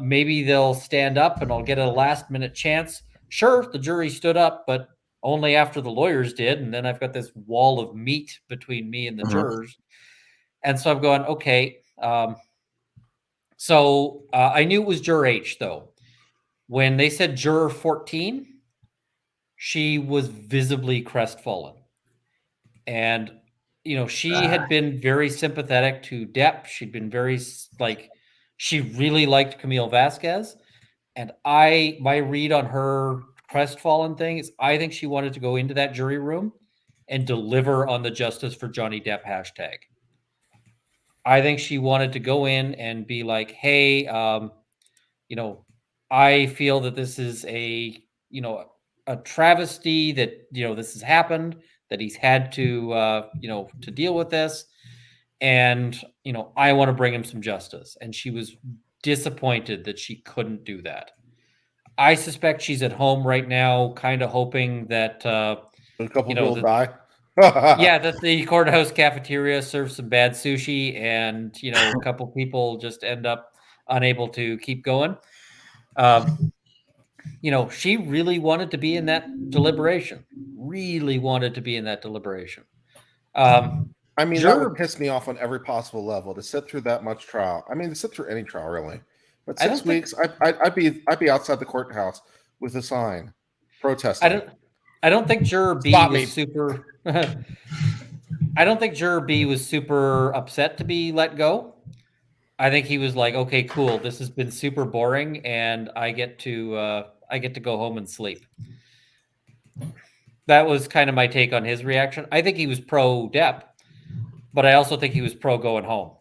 Maybe they'll stand up and I'll get a last minute chance. Sure, the jury stood up, but only after the lawyers did. And then I've got this wall of meat between me and the jurors. And so I'm going, okay. So I knew it was juror H, though. When they said juror 14, she was visibly crestfallen. And, she had been very sympathetic to Depp. She'd been very, she really liked Camille Vasquez. And my read on her crestfallen thing is I think she wanted to go into that jury room and deliver on the Justice for Johnny Depp hashtag. I think she wanted to go in and be like, hey, I feel that this is a travesty that, this has happened, that he's had to, to deal with this. And, I want to bring him some justice. And she was disappointed that she couldn't do that. I suspect she's at home right now, kind of hoping that, a couple people die. that the courthouse cafeteria serves some bad sushi and, a couple people just end up unable to keep going. She really wanted to be in that deliberation. I mean, that would piss me off on every possible level to sit through that much trial. I mean, to sit through any trial, really. But 6 weeks, I'd be outside the courthouse with a sign protesting. I don't think juror B was super. I don't think juror B was super upset to be let go. I think he was like, okay, cool. This has been super boring, and I get to go home and sleep. That was kind of my take on his reaction. I think he was pro Depp, but I also think he was pro going home.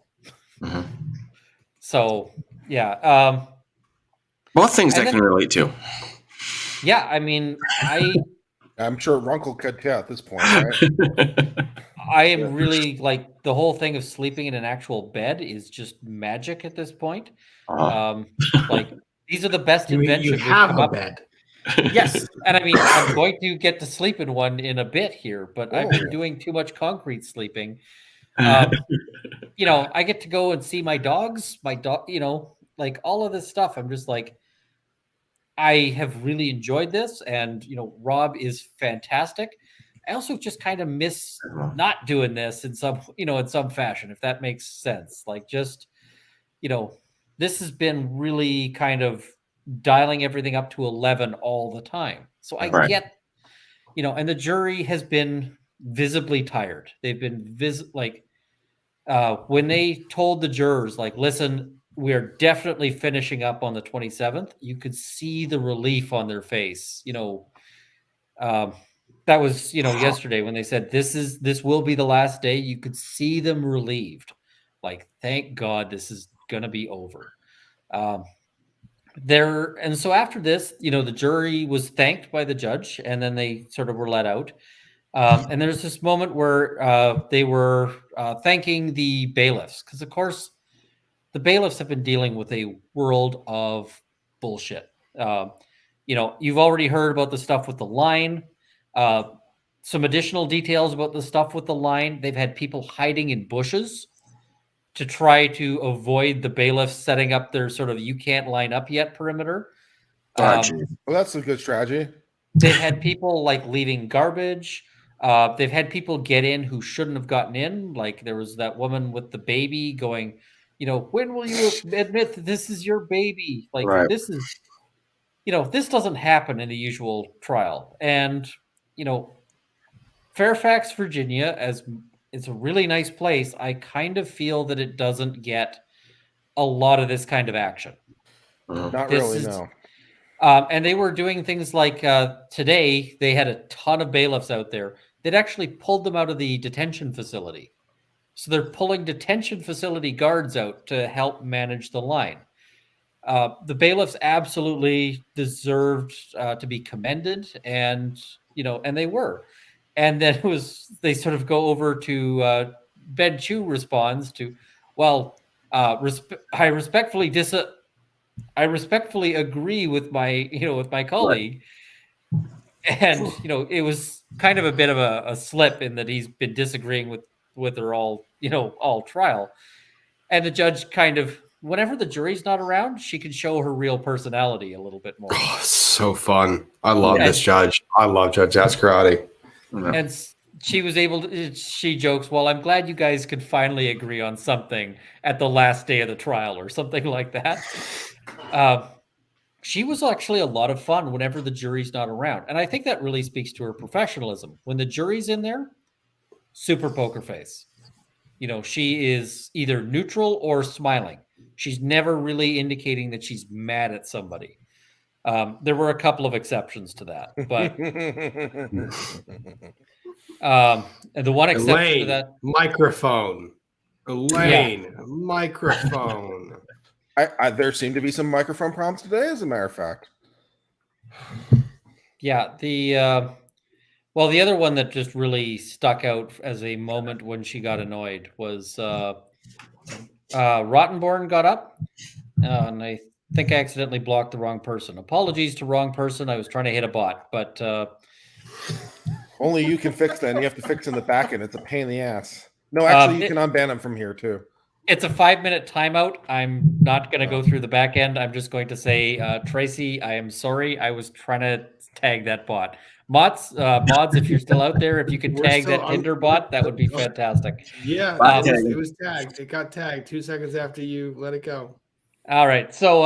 So, yeah. Both things I can relate to. Yeah, I mean, I'm sure Runkle could too at this point, right? I am really like the whole thing of sleeping in an actual bed is just magic at this point. Uh, Like these are the best You invention we've have come a up. bed. Yes, and I mean I'm going to get to sleep in one in a bit here, but I've been Whoa. doing too much concrete sleeping. Um, you know, I get to go and see my dogs, my dog, you know, like all of this stuff. I'm just like, I have really enjoyed this, and you know, Rob is fantastic. I also just kind of miss not doing this in some, you know, in some fashion, if that makes sense. Like, just you know, this has been really kind of dialing everything up to 11 all the time. So I Right. get, you know, and the jury has been visibly tired. They've been like when they told the jurors, like, listen, we're definitely finishing up on the 27th, you could see the relief on their face. You know, um, that was, you know, yesterday when they said this will be the last day. You could see them relieved, like, thank God this is gonna be over. Um, there and so after this, you know, the jury was thanked by the judge, and then they sort of were let out. And there's this moment where they were thanking the bailiffs because, of course, the bailiffs have been dealing with a world of bullshit. You know, you've already heard about the stuff with the line. Uh, some additional details about the stuff with the line. They've had people hiding in bushes to try to avoid the bailiffs setting up their sort of "you can't line up yet" perimeter. Oh, geez. Well, that's a good strategy. They've had people like leaving garbage. They've had people get in who shouldn't have gotten in. Like there was that woman with the baby going, you know, when will you admit that this is your baby? Like Right. this is, you know, this doesn't happen in the usual trial. And, you know, Fairfax, Virginia, as it's a really nice place, I kind of feel that it doesn't get a lot of this kind of action. Not This really, is no. And they were doing things like today, they had a ton of bailiffs out there. They'd actually pulled them out of the detention facility. So they're pulling detention facility guards out to help manage the line. The bailiffs absolutely deserved to be commended, and you know, and they were. And then they sort of go over to Ben Chu responds to, well, I respectfully agree with my colleague. And you know, it was kind of a bit of a slip in that he's been disagreeing with her all trial. And the judge kind of, whenever the jury's not around, she can show her real personality a little bit more. Oh, so fun. I love Yeah. this judge. I love Judge Ascarati. And she was able to, she jokes, well, I'm glad you guys could finally agree on something at the last day of the trial or something like that. She was actually a lot of fun whenever the jury's not around. And I think that really speaks to her professionalism. When the jury's in there, super poker face. You know, she is either neutral or smiling. She's never really indicating that she's mad at somebody. There were a couple of exceptions to that, but and the one exception Elaine, to that, microphone. Elaine, microphone. There seem to be some microphone problems today, as a matter of fact. yeah, the other one that just really stuck out as a moment when she got annoyed was Rottenborn got up, and I think I accidentally blocked the wrong person. Apologies to wrong person. I was trying to hit a bot, but only you can fix that. And you have to fix in the back end. It's a pain in the ass. No, actually, you can unban them from here too. It's a 5-minute timeout. I'm not going to go through the back end. I'm just going to say, Tracy, I am sorry. I was trying to tag that bot. Mods, if you're still out there, if you could tag that Tinder bot, that would be fantastic. Yeah, it was tagged. It got tagged 2 seconds after you let it go. All right. So,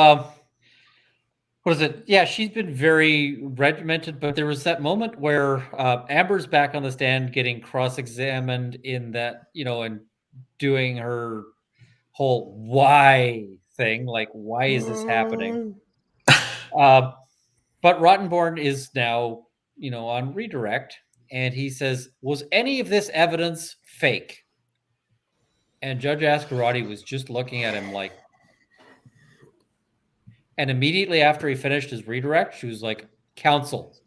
what is it? Yeah, she's been very regimented, but there was that moment where Amber's back on the stand getting cross-examined in that, you know, and doing her whole why thing, like, why is this happening? But Rottenborn is now, you know, on redirect, and he says, was any of this evidence fake? And Judge Ascarati was just looking at him like, and immediately after he finished his redirect, she was like, counsel,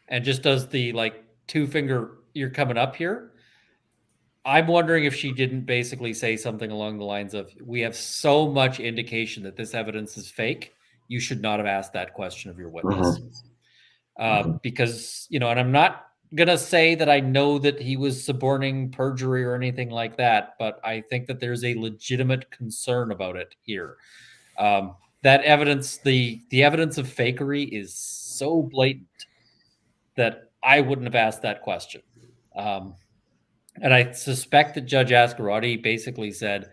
and just does the like 2-finger, you're coming up here. I'm wondering if she didn't basically say something along the lines of, we have so much indication that this evidence is fake. You should not have asked that question of your witness. Because, and I'm not going to say that I know that he was suborning perjury or anything like that, but I think that there's a legitimate concern about it here. That evidence, the evidence of fakery is so blatant that I wouldn't have asked that question. And I suspect that Judge Ascarotti basically said,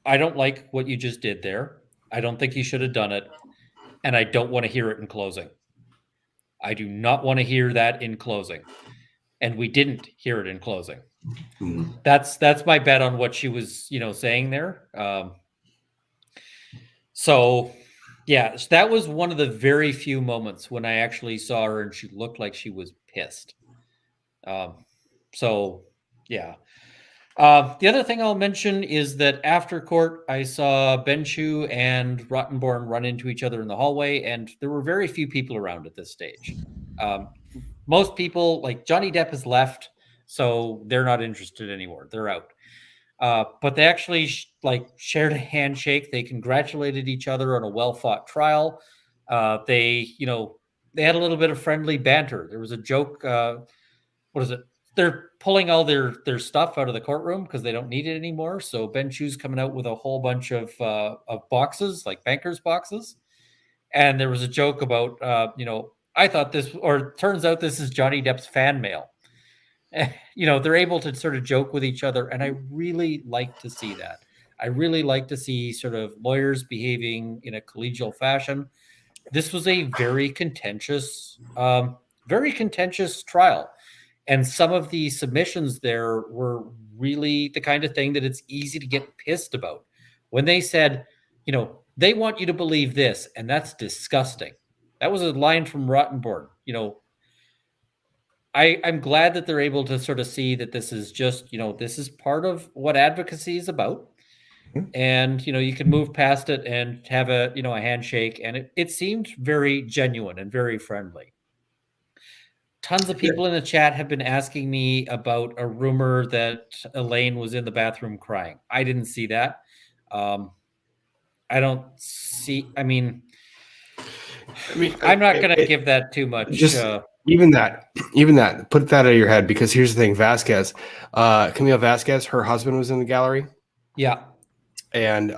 I don't like what you just did there. I don't think you should have done it. And I don't want to hear it in closing. I do not want to hear that in closing. And we didn't hear it in closing. That's my bet on what she was, saying there. So yeah, that was one of the very few moments when I actually saw her and she looked like she was pissed. So yeah. The other thing I'll mention is that after court, I saw Benchu and Rottenborn run into each other in the hallway, and there were very few people around at this stage. Most people, like Johnny Depp, has left, so they're not interested anymore. They're out. But they actually shared a handshake. They congratulated each other on a well-fought trial. They had a little bit of friendly banter. There was a joke. What is it? They're pulling all their stuff out of the courtroom because they don't need it anymore. So Benchu's coming out with a whole bunch of boxes, like bankers' boxes. And there was a joke about, I thought this, or turns out this is Johnny Depp's fan mail. They're able to sort of joke with each other. And I really like to see that. I really like to see sort of lawyers behaving in a collegial fashion. This was a very contentious trial. And some of the submissions there were really the kind of thing that it's easy to get pissed about. When they said, they want you to believe this, and that's disgusting. That was a line from Rottenborn. I'm glad that they're able to sort of see that this is just, this is part of what advocacy is about. And, you can move past it and have a handshake. And it seemed very genuine and very friendly. Tons of people in the chat have been asking me about a rumor that Elaine was in the bathroom crying. I didn't see that. I don't see. I'm not going to give that too much. Even that, put that out of your head, because here's the thing: Vasquez, Camille Vasquez, her husband was in the gallery. Yeah, and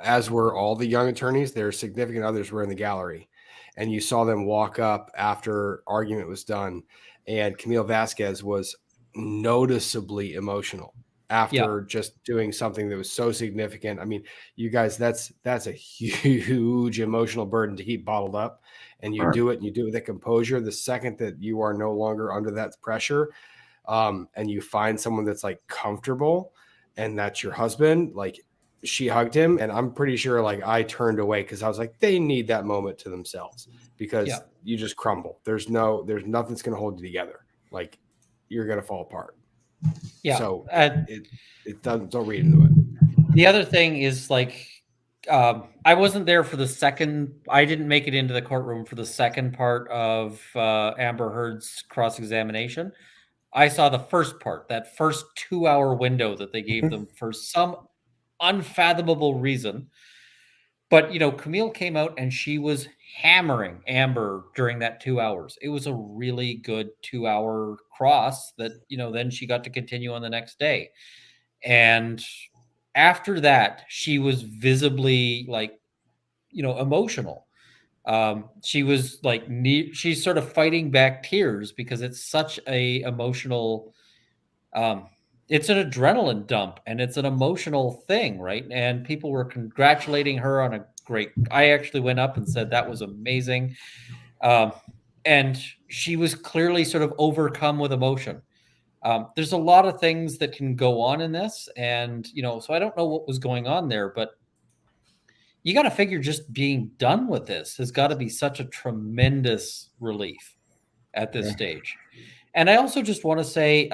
as were all the young attorneys, their significant others were in the gallery. And you saw them walk up after argument was done. And Camille Vasquez was noticeably emotional after just doing something that was so significant. You guys, that's a huge emotional burden to keep bottled up. And you do it, and you do it with that composure. The second that you are no longer under that pressure, and you find someone that's comfortable, and that's your husband, she hugged him, and I'm pretty sure I turned away because I was like, they need that moment to themselves, because you just crumble. There's nothing that's going to hold you together. You're going to fall apart. Yeah. So it doesn't, don't read into it. The other thing is I wasn't there for the second. I didn't make it into the courtroom for the second part of Amber Heard's cross-examination. I saw the first part, that first 2-hour window that they gave them for some unfathomable reason. But Camille came out and she was hammering Amber during that 2 hours. It was a really good 2-hour cross that then she got to continue on the next day. And after that, she was visibly emotional. She was she's sort of fighting back tears because it's such a emotional it's an adrenaline dump, and it's an emotional thing, right? And people were congratulating her on a great. I actually went up and said that was amazing. And she was clearly sort of overcome with emotion. There's a lot of things that can go on in this, and so I don't know what was going on there, but you got to figure just being done with this has got to be such a tremendous relief at this stage. And I also just want to say,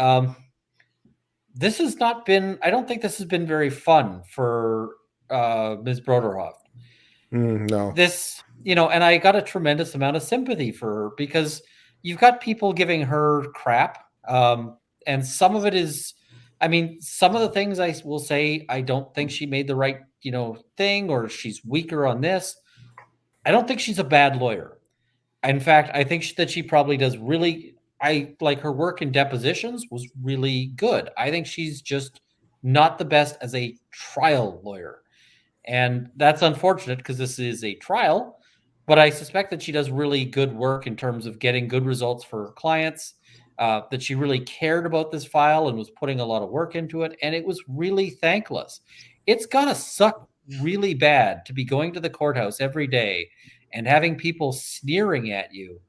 this has not been, I don't think this has been very fun for Ms. Broderhoff. No. This, and I got a tremendous amount of sympathy for her, because you've got people giving her crap. And some of it is, I mean, some of the things I will say, I don't think she made the right, thing, or she's weaker on this. I don't think she's a bad lawyer. In fact, I think that she probably does really, I like her work in depositions was really good. I think she's just not the best as a trial lawyer. And that's unfortunate because this is a trial, but I suspect that she does really good work in terms of getting good results for her clients, that she really cared about this file and was putting a lot of work into it. And it was really thankless. It's got to suck really bad to be going to the courthouse every day and having people sneering at you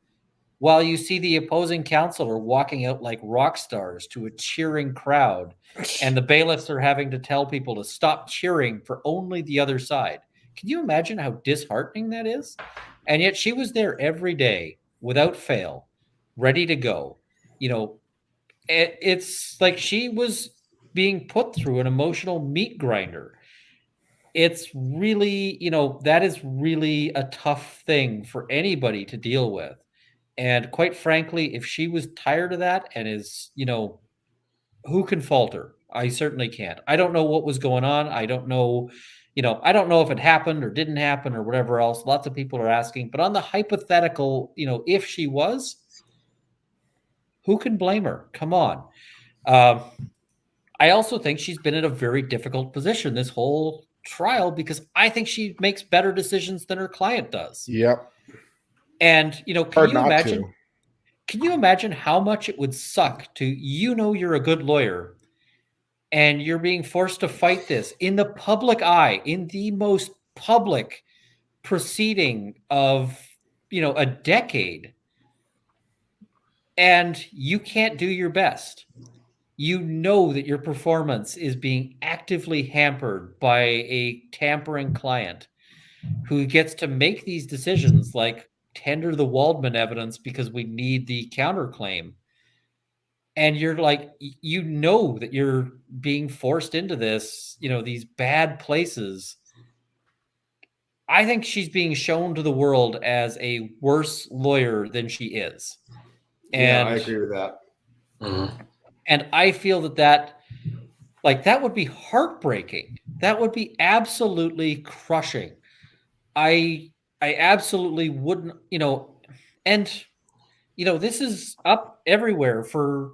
while you see the opposing counselor walking out like rock stars to a cheering crowd, and the bailiffs are having to tell people to stop cheering for only the other side. Can you imagine how disheartening that is? And yet she was there every day without fail, ready to go. It's like she was being put through an emotional meat grinder. It's really, that is really a tough thing for anybody to deal with. And quite frankly, if she was tired of that and is, who can fault her? I certainly can't. I don't know what was going on. I don't know, I don't know if it happened or didn't happen or whatever else. Lots of people are asking. But on the hypothetical, if she was, who can blame her? Come on. I also think she's been in a very difficult position this whole trial because I think she makes better decisions than her client does. Yep. And, Hard not to. Can you imagine how much it would suck to, you're a good lawyer and you're being forced to fight this in the public eye, in the most public proceeding of, a decade, and you can't do your best. You know that your performance is being actively hampered by a tampering client who gets to make these decisions like tender the Waldman evidence because we need the counterclaim. And you're like, that you're being forced into this, these bad places. I think she's being shown to the world as a worse lawyer than she is. And I agree with that. Mm-hmm. And I feel that would be heartbreaking. That would be absolutely crushing. I absolutely wouldn't, and this is up everywhere for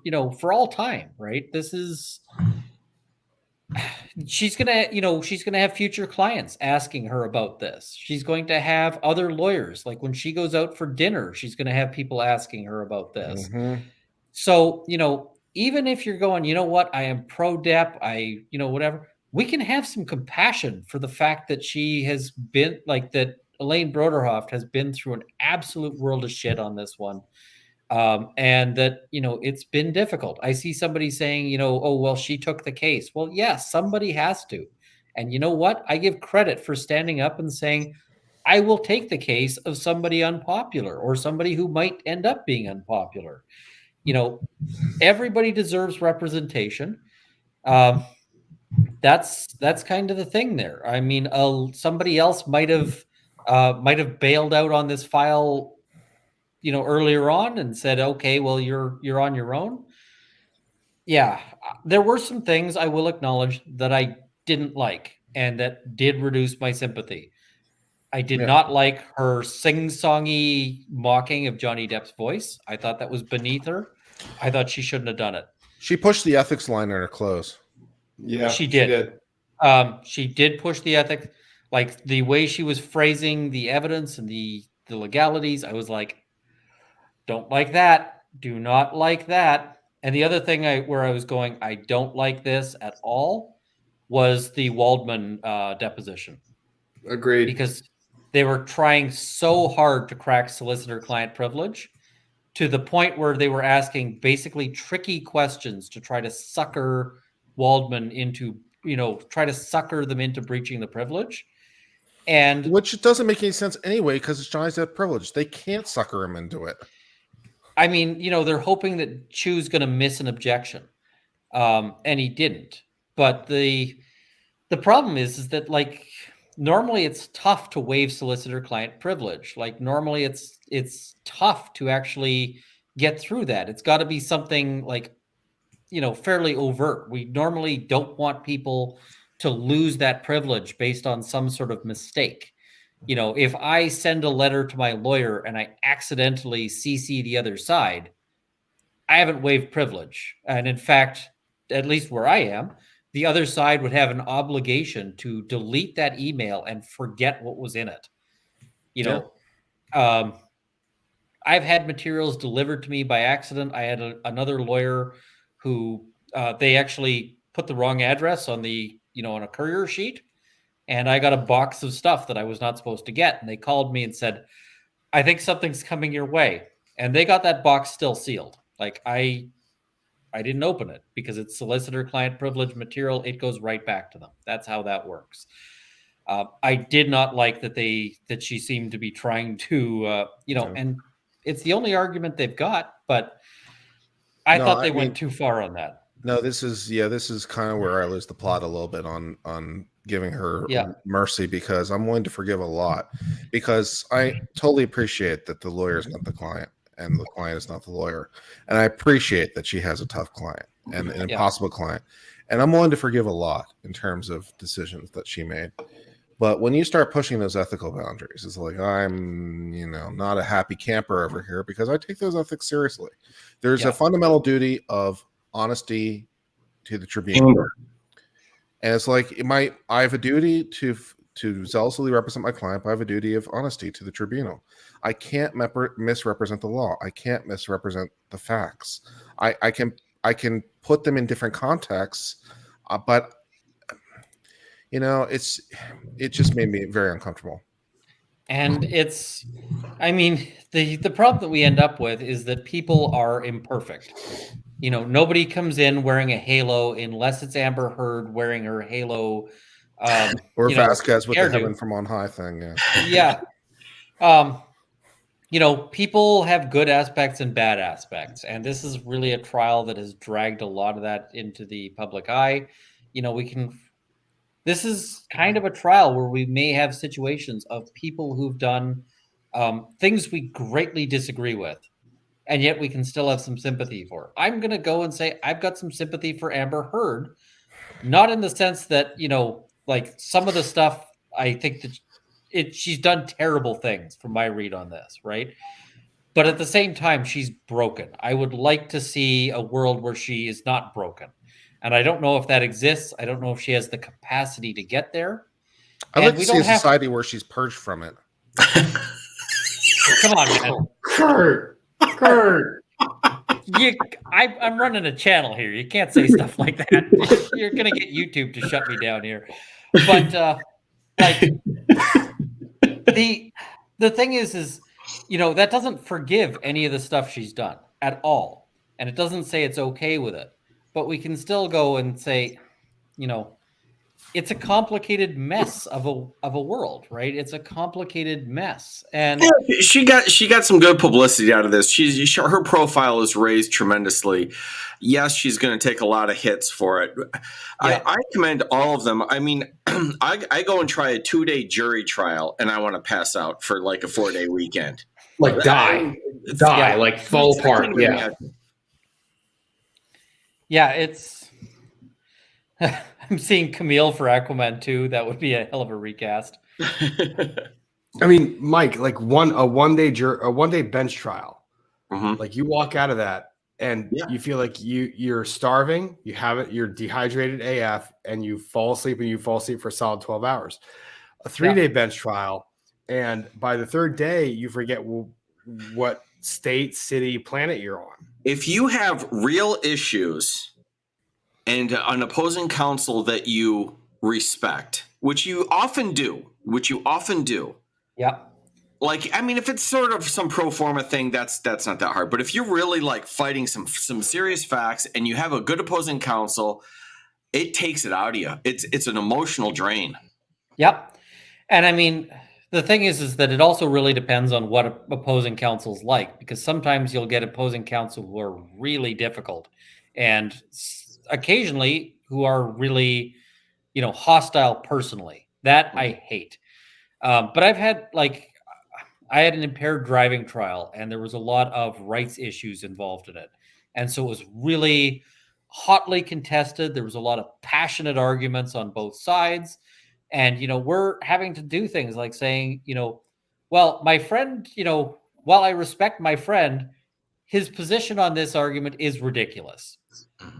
all time, right? This is, she's gonna have future clients asking her about this. She's going to have other lawyers, like when she goes out for dinner, she's going to have people asking her about this. Mm-hmm. So, even if you're going, I am pro-Depp, whatever, we can have some compassion for the fact that she has been that Elaine Broderhoft has been through an absolute world of shit on this one. And that, it's been difficult. I see somebody saying, oh, well, she took the case. Well, yes, somebody has to. And you know what? I give credit for standing up and saying, I will take the case of somebody unpopular or somebody who might end up being unpopular. Everybody deserves representation. That's kind of the thing there. I mean, somebody else might have bailed out on this file, earlier on and said, okay, well, you're on your own. Yeah, there were some things I will acknowledge that I didn't like and that did reduce my sympathy. I did not like her sing-songy mocking of Johnny Depp's voice. I thought that was beneath her. I thought she shouldn't have done it. She pushed the ethics line in her clothes. Yeah, she did. She did push the ethics, like the way she was phrasing the evidence and the legalities. I was like, don't like that. Do not like that. And the other thing where I was going, I don't like this at all, was the Waldman deposition. Agreed. Because they were trying so hard to crack solicitor-client privilege to the point where they were asking basically tricky questions to try to sucker Waldman into, try to sucker them into breaching the privilege. And which doesn't make any sense anyway, because it's Johnny Depp privilege. They can't sucker him into it. I mean, they're hoping that Chu's going to miss an objection. And he didn't. But the problem is that normally it's tough to waive solicitor-client privilege. Normally it's tough to actually get through that. It's got to be something fairly overt. We normally don't want people to lose that privilege based on some sort of mistake. If I send a letter to my lawyer and I accidentally CC the other side, I haven't waived privilege. And in fact, at least where I am, the other side would have an obligation to delete that email and forget what was in it. I've had materials delivered to me by accident. I had another lawyer who they actually put the wrong address on on a courier sheet. And I got a box of stuff that I was not supposed to get. And they called me and said, I think something's coming your way. And they got that box still sealed. Like I didn't open it because it's solicitor client privilege material. It goes right back to them. That's how that works. I did not like that she seemed to be trying to, and it's the only argument they've got, but I thought they went too far on that. No, this is kind of where I lose the plot a little bit on giving her mercy, because I'm willing to forgive a lot, because I totally appreciate that the lawyer is not the client and the client is not the lawyer. And I appreciate that she has a tough client and an impossible client. And I'm willing to forgive a lot in terms of decisions that she made. But when you start pushing those ethical boundaries, it's like, I'm, not a happy camper over here, because I take those ethics seriously. There's a fundamental duty of honesty to the tribunal. And it's like, I have a duty to zealously represent my client, but I have a duty of honesty to the tribunal. I can't misrepresent the law. I can't misrepresent the facts. I can put them in different contexts, but it just made me very uncomfortable. And the problem that we end up with is that people are imperfect. Nobody comes in wearing a halo unless it's Amber Heard wearing her halo. Or Vasquez with the heaven from on high thing. Yeah. People have good aspects and bad aspects. And this is really a trial that has dragged a lot of that into the public eye. This is kind of a trial where we may have situations of people who've done things we greatly disagree with, and yet we can still have some sympathy for. I'm going to go and say I've got some sympathy for Amber Heard, not in the sense that, like some of the stuff I think that she's done terrible things from my read on this, right? But at the same time, she's broken. I would like to see a world where she is not broken. And I don't know if that exists. I don't know if she has the capacity to get there. I'd like to see a society where she's purged from it. Come on, man. Kurt. I'm running a channel here. You can't say stuff like that. You're going to get YouTube to shut me down here. But the thing is, that doesn't forgive any of the stuff she's done at all. And it doesn't say it's okay with it. But we can still go and say, it's a complicated mess of a world, right? It's a complicated mess, and she got some good publicity out of this. Her profile is raised tremendously. Yes, she's going to take a lot of hits for it. Yeah. I commend all of them. I mean, I go and try a 2-day jury trial, and I want to pass out for like a 4-day weekend, like die, like fall apart. Yeah, it's. I'm seeing Camille for Aquaman 2. That would be a hell of a recast. I mean, Mike, like a one day bench trial. Mm-hmm. Like you walk out of that and you feel like you're starving, you're dehydrated AF, and you fall asleep for a solid 12 hours. A 3-day bench trial, and by the 3rd day, you forget what state, city, planet you're on. If you have real issues and an opposing counsel that you respect, which you often do. Yeah. Like, I mean, if it's sort of some pro forma thing, that's not that hard. But if you're really like fighting some serious facts and you have a good opposing counsel, it takes it out of you. It's an emotional drain. Yep. And I mean, the thing is that it also really depends on what opposing counsel's like, because sometimes you'll get opposing counsel who are really difficult, and occasionally who are really, hostile personally. That I hate. But I had an impaired driving trial, and there was a lot of rights issues involved in it. And so it was really hotly contested. There was a lot of passionate arguments on both sides. And, we're having to do things like saying, well, my friend, while I respect my friend, his position on this argument is ridiculous,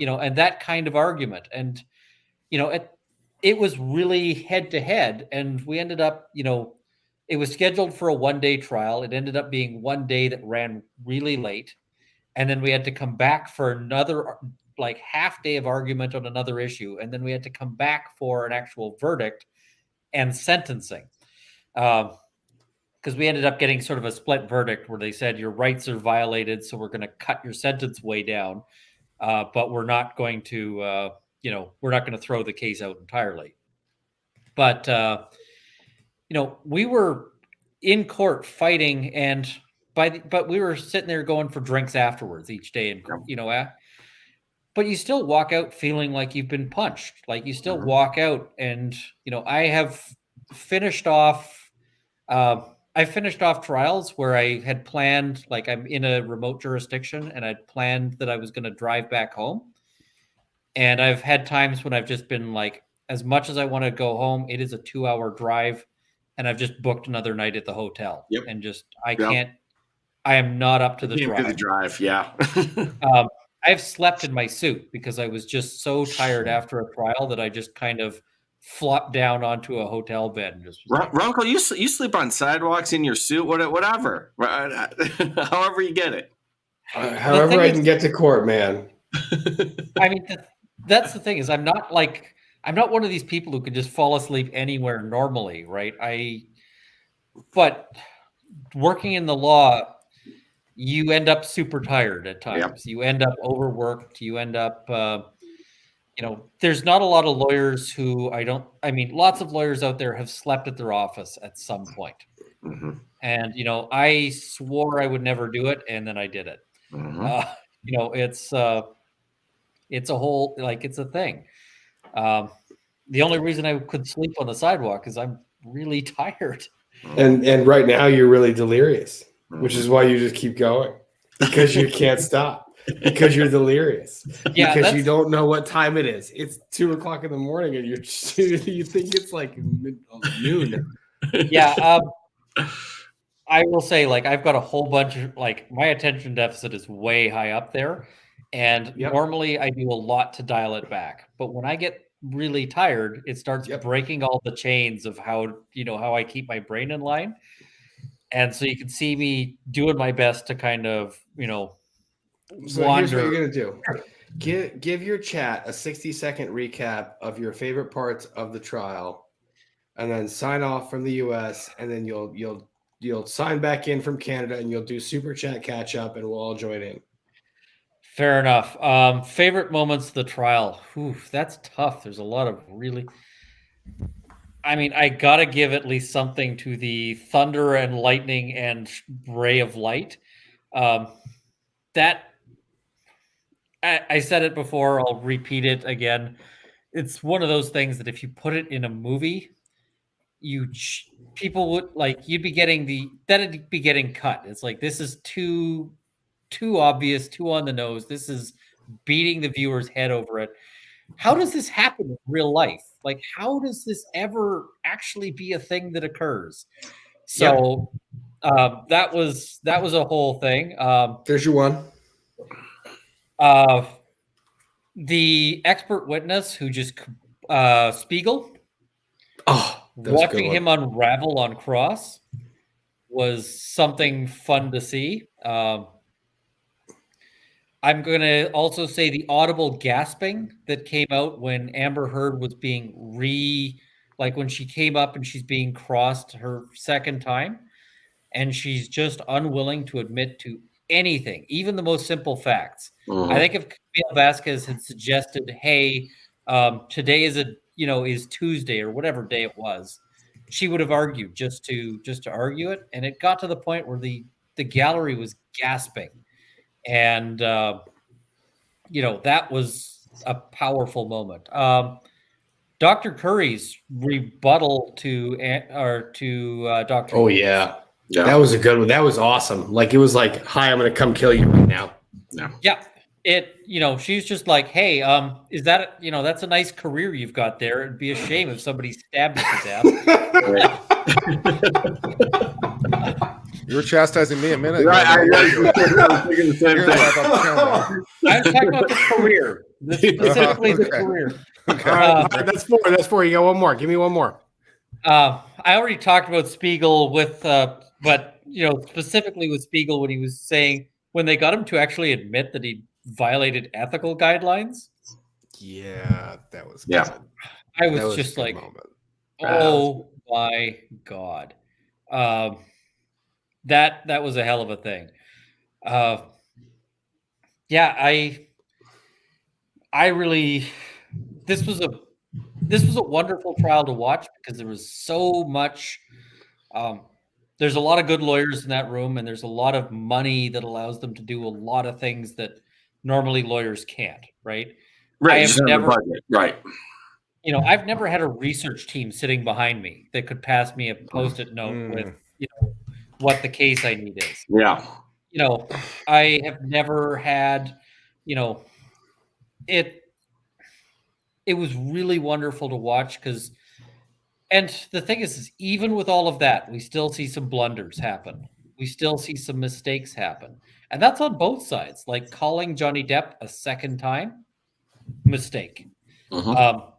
and that kind of argument. And, it was really head to head. And we ended up, it was scheduled for a 1-day trial. It ended up being 1 day that ran really late. And then we had to come back for another like half day of argument on another issue. And then we had to come back for an actual verdict and sentencing. Because we ended up getting sort of a split verdict where they said your rights are violated, so we're going to cut your sentence way down, but we're not going to, we're not going to throw the case out entirely. But we were in court fighting, and but we were sitting there going for drinks afterwards each day, and but you still walk out feeling like you've been punched. Like you still walk out, and I have finished off. I finished off trials where I had planned, like I'm in a remote jurisdiction, and I'd planned that I was going to drive back home. And I've had times when I've just been like, as much as I want to go home, it is a 2-hour drive, and I've just booked another night at the hotel. Yep. And just I am not up to the drive. Yeah. I've slept in my suit because I was just so tired after a trial that I just kind of flopped down onto a hotel bed and just. Ronco, you sleep on sidewalks in your suit, whatever, however you get it. However I can get to court, man. I mean, that's the thing is I'm not one of these people who can just fall asleep anywhere normally, right? But working in the law, you end up super tired at times. Yep. You end up overworked. You end up, there's not a lot of lawyers who lots of lawyers out there have slept at their office at some point. Mm-hmm. And, I swore I would never do it, and then I did it. Mm-hmm. It's a whole, it's a thing. The only reason I could sleep on the sidewalk is I'm really tired. And right now you're really delirious, which is why you just keep going, because you can't stop. Because you're delirious. Yeah, because you don't know what time it is. It's 2:00 in the morning, and you think it's like noon. Yeah, I will say, I've got a whole bunch of my attention deficit is way high up there, and normally I do a lot to dial it back. But when I get really tired, it starts breaking all the chains of how I keep my brain in line, and so you can see me doing my best to kind of So here's what you're gonna do. Give your chat a 60-second recap of your favorite parts of the trial, and then sign off from the US, and then you'll sign back in from Canada, and you'll do super chat catch up, and we'll all join in. Fair enough. Favorite moments of the trial. Oof, that's tough. There's a lot of really. I gotta give at least something to the thunder and lightning and ray of light. That. I said it before, I'll repeat it again. It's one of those things that if you put it in a movie, people would you'd be getting that'd be getting cut. It's like, this is too obvious, too on the nose. This is beating the viewer's head over it. How does this happen in real life? How does this ever actually be a thing that occurs? So that was a whole thing. There's your one. The expert witness who just Spiegel. Watching him unravel on cross was something fun to see. I'm going to also say the audible gasping that came out when Amber Heard was being when she came up and she's being crossed her second time, and she's just unwilling to admit to anything, even the most simple facts. Mm-hmm. I think if Camille Vasquez had suggested, hey, today is Tuesday or whatever day it was, she would have argued just to argue it. And it got to the point where the gallery was gasping. And, that was a powerful moment. Dr. Curry's rebuttal to Dr. Oh, yeah. That was a good one. That was awesome. It was like, hi, I'm going to come kill you right now. Yeah. she's just like, hey, is that, that's a nice career you've got there. It'd be a shame if somebody stabbed you to death. You were chastising me a minute ago. Right, I was thinking the same You're thing. like, I'm talking about the career, specifically the Okay. career. Okay. All right, that's four. That's four. You got one more. Give me one more. I already talked about Spiegel but specifically with Spiegel when he was saying when they got him to actually admit that he violated ethical guidelines. Yeah, that was Yeah. good. I That was a just good like, moment. oh my God. That was a hell of a thing. Yeah, I really this was a wonderful trial to watch because there was so much there's a lot of good lawyers in that room and there's a lot of money that allows them to do a lot of things that normally lawyers can't, right? Right. I have just have a never budget. Right. I've never had a research team sitting behind me that could pass me a post-it note with, what the case I need is. Yeah. I have never had, it was really wonderful to watch and the thing is even with all of that, we still see some blunders happen. We still see some mistakes happen. And that's on both sides. Like calling Johnny Depp a second time, mistake. Mhm.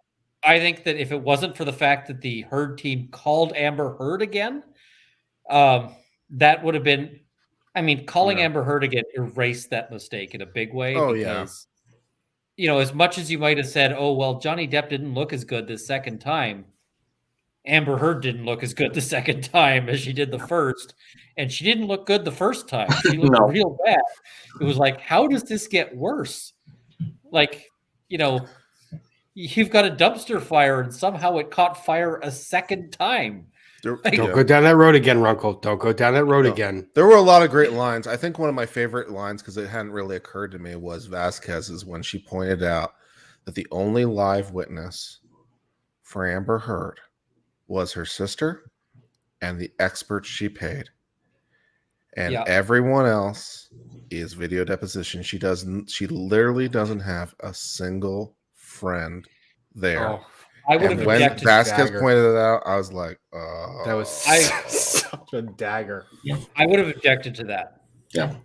I think that if it wasn't for the fact that the Heard team called Amber Heard again, that would have been, calling Amber Heard again erased that mistake in a big way because, as much as you might have said, oh, well, Johnny Depp didn't look as good this second time, Amber Heard didn't look as good the second time as she did the first, and she didn't look good the first time. She looked No. real bad. It was like, how does this get worse? Like, you've got a dumpster fire and somehow it caught fire a second time. Don't go down that road again, Runkle. Don't go down that road again. There were a lot of great lines. I think one of my favorite lines, because it hadn't really occurred to me, was Vasquez's when she pointed out that the only live witness for Amber Heard was her sister and the experts she paid. And everyone else is video deposition. She literally doesn't have a single friend there. Oh, I would have when objected. Vasquez pointed it out, I was like, that was such a dagger. I would have objected to that. Yeah.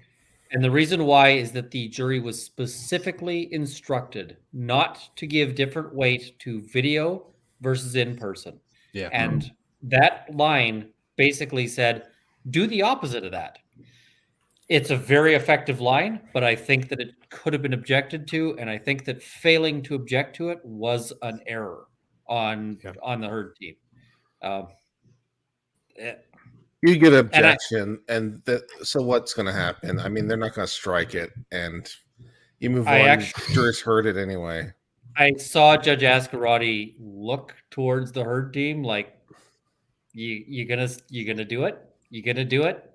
And the reason why is that the jury was specifically instructed not to give different weight to video versus in person. Yeah. And that line basically said, do the opposite of that. It's a very effective line, but I think that it could have been objected to. And I think that failing to object to it was an error on the Heard team. You get objection, so what's going to happen? I mean, they're not going to strike it, and you move on. Jury's heard it anyway. I saw Judge Ascarati look towards the Heard team like, you gonna do it? You gonna do it?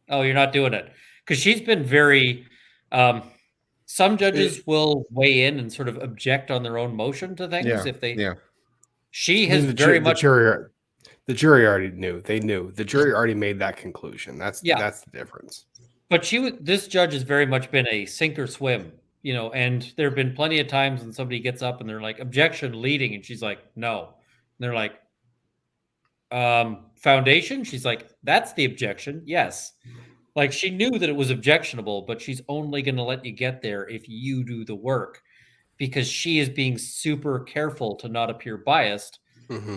Oh, you're not doing it. Because she's been very some judges will weigh in and sort of object on their own motion to things if they she has very much the jury already knew. They knew. The jury already made that conclusion. That's the difference. But this judge has very much been a sink or swim, and there have been plenty of times when somebody gets up and they're like, objection leading, and she's like, no. And they're like, foundation? She's like, that's the objection. Yes. Like she knew that it was objectionable, but she's only going to let you get there if you do the work because she is being super careful to not appear biased.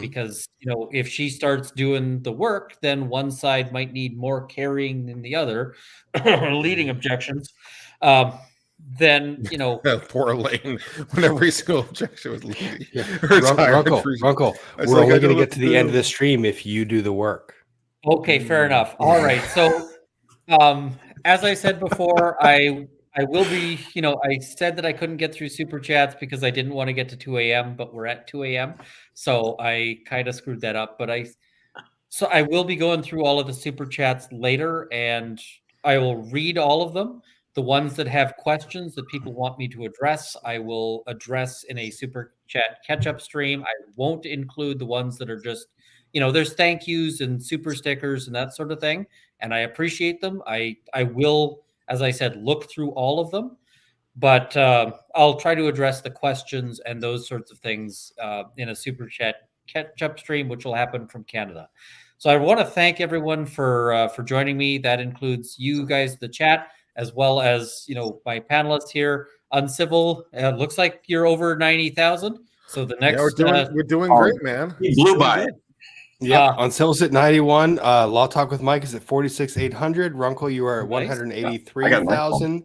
Because, if she starts doing the work, then one side might need more carrying than the other, leading objections. Then, poor Elaine, when every single objection was leading. Runkle, we're only going to get to the end of the stream if you do the work. Okay, fair enough. All right. So, as I said before, I will be, I said that I couldn't get through super chats because I didn't want to get to 2 a.m., but we're at 2 a.m. So I kind of screwed that up, but I will be going through all of the super chats later and I will read all of them. The ones that have questions that people want me to address, I will address in a super chat catch-up stream. I won't include the ones that are just, there's thank yous and super stickers and that sort of thing. And I appreciate them. I will, as I said, look through all of them. But I'll try to address the questions and those sorts of things in a super chat catch-up stream, which will happen from Canada. So I want to thank everyone for joining me. That includes you guys, the chat, as well as my panelists here. Uncivil, looks like you're over 90,000. So the next, we're doing great, man. He blew by it. Yep. Uncivil's at 91. Law Talk with Mike is at 46,800. Runkle, you are at Nice. 183,000.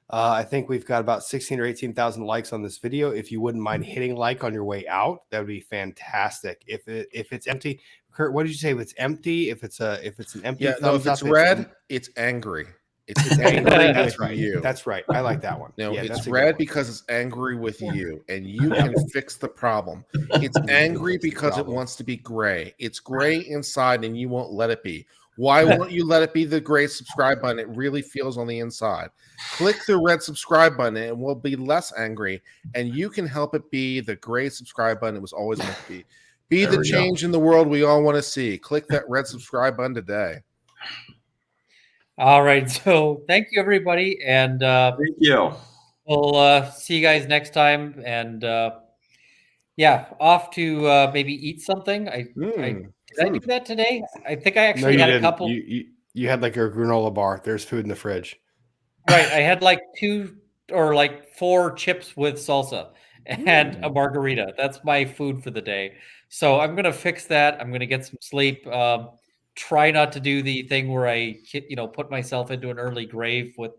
I think we've got about 16 or 18,000 likes on this video. If you wouldn't mind hitting like on your way out, that would be fantastic. If it's empty, Kurt, what did you say? If it's empty, if it's an empty thumbs if it's up, red, it's angry. It's angry. That's right. You. That's right. I like that one. No, Yeah, it's red because it's angry with you, and you can fix the problem. It's angry because it wants to be gray. It's gray inside, and you won't let it be. Why won't you let it be the gray subscribe button? It really feels on the inside. Click the red subscribe button, and it will be less angry, and you can help it be the gray subscribe button it was always meant to be. Be the change in the world we all want to see. Click that red subscribe button today. All right. So thank you, everybody. And Thank you. we'll see you guys next time. And off to maybe eat something. Did I do that today? I think I actually had a couple. You had like a granola bar. There's food in the fridge. Right. I had like 2 or like 4 chips with salsa and a margarita. That's my food for the day. So I'm going to fix that. I'm going to get some sleep. Try not to do the thing where I, put myself into an early grave with,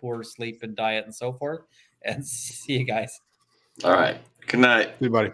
poor sleep and diet and so forth. And see you guys. All right. Good night. Everybody.